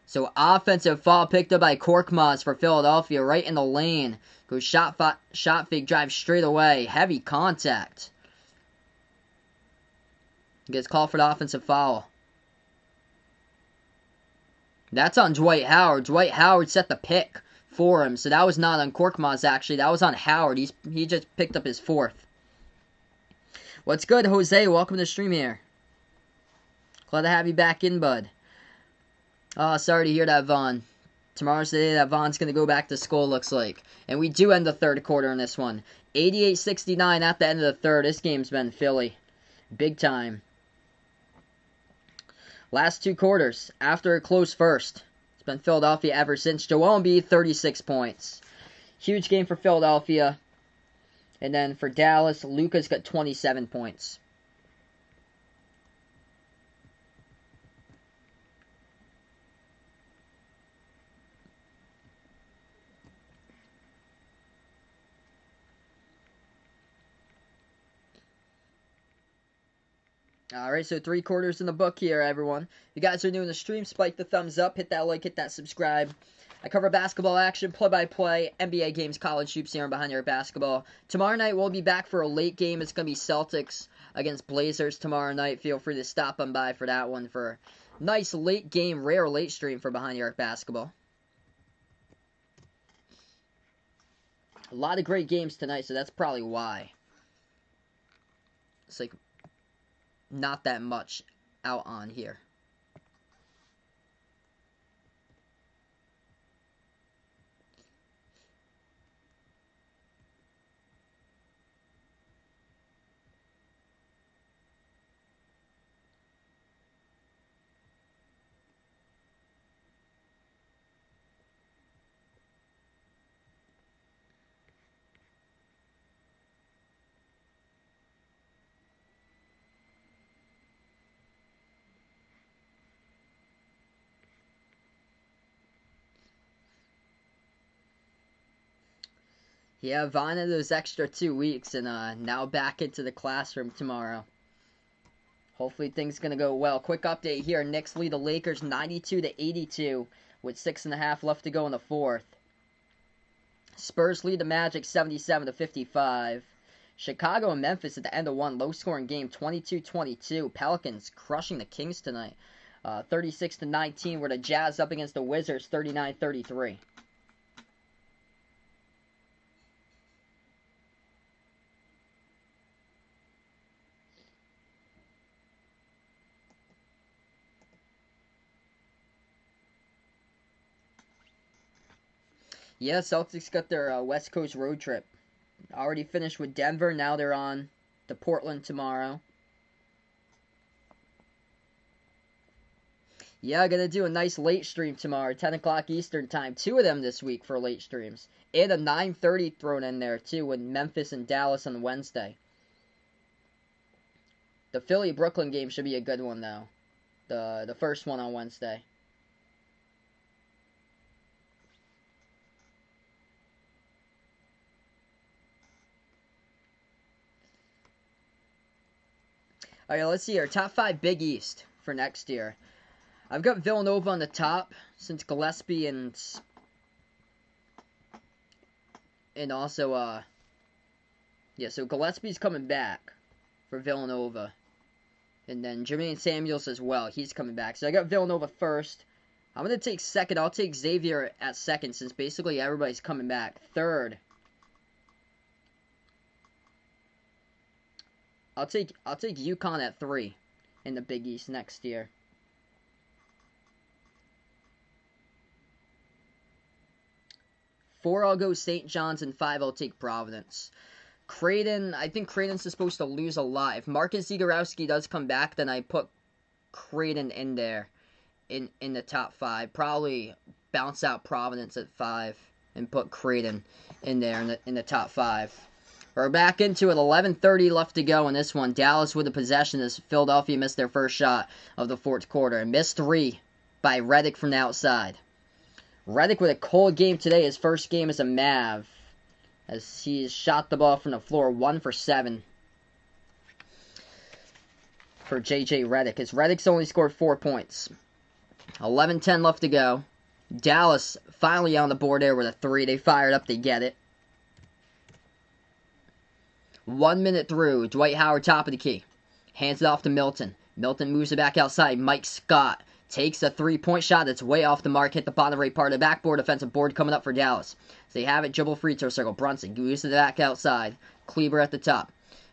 So offensive foul picked up by Korkmaz for Philadelphia. Right in the lane. Goes shot fake. Drive straight away. Heavy contact. Gets called for the offensive foul. That's on Dwight Howard. Dwight Howard set the pick for him. So that was not on Korkmaz, actually. That was on Howard. He just picked up his fourth. What's good, Jose? Welcome to the stream here. Glad to have you back in, bud. Oh, sorry to hear that, Vaughn. Tomorrow's the day that Vaughn's going to go back to school, looks like. And we do end the third quarter in this one. 88-69 at the end of the third. This game's been Philly. Big time. Last 2 quarters, after a close first. It's been Philadelphia ever since. Joel Embiid, 36 points. Huge game for Philadelphia. And then for Dallas, Luka's got 27 points. Alright, so 3 quarters in the book here, everyone. If you guys are new in the stream, spike the thumbs up, hit that like, hit that subscribe. I cover basketball action, play-by-play, NBA games, college hoops here on Behind Your Basketball. Tomorrow night, we'll be back for a late game. It's going to be Celtics against Blazers tomorrow night. Feel free to stop on by for that one for a nice late game, rare late stream for Behind Your Basketball. A lot of great games tonight, so that's probably why. It's like not that much out on here. Yeah, Vine had those extra 2 weeks, and now back into the classroom tomorrow. Hopefully things gonna go well. Quick update here: Knicks lead the Lakers 92-82 with 6.5 left to go in the fourth. Spurs lead the Magic 77-55. Chicago and Memphis at the end of one low-scoring game, 22-22. Pelicans crushing the Kings tonight, 36-19. Where the Jazz up against the Wizards, 39-33. Yeah, Celtics got their West Coast road trip. Already finished with Denver. Now they're on to Portland tomorrow. Yeah, gonna do a nice late stream tomorrow, 10 o'clock Eastern time. 2 of them this week for late streams. And a 9:30 thrown in there, too, with Memphis and Dallas on Wednesday. The Philly-Brooklyn game should be a good one, though. The first one on Wednesday. Alright, let's see here. Top 5 Big East for next year. I've got Villanova on the top, since Gillespie and also, yeah, so Gillespie's coming back for Villanova. And then Jermaine Samuels as well. He's coming back. So I got Villanova first. I'm going to take second. I'll take Xavier at second, since basically everybody's coming back. Third, I'll take UConn at 3 in the Big East next year. Four, I'll go St. John's, and 5, I'll take Providence. Creighton, I think Creighton's supposed to lose a lot. If Marcus Zagorowski does come back, then I put Creighton in there in the top 5. Probably bounce out Providence at 5 and put Creighton in there in the top 5. We're back into it. 11:30 left to go in this one. Dallas with the possession as Philadelphia missed their first shot of the fourth quarter. And missed 3 by Redick from the outside. Redick with a cold game today. His first game as a Mav, as he shot the ball from the floor, 1 for 7 for J.J. Redick. As Redick's only scored 4 points. 11:10 left to go. Dallas finally on the board there with a 3. They fired up. They get it. 1 minute through. Dwight Howard, top of the key. Hands it off to Milton. Milton moves it back outside. Mike Scott takes a 3-point shot that's way off the mark. Hit the bottom right part of the backboard. Offensive board coming up for Dallas. So they have it. Dribble free throw circle. Brunson moves it back outside. Kleber at the top.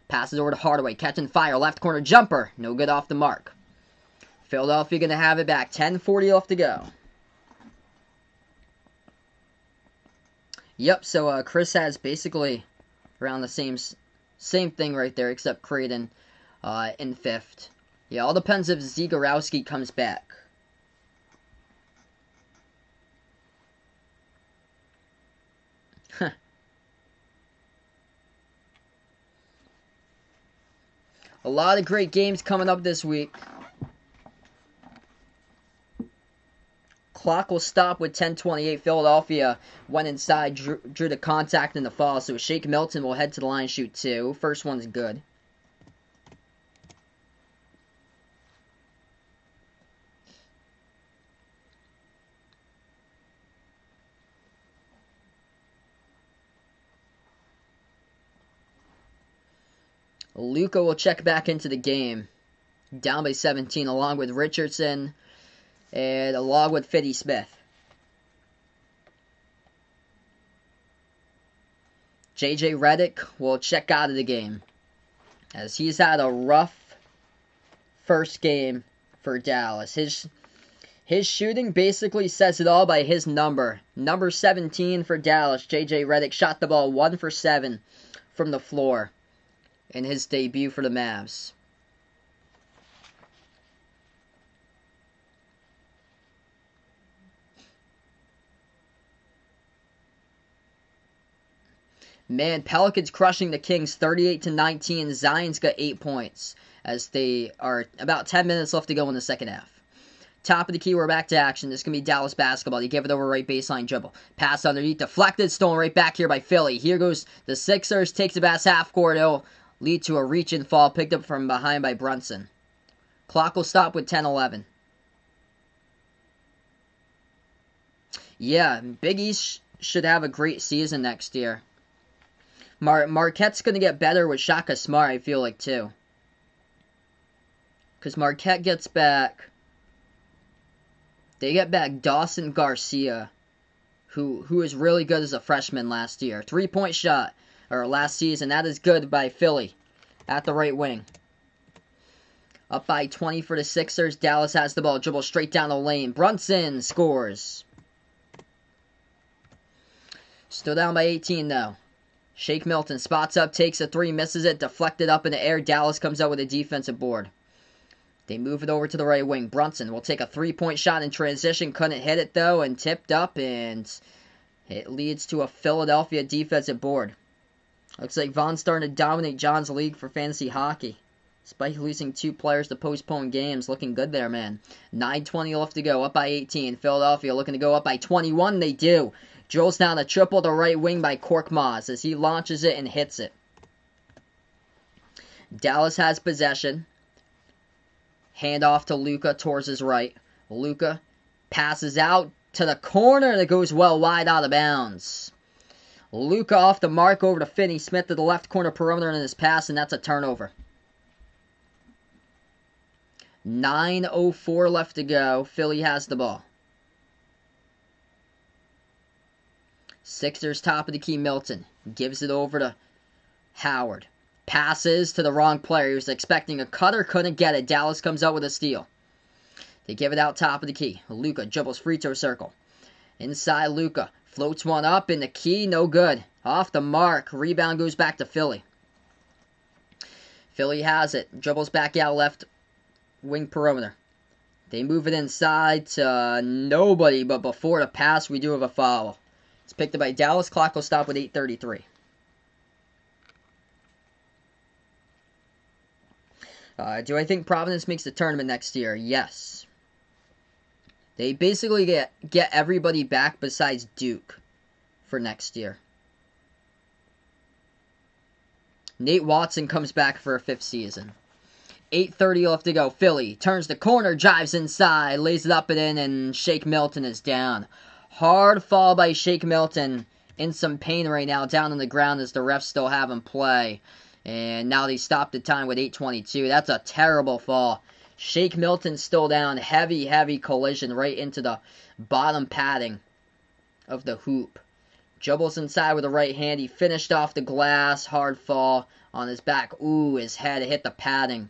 Passes over to Hardaway. Catching fire. Left corner jumper. No good off the mark. Philadelphia going to have it back. 10:40 left to go. Yep, so Chris has basically around the same thing right there, except Creighton in 5th. Yeah, all depends if Zagorowski comes back. A lot of great games coming up this week. Clock will stop with 10:28. Philadelphia went inside, drew the contact in the fall, so Shake Milton will head to the line, shoot 2. First one's good. Luka will check back into the game, down by 17, along with Richardson and along with Finney Smith. J.J. Redick will check out of the game, as he's had a rough first game for Dallas. His shooting basically says it all by his number. Number 17 for Dallas. J.J. Redick shot the ball 1 for 7 from the floor in his debut for the Mavs. Man, Pelicans crushing the Kings 38-19. Zion's got 8 points as they are about 10 minutes left to go in the second half. Top of the key, we're back to action. This is going to be Dallas basketball. They give it over right baseline dribble. Pass underneath, deflected, stolen right back here by Philly. Here goes the Sixers, takes the pass half court. It'll lead to a reach and fall, picked up from behind by Brunson. Clock will stop with 10-11. Yeah, Big East should have a great season next year. Marquette's going to get better with Shaka Smart, I feel like, too. Because Marquette gets back... They get back Dawson Garcia, who is really good as a freshman last year. 3-point shot, or last season. That is good by Philly at the right wing. Up by 20 for the Sixers. Dallas has the ball. Dribble straight down the lane. Brunson scores. Still down by 18, though. Shake Milton spots up, takes a three, misses it, deflected up in the air. Dallas comes out with a defensive board. They move it over to the right wing. Brunson will take a 3-point shot in transition. Couldn't hit it, though, and tipped up, and it leads to a Philadelphia defensive board. Looks like Vaughn's starting to dominate John's league for fantasy hockey. Despite losing 2 players to postpone games. Looking good there, man. 9:20 left to go. Up by 18. Philadelphia looking to go up by 21. They do. Drills down a triple to right wing by Korkmaz as he launches it and hits it. Dallas has possession. Hand off to Luka towards his right. Luka passes out to the corner that goes well wide out of bounds. Luka off the mark over to Finney Smith to the left corner perimeter in his pass, and that's a turnover. 9:04 left to go. Philly has the ball. Sixers top of the key, Milton. Gives it over to Howard. Passes to the wrong player. He was expecting a cutter, couldn't get it. Dallas comes out with a steal. They give it out top of the key. Luka dribbles free throw circle. Inside Luka. Floats one up in the key, no good. Off the mark. Rebound goes back to Philly. Philly has it. Dribbles back out left wing perimeter. They move it inside to nobody, but before the pass, we do have a foul. It's picked up by Dallas. Clock will stop with 8:33. Do I think Providence makes the tournament next year? Yes. They basically get everybody back besides Duke for next year. Nate Watson comes back for a 5th season. 8:30 left to go. Philly turns the corner, drives inside, lays it up and in, and Shake Milton is down. Hard fall by Shake Milton. In some pain right now, down on the ground as the refs still have him play. And now they stop the time with 8:22. That's a terrible fall. Shake Milton still down. Heavy collision right into the bottom padding of the hoop. Dribbles inside with the right hand. He finished off the glass. Hard fall on his back. Ooh, his head hit the padding.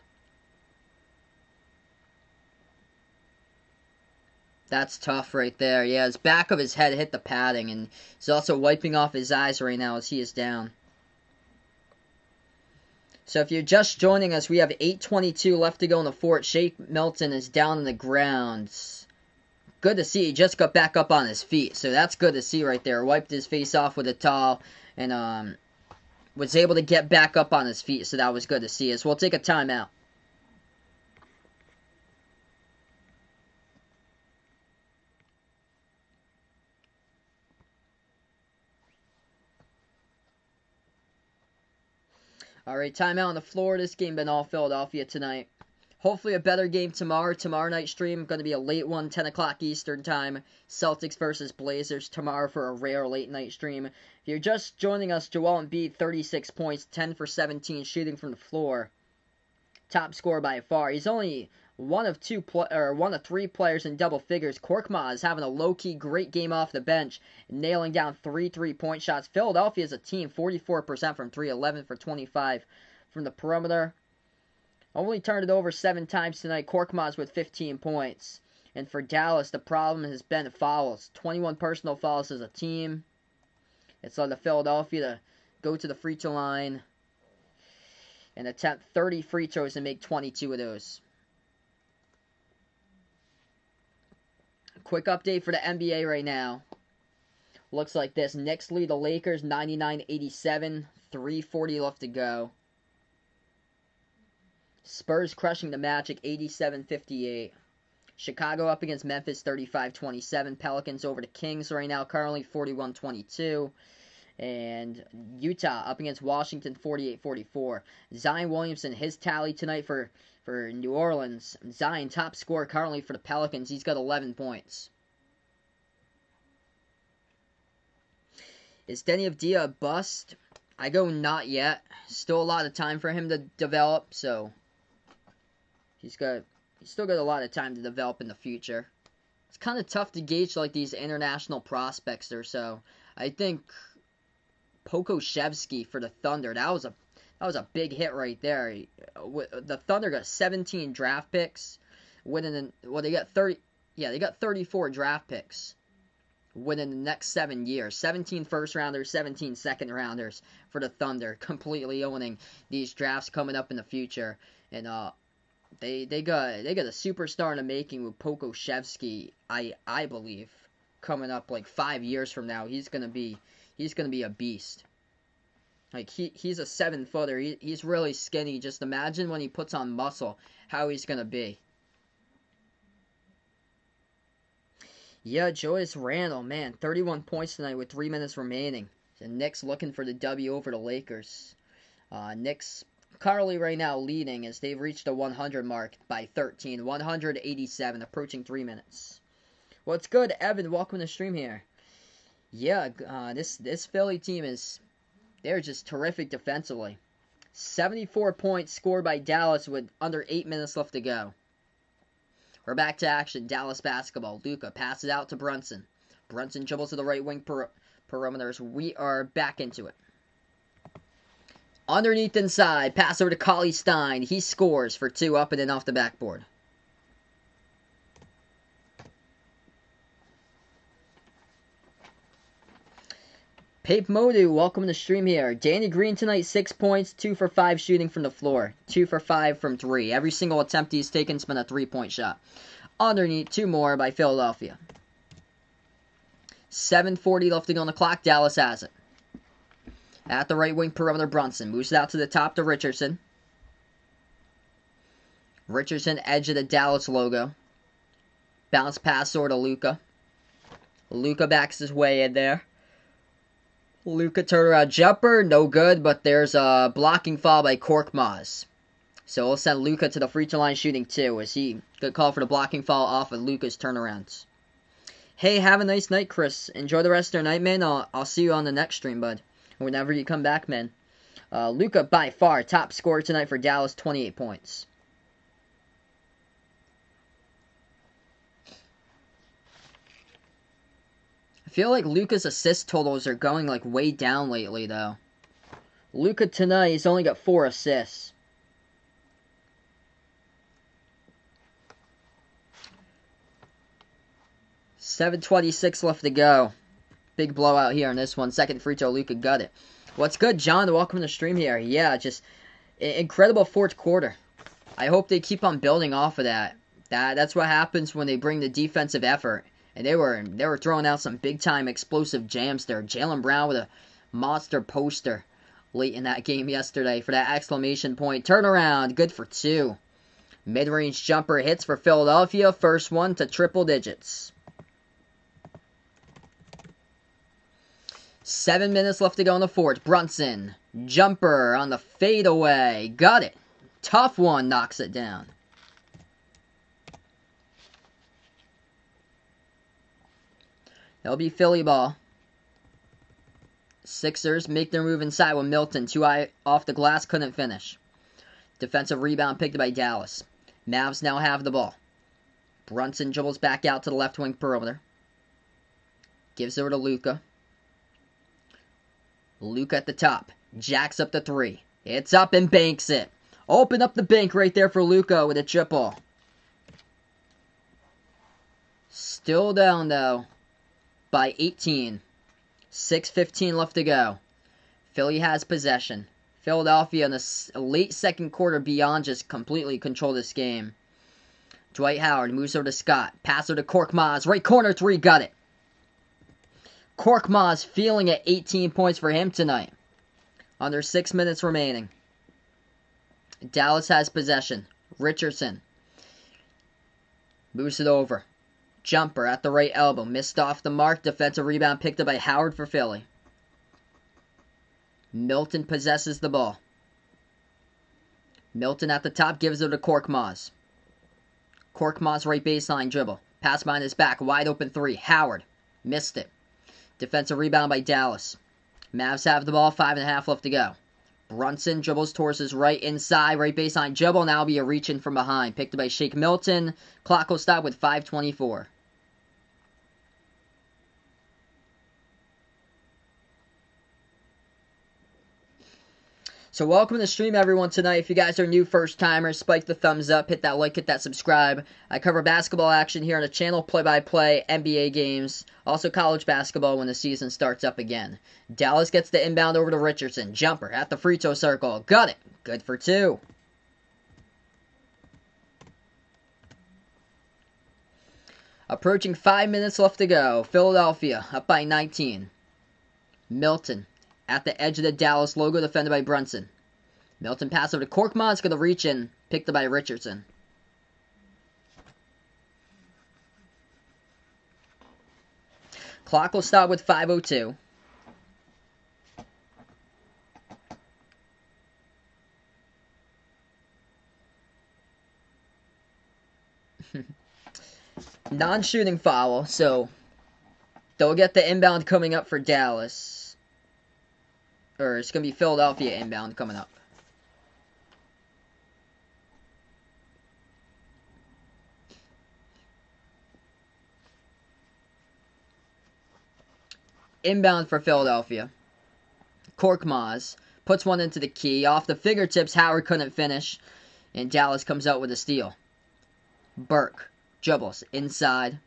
That's tough right there. Yeah, his back of his head hit the padding. And he's also wiping off his eyes right now as he is down. So if you're just joining us, we have 8:22 left to go in the fourth. Shake Milton is down on the ground. Good to see. He just got back up on his feet. So that's good to see right there. Wiped his face off with a towel and was able to get back up on his feet. So that was good to see. So we'll take a timeout. Alright, timeout on the floor. This game been all Philadelphia tonight. Hopefully a better game tomorrow. Tomorrow night stream, going to be a late one, 10 o'clock Eastern time. Celtics versus Blazers tomorrow for a rare late night stream. If you're just joining us, Joel Embiid, 36 points, 10 for 17 shooting from the floor. Top scorer by far. He's only one of 3 players in double figures. Korkmaz having a low-key great game off the bench, nailing down 3 3-point shots. Philadelphia as a team, 44% from 3, 11 for 25 from the perimeter. Only turned it over 7 times tonight. Korkmaz with 15 points. And for Dallas, the problem has been fouls. 21 personal fouls as a team. It's led to Philadelphia to go to the free throw line and attempt 30 free throws and make 22 of those. Quick update for the NBA right now. Looks like this. Knicks lead the Lakers 99-87. 3:40 left to go. Spurs crushing the Magic 87-58. Chicago up against Memphis 35-27. Pelicans over to Kings right now, currently 41-22. And Utah up against Washington 48-44. Zion Williamson, his tally tonight for New Orleans. Zion, top scorer currently for the Pelicans. He's got 11 points. Is Denny Avdija a bust? I go not yet. Still a lot of time for him to develop, so he's still got a lot of time to develop in the future. It's kind of tough to gauge like these international prospects or so. I think Pokusevski for the Thunder, that was a big hit right there. The Thunder got 17 draft picks, they got 34 draft picks within the next 7 years. 17 first rounders, 17 second rounders for the Thunder, completely owning these drafts coming up in the future. And they got a superstar in the making with Pokusevski, I believe, coming up like 5 years from now. He's gonna be a beast. Like he's a 7-footer. He's really skinny. Just imagine when he puts on muscle, how he's gonna be. Yeah, Julius Randle, man, 31 points tonight with 3 minutes remaining. And Knicks looking for the W over the Lakers. Knicks currently right now leading as they've reached the 100 mark by 13. 187, approaching 3 minutes. What's good, Evan? Welcome to the stream here. Yeah, this Philly team they're just terrific defensively. 74 points scored by Dallas with under 8 minutes left to go. We're back to action. Dallas basketball. Luka passes out to Brunson. Brunson dribbles to the right wing perimeters. We are back into it. Underneath inside. Pass over to Cauley Stein. He scores for 2 up and in off the backboard. Pape Modu, welcome to the stream here. Danny Green tonight, 6 points, 2 for 5 shooting from the floor. 2 for 5 from 3. Every single attempt he's taken's been a 3-point shot. Underneath, 2 more by Philadelphia. 7:40 left to go on the clock. Dallas has it. At the right wing perimeter, Brunson moves it out to the top to Richardson. Richardson, edge of the Dallas logo. Bounce pass over to Luka. Luka backs his way in there. Luka turnaround jumper, no good, but there's a blocking foul by Korkmaz. So we'll send Luka to the free throw line shooting 2. As he good call for the blocking foul off of Luka's turnarounds. Hey, have a nice night, Chris. Enjoy the rest of your night, man. I'll see you on the next stream, bud. Whenever you come back, man. Luka by far top scorer tonight for Dallas, 28 points. I feel like Luka's assist totals are going like way down lately, though. Luka tonight, he's only got 4 assists. $7:26 left to go. Big blowout here on this one. Second free throw, Luka got it. What's good, John? Welcome to the stream here. Yeah, just incredible fourth quarter. I hope they keep on building off of that. That's what happens when they bring the defensive effort. And they were throwing out some big-time explosive jams there. Jaylen Brown with a monster poster late in that game yesterday for that exclamation point. Turnaround, good for 2. Mid-range jumper hits for Philadelphia. First one to triple digits. 7 minutes left to go in the fourth. Brunson, jumper on the fadeaway. Got it. Tough one, knocks it down. That'll be Philly ball. Sixers make their move inside with Milton. 2 off the glass, couldn't finish. Defensive rebound picked by Dallas. Mavs now have the ball. Brunson dribbles back out to the left wing perimeter. Gives over to Luka. Luka at the top. Jacks up the 3. It's up and banks it. Open up the bank right there for Luka with a triple. Still down though. By 18. 6:15 left to go. Philly has possession. Philadelphia in the late second quarter beyond just completely control this game. Dwight Howard moves over to Scott. Pass over to Korkmaz. Right corner 3. Got it. Korkmaz feeling at 18 points for him tonight. Under 6 minutes remaining. Dallas has possession. Richardson. Moves it over. Jumper at the right elbow. Missed off the mark. Defensive rebound picked up by Howard for Philly. Milton possesses the ball. Milton at the top gives it to Korkmaz. Korkmaz right baseline dribble. Pass behind his back. Wide open three. Howard. Missed it. Defensive rebound by Dallas. Mavs have the ball. 5.5 left to go. Brunson dribbles towards his right inside. Right baseline dribble. Now be a reach in from behind. Picked up by Shake Milton. Clock will stop with 5:24. So welcome to the stream, everyone, tonight. If you guys are new first-timers, spike the thumbs up, hit that like, hit that subscribe. I cover basketball action here on the channel, play-by-play, NBA games, also college basketball when the season starts up again. Dallas gets the inbound over to Richardson. Jumper at the free throw circle. Got it. Good for 2. Approaching 5 minutes left to go. Philadelphia up by 19. Milton at the edge of the Dallas logo, defended by Brunson. Milton pass over to Korkmaz, going to reach in, picked up by Richardson. Clock will stop with 5:02. Non-shooting foul, so they'll get the inbound coming up for Dallas. Or it's going to be Philadelphia inbound coming up. Inbound for Philadelphia. Korkmaz puts one into the key. Off the fingertips, Howard couldn't finish. And Dallas comes out with a steal. Burke dribbles inside.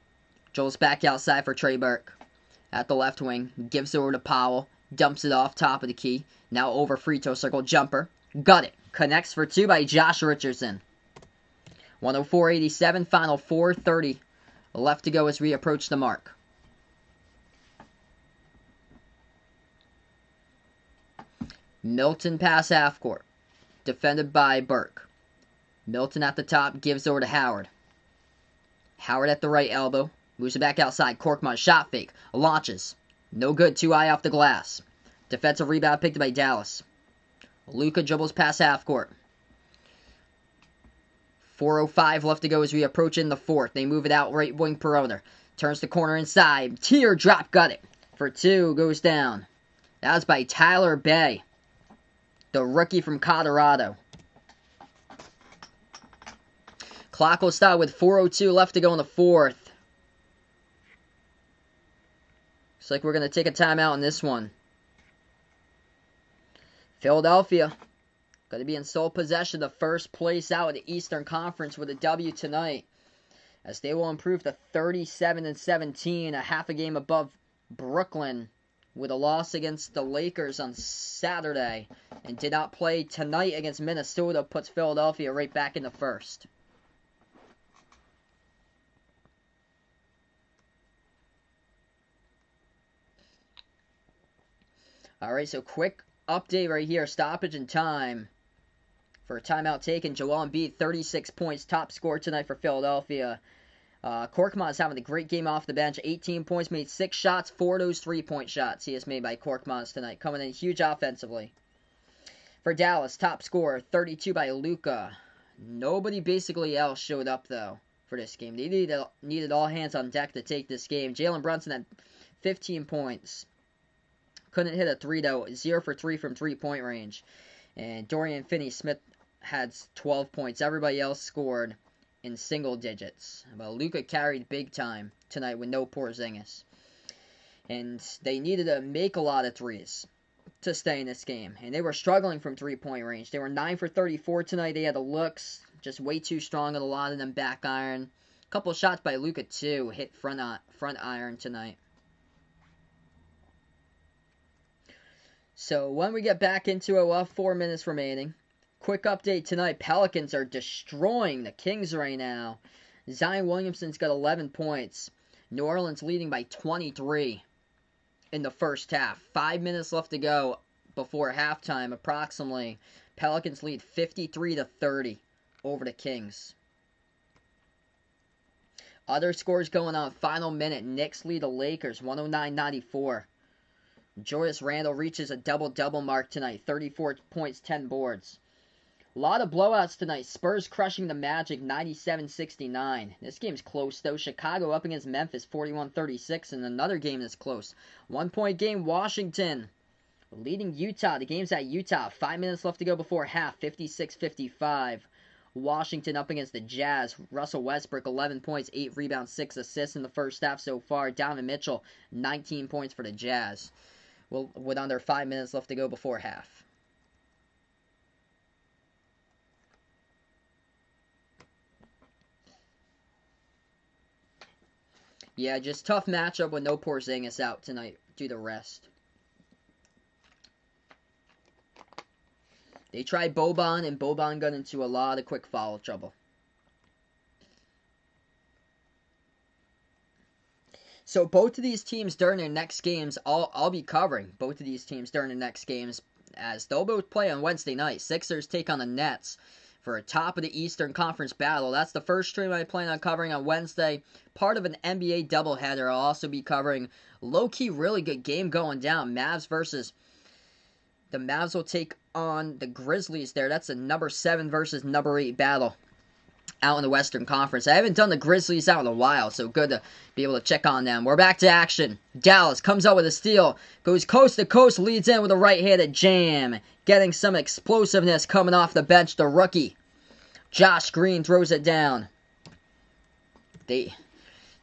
Dribbles back outside for Trey Burke. At the left wing. Gives it over to Powell. Dumps it off top of the key. Now over free throw circle. Jumper. Got it. Connects for 2 by Josh Richardson. 104.87. Final 4:30 left to go as we approach the mark. Milton pass half court. Defended by Burke. Milton at the top. Gives over to Howard. Howard at the right elbow. Moves it back outside. Korkmaz shot fake. Launches. No good. Too high off the glass. Defensive rebound picked up by Dallas. Luka dribbles past half court. 4:05 left to go as we approach in the fourth. They move it out right wing perimeter. Turns the corner inside. Teardrop. Got it. For 2. Goes down. That was by Tyler Bay, the rookie from Colorado. Clock will stop with 4:02 left to go in the fourth. Looks like we're going to take a timeout in this one. Philadelphia going to be in sole possession of first place out of the Eastern Conference with a W tonight, as they will improve to 37-17, a half a game above Brooklyn, with a loss against the Lakers on Saturday, and did not play tonight against Minnesota, puts Philadelphia right back in the first. Alright, so quick update right here. Stoppage in time for a timeout taken. Joel Embiid, 36 points, top scorer tonight for Philadelphia. Korkmaz having a great game off the bench. 18 points, made 6 shots. 4 of those 3-point shots he has made by Korkmaz tonight. Coming in huge offensively. For Dallas, top scorer, 32 by Luka. Nobody basically else showed up, though, for this game. They needed all hands on deck to take this game. Jalen Brunson had 15 points. Couldn't hit a 3, though. 0 for 3 from 3-point range. And Dorian Finney-Smith had 12 points. Everybody else scored in single digits. But Luka carried big time tonight with no Porzingis. And they needed to make a lot of threes to stay in this game. And they were struggling from 3-point range. They were 9 for 34 tonight. They had the looks. Just way too strong on a lot of them back iron. A couple shots by Luka, too. Hit front iron tonight. So when we get back into it, we'll have 4 minutes remaining. Quick update tonight. Pelicans are destroying the Kings right now. Zion Williamson's got 11 points. New Orleans leading by 23 in the first half. 5 minutes left to go before halftime, approximately. Pelicans lead 53-30 over the Kings. Other scores going on. Final minute. Knicks lead the Lakers 109-94. Julius Randle reaches a double-double mark tonight. 34 points, 10 boards. A lot of blowouts tonight. Spurs crushing the Magic 97-69. This game's close though. Chicago up against Memphis 41-36 and another game that's close. 1-point game. Washington leading Utah. The game's at Utah. 5 minutes left to go before half. 56-55. Washington up against the Jazz. Russell Westbrook, 11 points, 8 rebounds, 6 assists in the first half so far. Donovan Mitchell, 19 points for the Jazz. Well, with under 5 minutes left to go before half. Yeah, just tough matchup with no Porzingis out tonight due to rest. They tried Boban, and Boban got into a lot of quick foul trouble. So both of these teams during their next games, I'll be covering both of these teams during the next games, as they'll both play on Wednesday night. Sixers take on the Nets for a top of the Eastern Conference battle. That's the first stream I plan on covering on Wednesday. Part of an NBA doubleheader. I'll also be covering low-key really good game going down. The Mavs will take on the Grizzlies there. That's a number 7 versus number 8 battle out in the Western Conference. I haven't done the Grizzlies out in a while, so good to be able to check on them. We're back to action. Dallas comes out with a steal, goes coast to coast, leads in with a right-handed jam. Getting some explosiveness coming off the bench, the rookie. Josh Green throws it down. They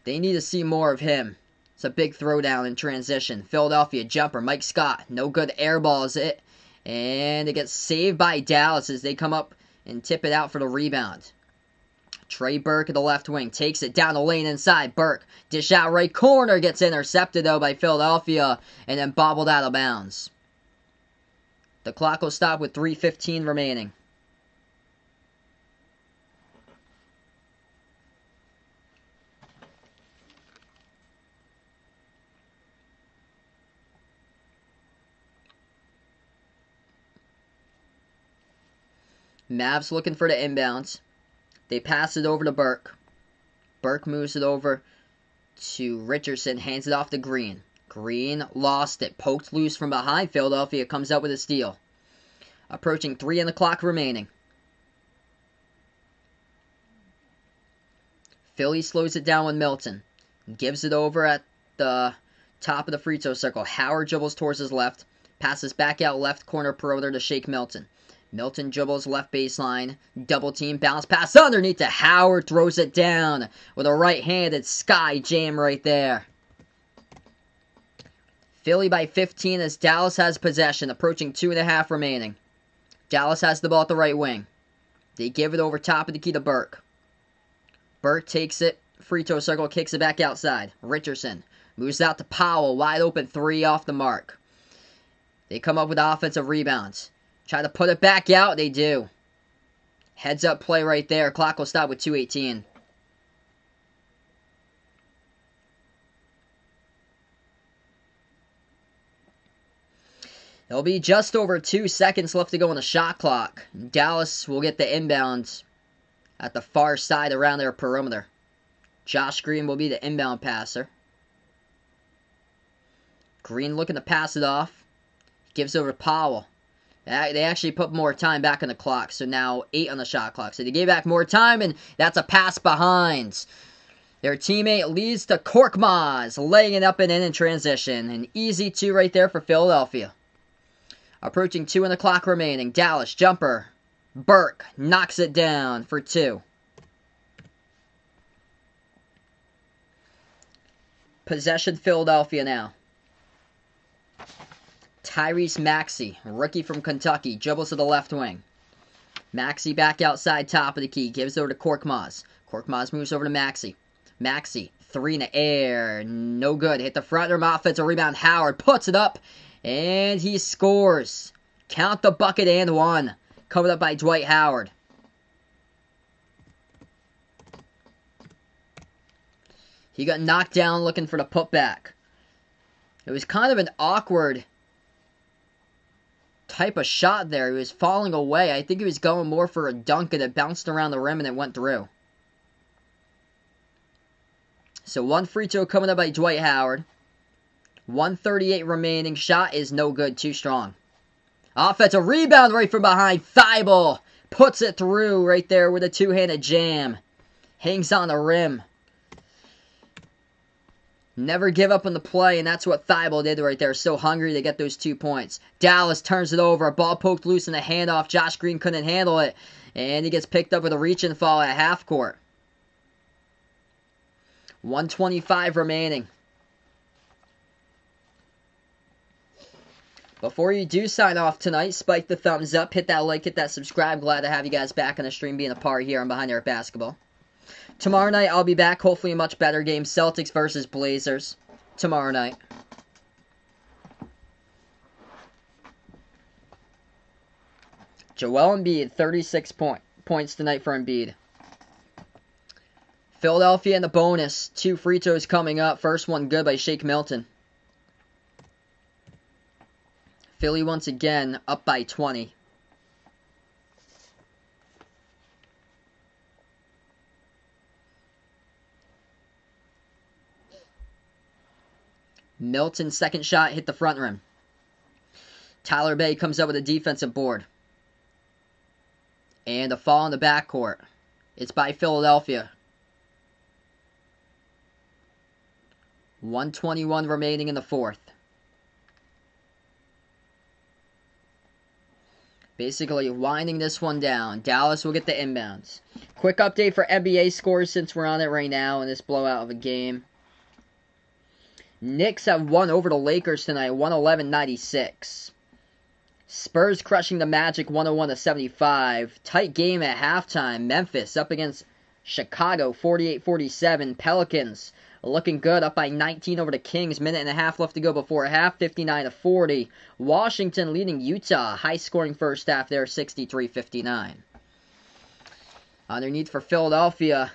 need to see more of him. It's a big throwdown in transition. Philadelphia jumper, Mike Scott. No good air balls it. And it gets saved by Dallas as they come up and tip it out for the rebound. Trey Burke at the left wing takes it down the lane inside. Burke, dish out right corner, gets intercepted though by Philadelphia and then bobbled out of bounds. The clock will stop with 3:15 remaining. Mavs looking for the inbounds. They pass it over to Burke. Burke moves it over to Richardson, hands it off to Green. Green lost it, poked loose from behind. Philadelphia comes up with a steal. Approaching 3 on the clock remaining. Philly slows it down with Milton. Gives it over at the top of the free throw circle. Howard dribbles towards his left. Passes back out left corner perimeter to Shake Milton. Milton dribbles left baseline. Double team bounce pass underneath to Howard. Throws it down with a right-handed sky jam right there. Philly by 15 as Dallas has possession. Approaching 2.5 remaining. Dallas has the ball at the right wing. They give it over top of the key to Burke. Burke takes it. Free throw circle. Kicks it back outside. Richardson moves out to Powell. Wide open 3 off the mark. They come up with offensive rebounds. Try to put it back out. They do. Heads up play right there. Clock will stop with 2:18. There'll be just over 2 seconds left to go on the shot clock. Dallas will get the inbounds at the far side around their perimeter. Josh Green will be the inbound passer. Green looking to pass it off. Gives over to Powell. They actually put more time back on the clock, so now 8 on the shot clock. So they gave back more time, and that's a pass behind. Their teammate leads to Korkmaz, laying it up and in transition. An easy 2 right there for Philadelphia. Approaching 2 on the clock remaining. Dallas jumper. Burke knocks it down for 2. Possession Philadelphia now. Tyrese Maxey, rookie from Kentucky, dribbles to the left wing. Maxey back outside, top of the key, gives over to Korkmaz. Korkmaz moves over to Maxey. Maxey, 3 in the air, no good. Hit the front rim, offensive rebound. Howard puts it up, and he scores. Count the bucket and 1. Covered up by Dwight Howard. He got knocked down looking for the putback. It was kind of an awkward type of shot there. He was falling away. I think he was going more for a dunk, and it bounced around the rim and it went through. So one free throw coming up by Dwight Howard. 1:38 remaining. Shot is no good. Too strong. Offensive rebound right from behind. Thibault puts it through right there with a two-handed jam. Hangs on the rim. Never give up on the play, and that's what Thibault did right there. So hungry to get those 2 points. Dallas turns it over. Ball poked loose in the handoff. Josh Green couldn't handle it. And he gets picked up with a reach and fall at half court. 1:25 remaining. Before you do sign off tonight, spike the thumbs up, hit that like, hit that subscribe. Glad to have you guys back on the stream being a part here on Behind Arc Basketball. Tomorrow night, I'll be back. Hopefully a much better game. Celtics versus Blazers. Tomorrow night. Joel Embiid, 36 points tonight for Embiid. Philadelphia in the bonus. 2 free throws coming up. First one good by Shake Milton. Philly once again up by 20. Milton's second shot hit the front rim. Tyler Bay comes up with a defensive board. And a fall in the backcourt. It's by Philadelphia. 1:21 remaining in the fourth. Basically winding this one down. Dallas will get the inbounds. Quick update for NBA scores since we're on it right now in this blowout of a game. Knicks have won over the Lakers tonight, 111-96. Spurs crushing the Magic, 101-75. Tight game at halftime. Memphis up against Chicago, 48-47. Pelicans looking good, up by 19 over the Kings. Minute and a half left to go before half, 59-40. Washington leading Utah. High-scoring first half there, 63-59. Underneath for Philadelphia.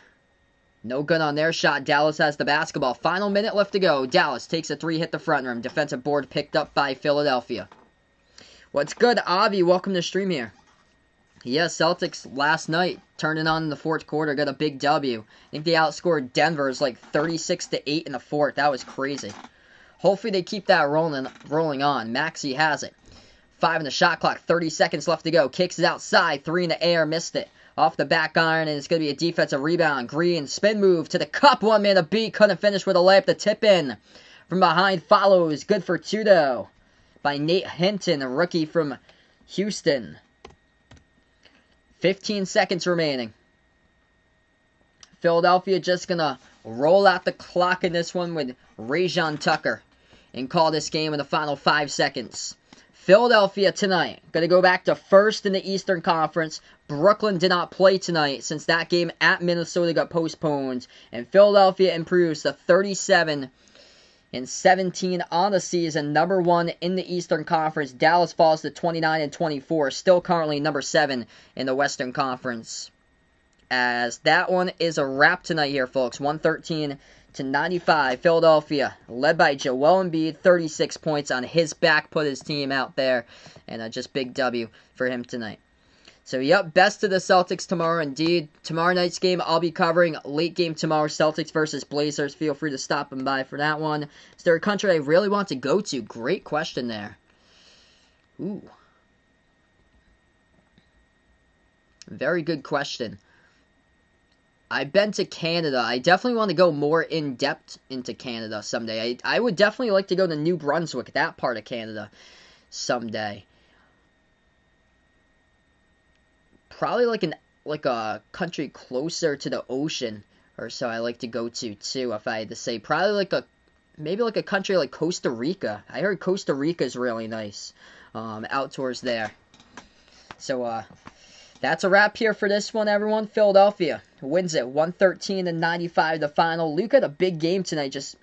No good on their shot. Dallas has the basketball. Final minute left to go. Dallas takes a 3, hit the front rim. Defensive board picked up by Philadelphia. What's good, Avi? Welcome to the stream here. Yeah, Celtics last night turned it on in the fourth quarter. Got a big W. I think they outscored Denver's like 36-8 in the fourth. That was crazy. Hopefully they keep that rolling on. Maxey has it. 5 in the shot clock. 30 seconds left to go. Kicks it outside. 3 in the air. Missed it. Off the back iron, and it's going to be a defensive rebound. Green, spin move to the cup. One man to beat. Couldn't finish with a layup. The tip in from behind follows. Good for 2, though, by Nate Hinton, a rookie from Houston. 15 seconds remaining. Philadelphia just going to roll out the clock in this one with Rajon Tucker and call this game in the final 5 seconds. Philadelphia tonight, going to go back to first in the Eastern Conference. Brooklyn did not play tonight since that game at Minnesota got postponed. And Philadelphia improves to 37-17 on the season. Number 1 in the Eastern Conference. Dallas falls to 29-24. Still currently number 7 in the Western Conference. As that one is a wrap tonight here, folks. 113-95. Philadelphia, led by Joel Embiid, 36 points on his back, put his team out there, and just big W for him tonight. So, yep, best of the Celtics tomorrow, indeed. Tomorrow night's game, I'll be covering late game tomorrow, Celtics versus Blazers. Feel free to stop and by for that one. Is there a country I really want to go to? Great question there. Ooh. Very good question. I've been to Canada. I definitely want to go more in-depth into Canada someday. I would definitely like to go to New Brunswick, that part of Canada, someday. Probably like a country closer to the ocean or so I like to go to, too, if I had to say. Probably maybe like a country like Costa Rica. I heard Costa Rica is really nice. Outdoors there. So, that's a wrap here for this one, everyone. Philadelphia wins it 113-95 the final. Luka had a big game tonight. Just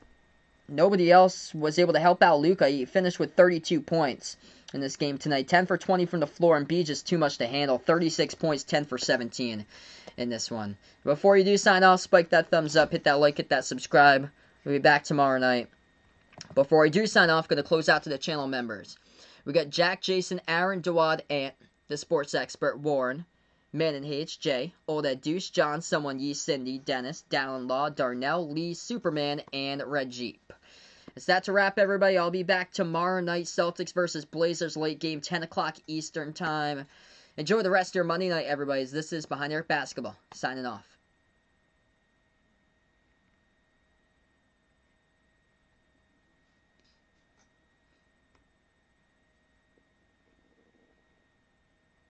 nobody else was able to help out Luka. He finished with 32 points in this game tonight. 10 for 20 from the floor, and B just too much to handle. 36 points, 10 for 17 in this one. Before you do sign off, spike that thumbs up, hit that like, hit that subscribe. We'll be back tomorrow night. Before I do sign off, going to close out to the channel members. We got Jack, Jason, Aaron, Dawad, Ant, the sports expert, Warren, Man and H, Jay, Old Ed Deuce, John, Someone Ye, Cindy, Dennis, Dallin Law, Darnell, Lee, Superman, and Red Jeep. It's that to wrap, everybody. I'll be back tomorrow night. Celtics versus Blazers, late game, 10 o'clock Eastern Time. Enjoy the rest of your Monday night, everybody. This is Behind Arc Basketball, signing off.